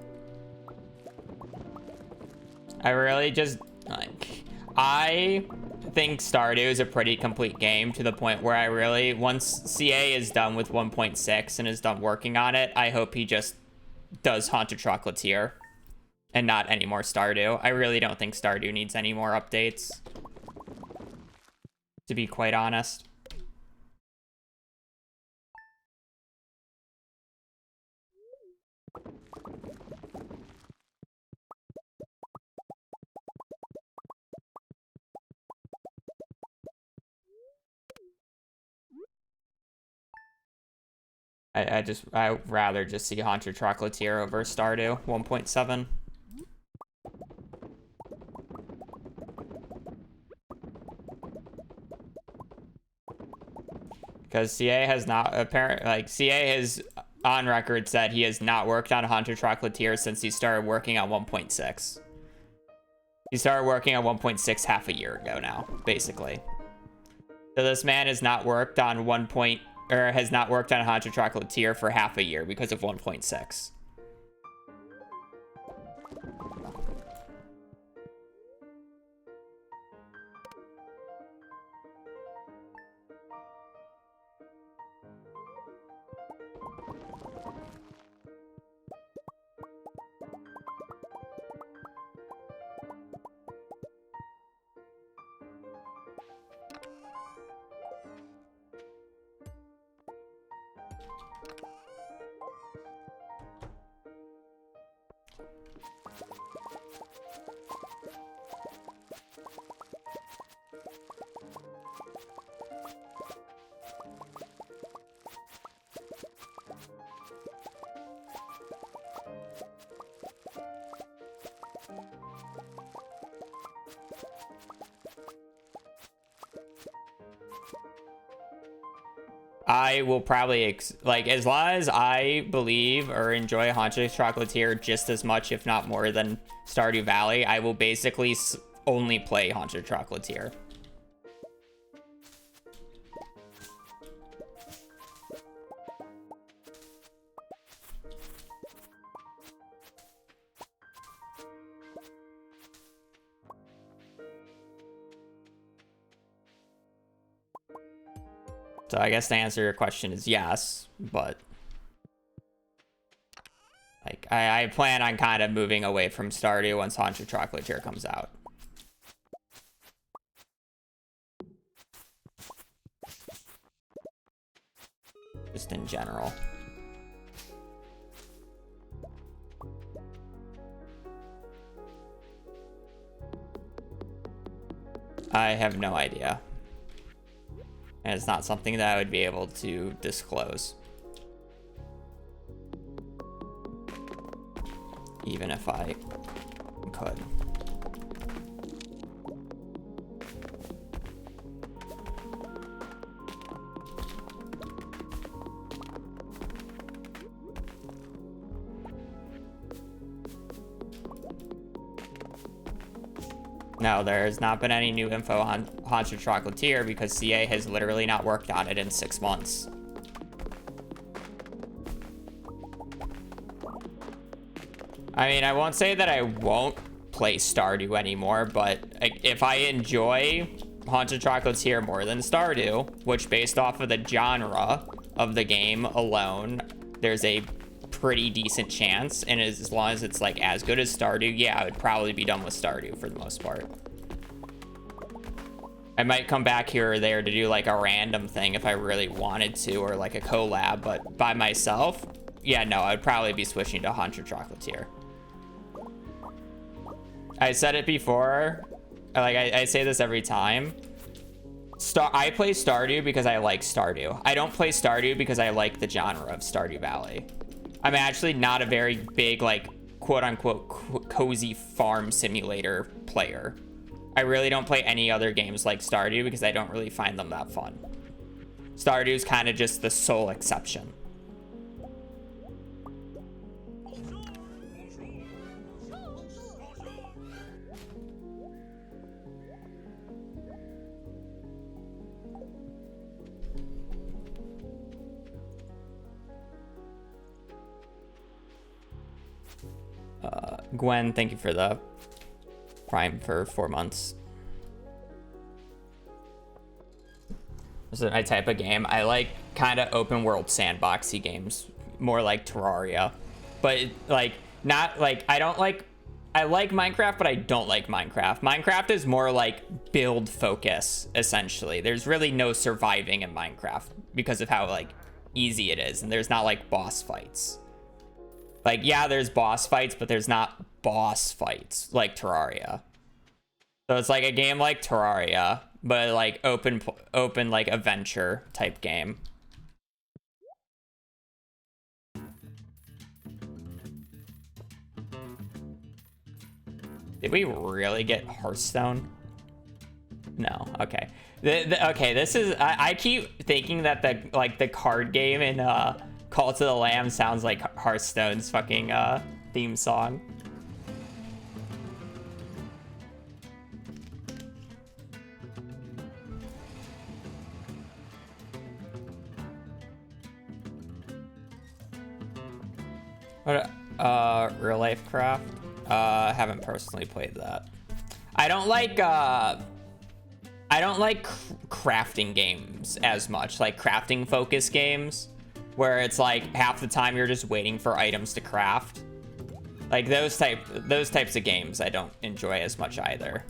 I really just like, I think Stardew is a pretty complete game to the point where I really, once CA is done with 1.6 and is done working on it, I hope he just does Haunted Chocolatier and not any more Stardew. I really don't think Stardew needs any more updates, to be quite honest. I'd rather just see Haunted Chocolatier over Stardew 1.7. Because CA has not, apparently, like, CA has on record said he has not worked on Haunted Chocolatier since he started working on 1.6. He started working on 1.6 half a year ago now, basically. So this man has not worked on has not worked on Haunted Chocolatier for half a year because of 1.6. I will probably, like, as long as I believe or enjoy Haunted Chocolatier just as much, if not more than Stardew Valley, I will basically only play Haunted Chocolatier. So I guess the answer to your question is yes, but like I plan on kind of moving away from Stardew once Haunted Chocolatier comes out. Just in general. I have no idea. And it's not something that I would be able to disclose. Even if I could. No, there's not been any new info on Haunted Chocolatier because CA has literally not worked on it in 6 months. I mean, I won't say that I won't play Stardew anymore, but if I enjoy Haunted Chocolatier more than Stardew, which based off of the genre of the game alone, there's a pretty decent chance, and as long as it's like as good as Stardew, yeah, I would probably be done with Stardew for the most part. I might come back here or there to do like a random thing if I really wanted to, or like a collab, but by myself, yeah, no, I'd probably be switching to Haunted Chocolatier. I said it before, like I say this every time. I play Stardew because I like Stardew. I don't play Stardew because I like the genre of Stardew Valley. I'm actually not a very big, like, quote-unquote cozy farm simulator player. I really don't play any other games like Stardew because I don't really find them that fun. Stardew's kind of just the sole exception. Gwen, thank you for the Prime for 4 months. This is my type of game. I like kind of open world sandboxy games, more like Terraria, but like not like I like Minecraft, but I don't like Minecraft. Minecraft is more like build focus essentially. There's really no surviving in Minecraft because of how like easy it is, and there's not like boss fights. Like, yeah, there's boss fights, but there's not boss fights like Terraria. So it's like a game like Terraria, but like open like adventure type game. Did we really get Hearthstone? No. Okay. Okay. This is. I keep thinking that the card game in Call to the Lamb sounds like Hearthstone's fucking theme song. What? Real Life Craft? Haven't personally played that. I don't like crafting games as much, like crafting focused games where it's like half the time you're just waiting for items to craft. Like those types of games I don't enjoy as much either.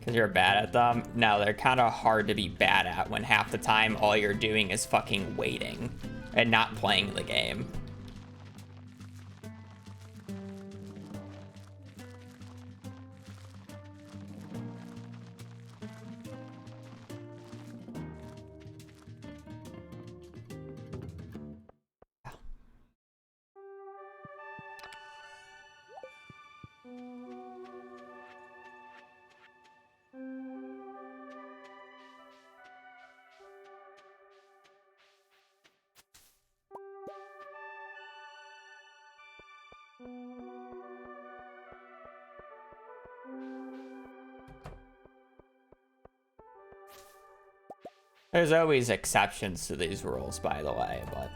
Because you're bad at them? No, they're kind of hard to be bad at when half the time all you're doing is fucking waiting and not playing the game. There's always exceptions to these rules, by the way, but...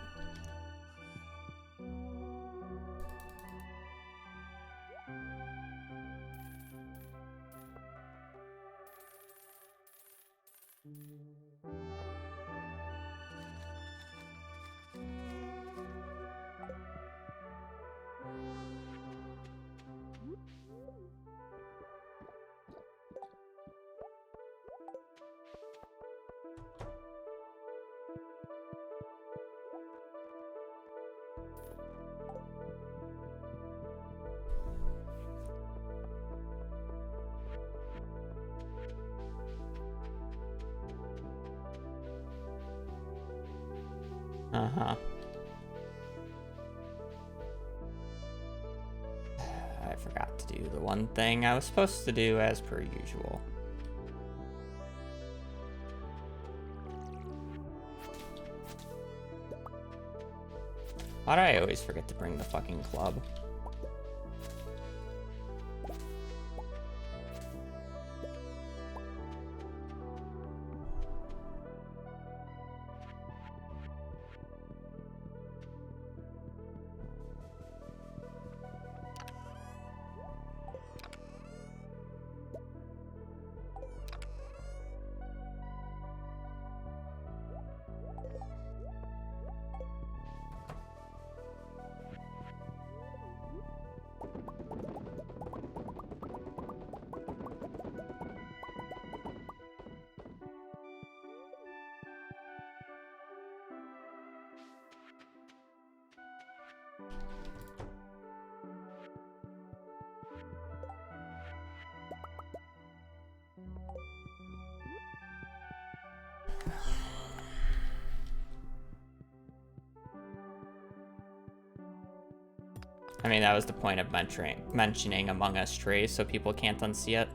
Uh-huh. I forgot to do the one thing I was supposed to do as per usual. Why do I always forget to bring the fucking club? I mean, that was the point of mentioning Among Us Tree, so people can't unsee it.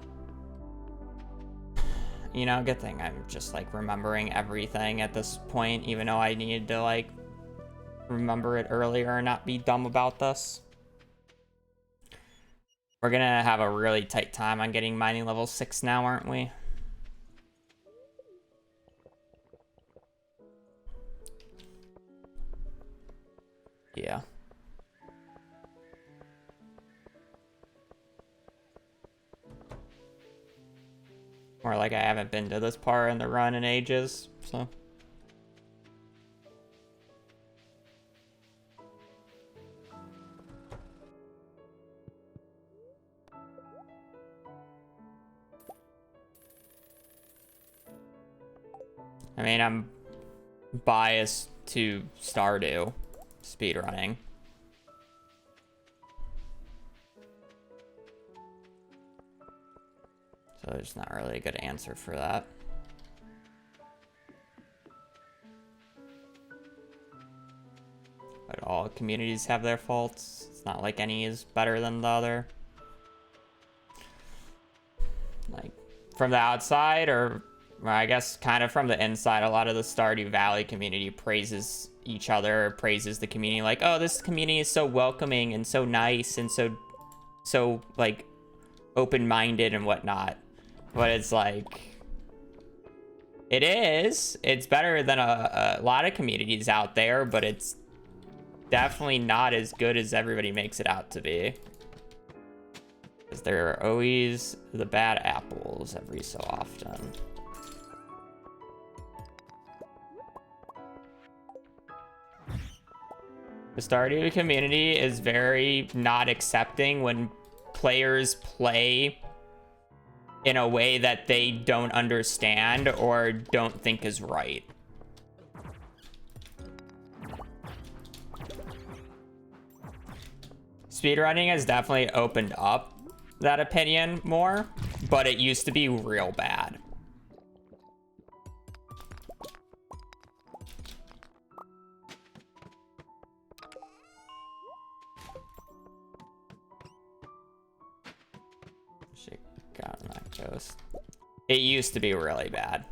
You know, good thing I'm just, like, remembering everything at this point, even though I needed to, like, remember it earlier and not be dumb about this. We're gonna have a really tight time on getting mining level 6 now, aren't we? Yeah. More like I haven't been to this part in the run in ages, so. I mean, I'm biased to Stardew speedrunning. So there's not really a good answer for that. But all communities have their faults. It's not like any is better than the other. Like, from the outside, or I guess kind of from the inside, a lot of the Stardew Valley community praises each other, praises the community, like, oh, this community is so welcoming and so nice and so like open-minded and whatnot. But it's like, it's better than a lot of communities out there, but it's definitely not as good as everybody makes it out to be. Because there are always the bad apples every so often. The Stardew community is very not accepting when players play in a way that they don't understand or don't think is right. Speedrunning has definitely opened up that opinion more, but it used to be real bad. Shit, got that ghost. It used to be really bad.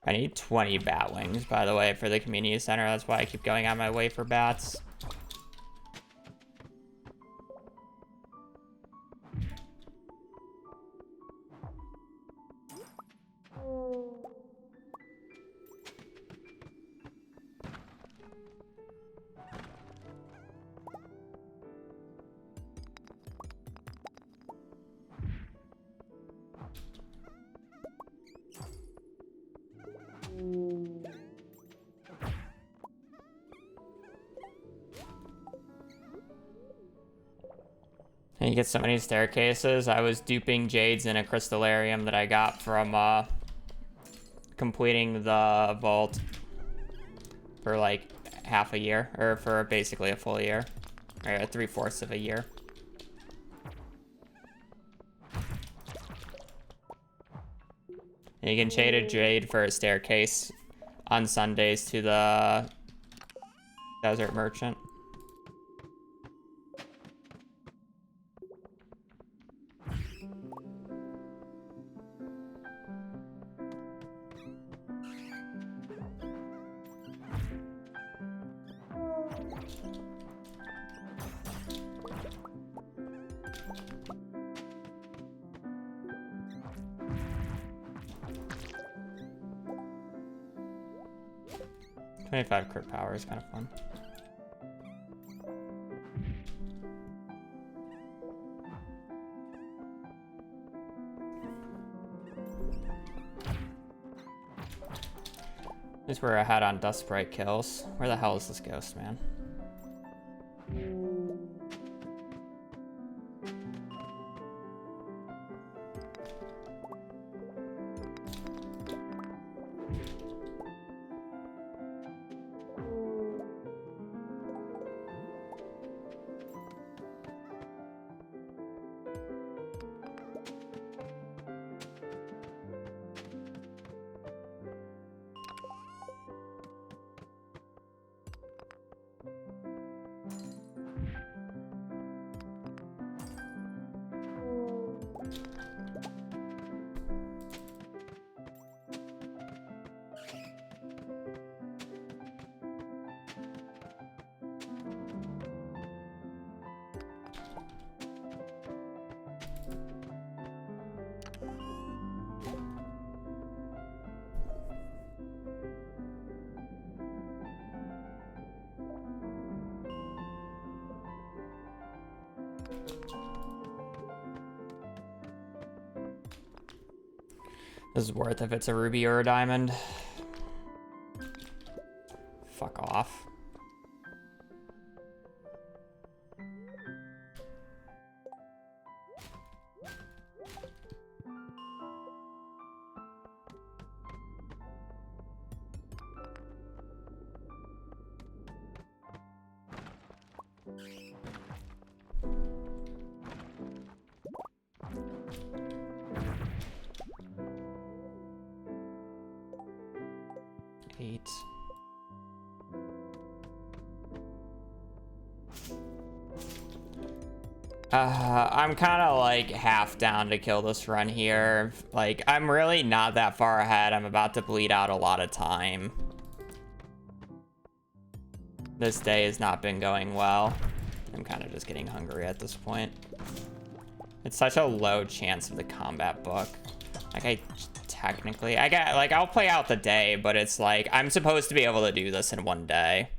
I need 20 bat wings, by the way, for the community center. That's why I keep going on my way for bats. And you get so many staircases. I was duping jades in a crystallarium that I got from completing the vault for like half a year, or for basically a full year, or 3/4 of a year. And you can trade a jade for a staircase on Sundays to the desert merchant. 25 crit power is kind of fun. At least we're ahead on Dust Sprite kills. Where the hell is this ghost, man? This is worth if it's a ruby or a diamond. Fuck off. Eight. I'm kind of like half down to kill this run here. Like, I'm really not that far ahead. I'm about to bleed out a lot of time. This day has not been going well. I'm kind of just getting hungry at this point. It's such a low chance of the combat book. Like, I'll play out the day, but it's like, I'm supposed to be able to do this in one day.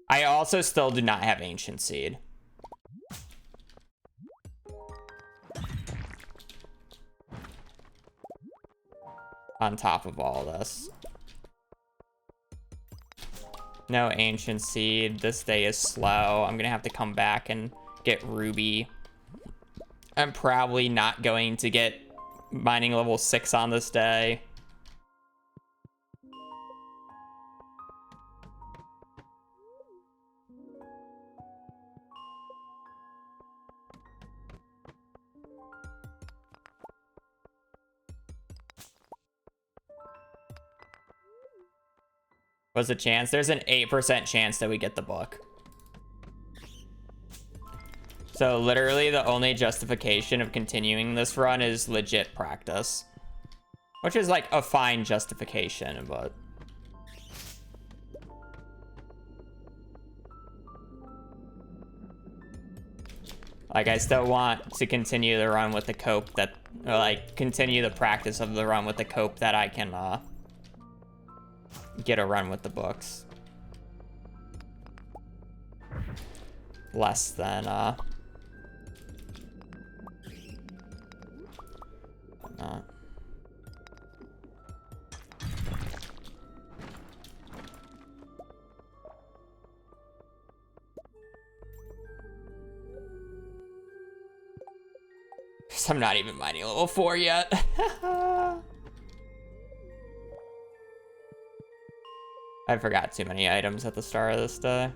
I also still do not have Ancient Seed. On top of all this. No Ancient Seed. This day is slow. I'm gonna have to come back and get Ruby. I'm probably not going to get mining level 6 on this day. What's the chance? There's an 8% chance that we get the book. So literally the only justification of continuing this run is legit practice. Which is like a fine justification, but... like, I still want to continue the run with the cope that... or like, continue the practice of the run with the cope that I can, get a run with the books. Less than, not. So I'm not even mining level 4 yet. I forgot too many items at the start of this day.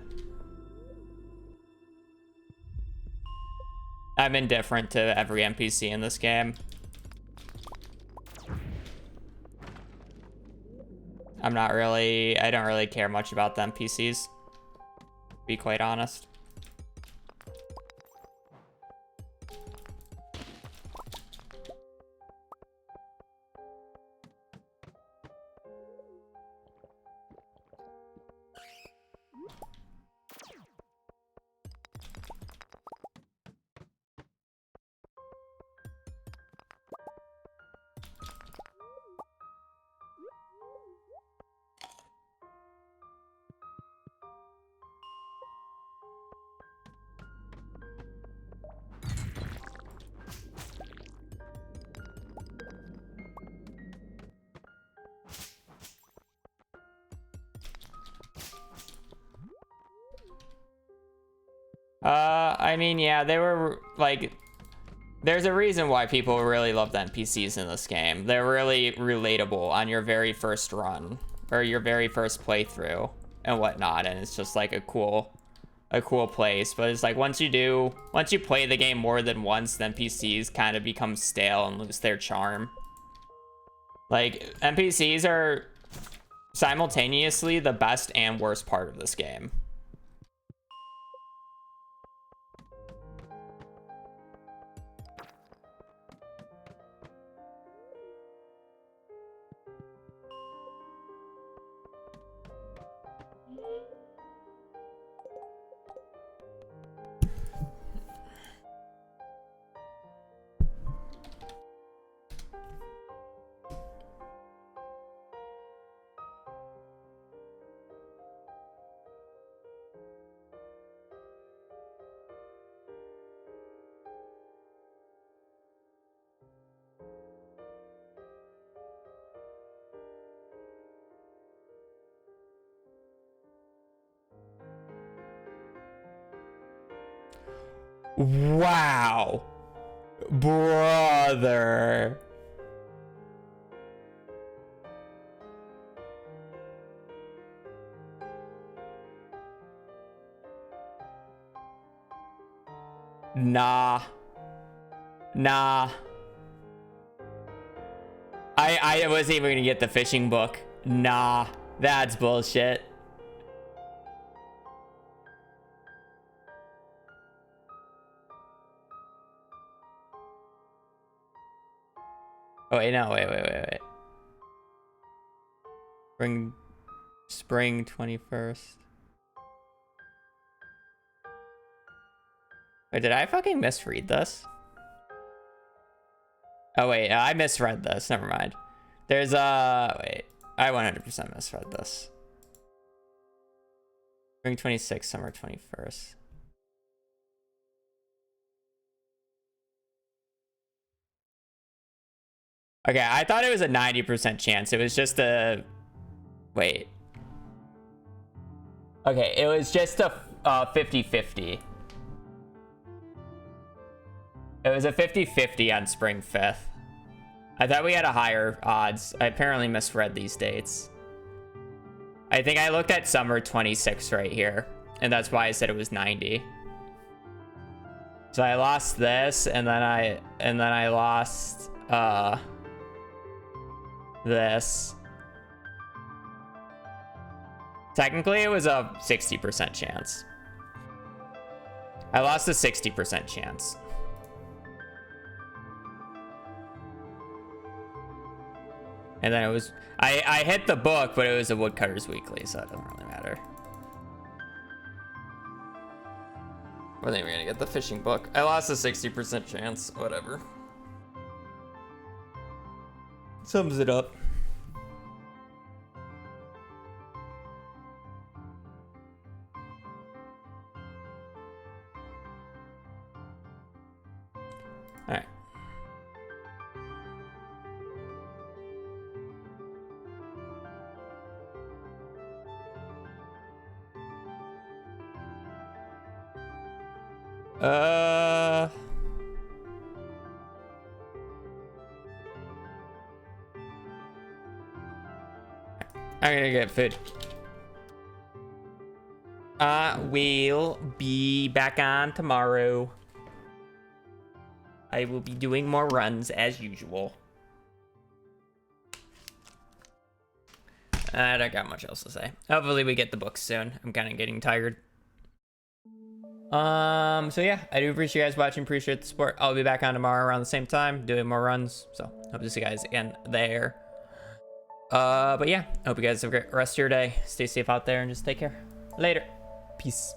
I'm indifferent to every NPC in this game. I don't really care much about the NPCs, to be quite honest. I mean, yeah, they were like, there's a reason why people really love the NPCs in this game. They're really relatable on your very first run or your very first playthrough and whatnot, and it's just like a cool place. But it's like once you play the game more than once, the NPCs kind of become stale and lose their charm. Like, NPCs are simultaneously the best and worst part of this game. Wow. Brother. Nah. I wasn't even gonna get the fishing book. Nah. That's bullshit. Oh, wait, no, wait. Spring 21st. Wait, did I fucking misread this? Oh, wait, I misread this. Never mind. There's wait, I 100% misread this. Spring 26th, summer 21st. Okay, I thought it was a 90% chance. It was just a... Wait. Okay, it was just a 50-50. It was a 50-50 on spring 5th. I thought we had a higher odds. I apparently misread these dates. I think I looked at summer 26 right here, and that's why I said it was 90. So I lost this, and then I lost this. Technically, it was a 60% chance. I lost a 60% chance. And then it was, I hit the book, but it was a Woodcutter's Weekly, so it doesn't really matter. I wasn't even gonna get the fishing book. I lost a 60% chance, whatever. Sums it up. All right. I'm gonna get food. We'll be back on tomorrow. I will be doing more runs as usual. I don't got much else to say. Hopefully we get the books soon. I'm kind of getting tired. So yeah, I do appreciate you guys watching, appreciate the support. I'll be back on tomorrow around the same time, doing more runs. So hope to see you guys again there. But yeah, I hope you guys have a great rest of your day. Stay safe out there and just take care. Later. Peace.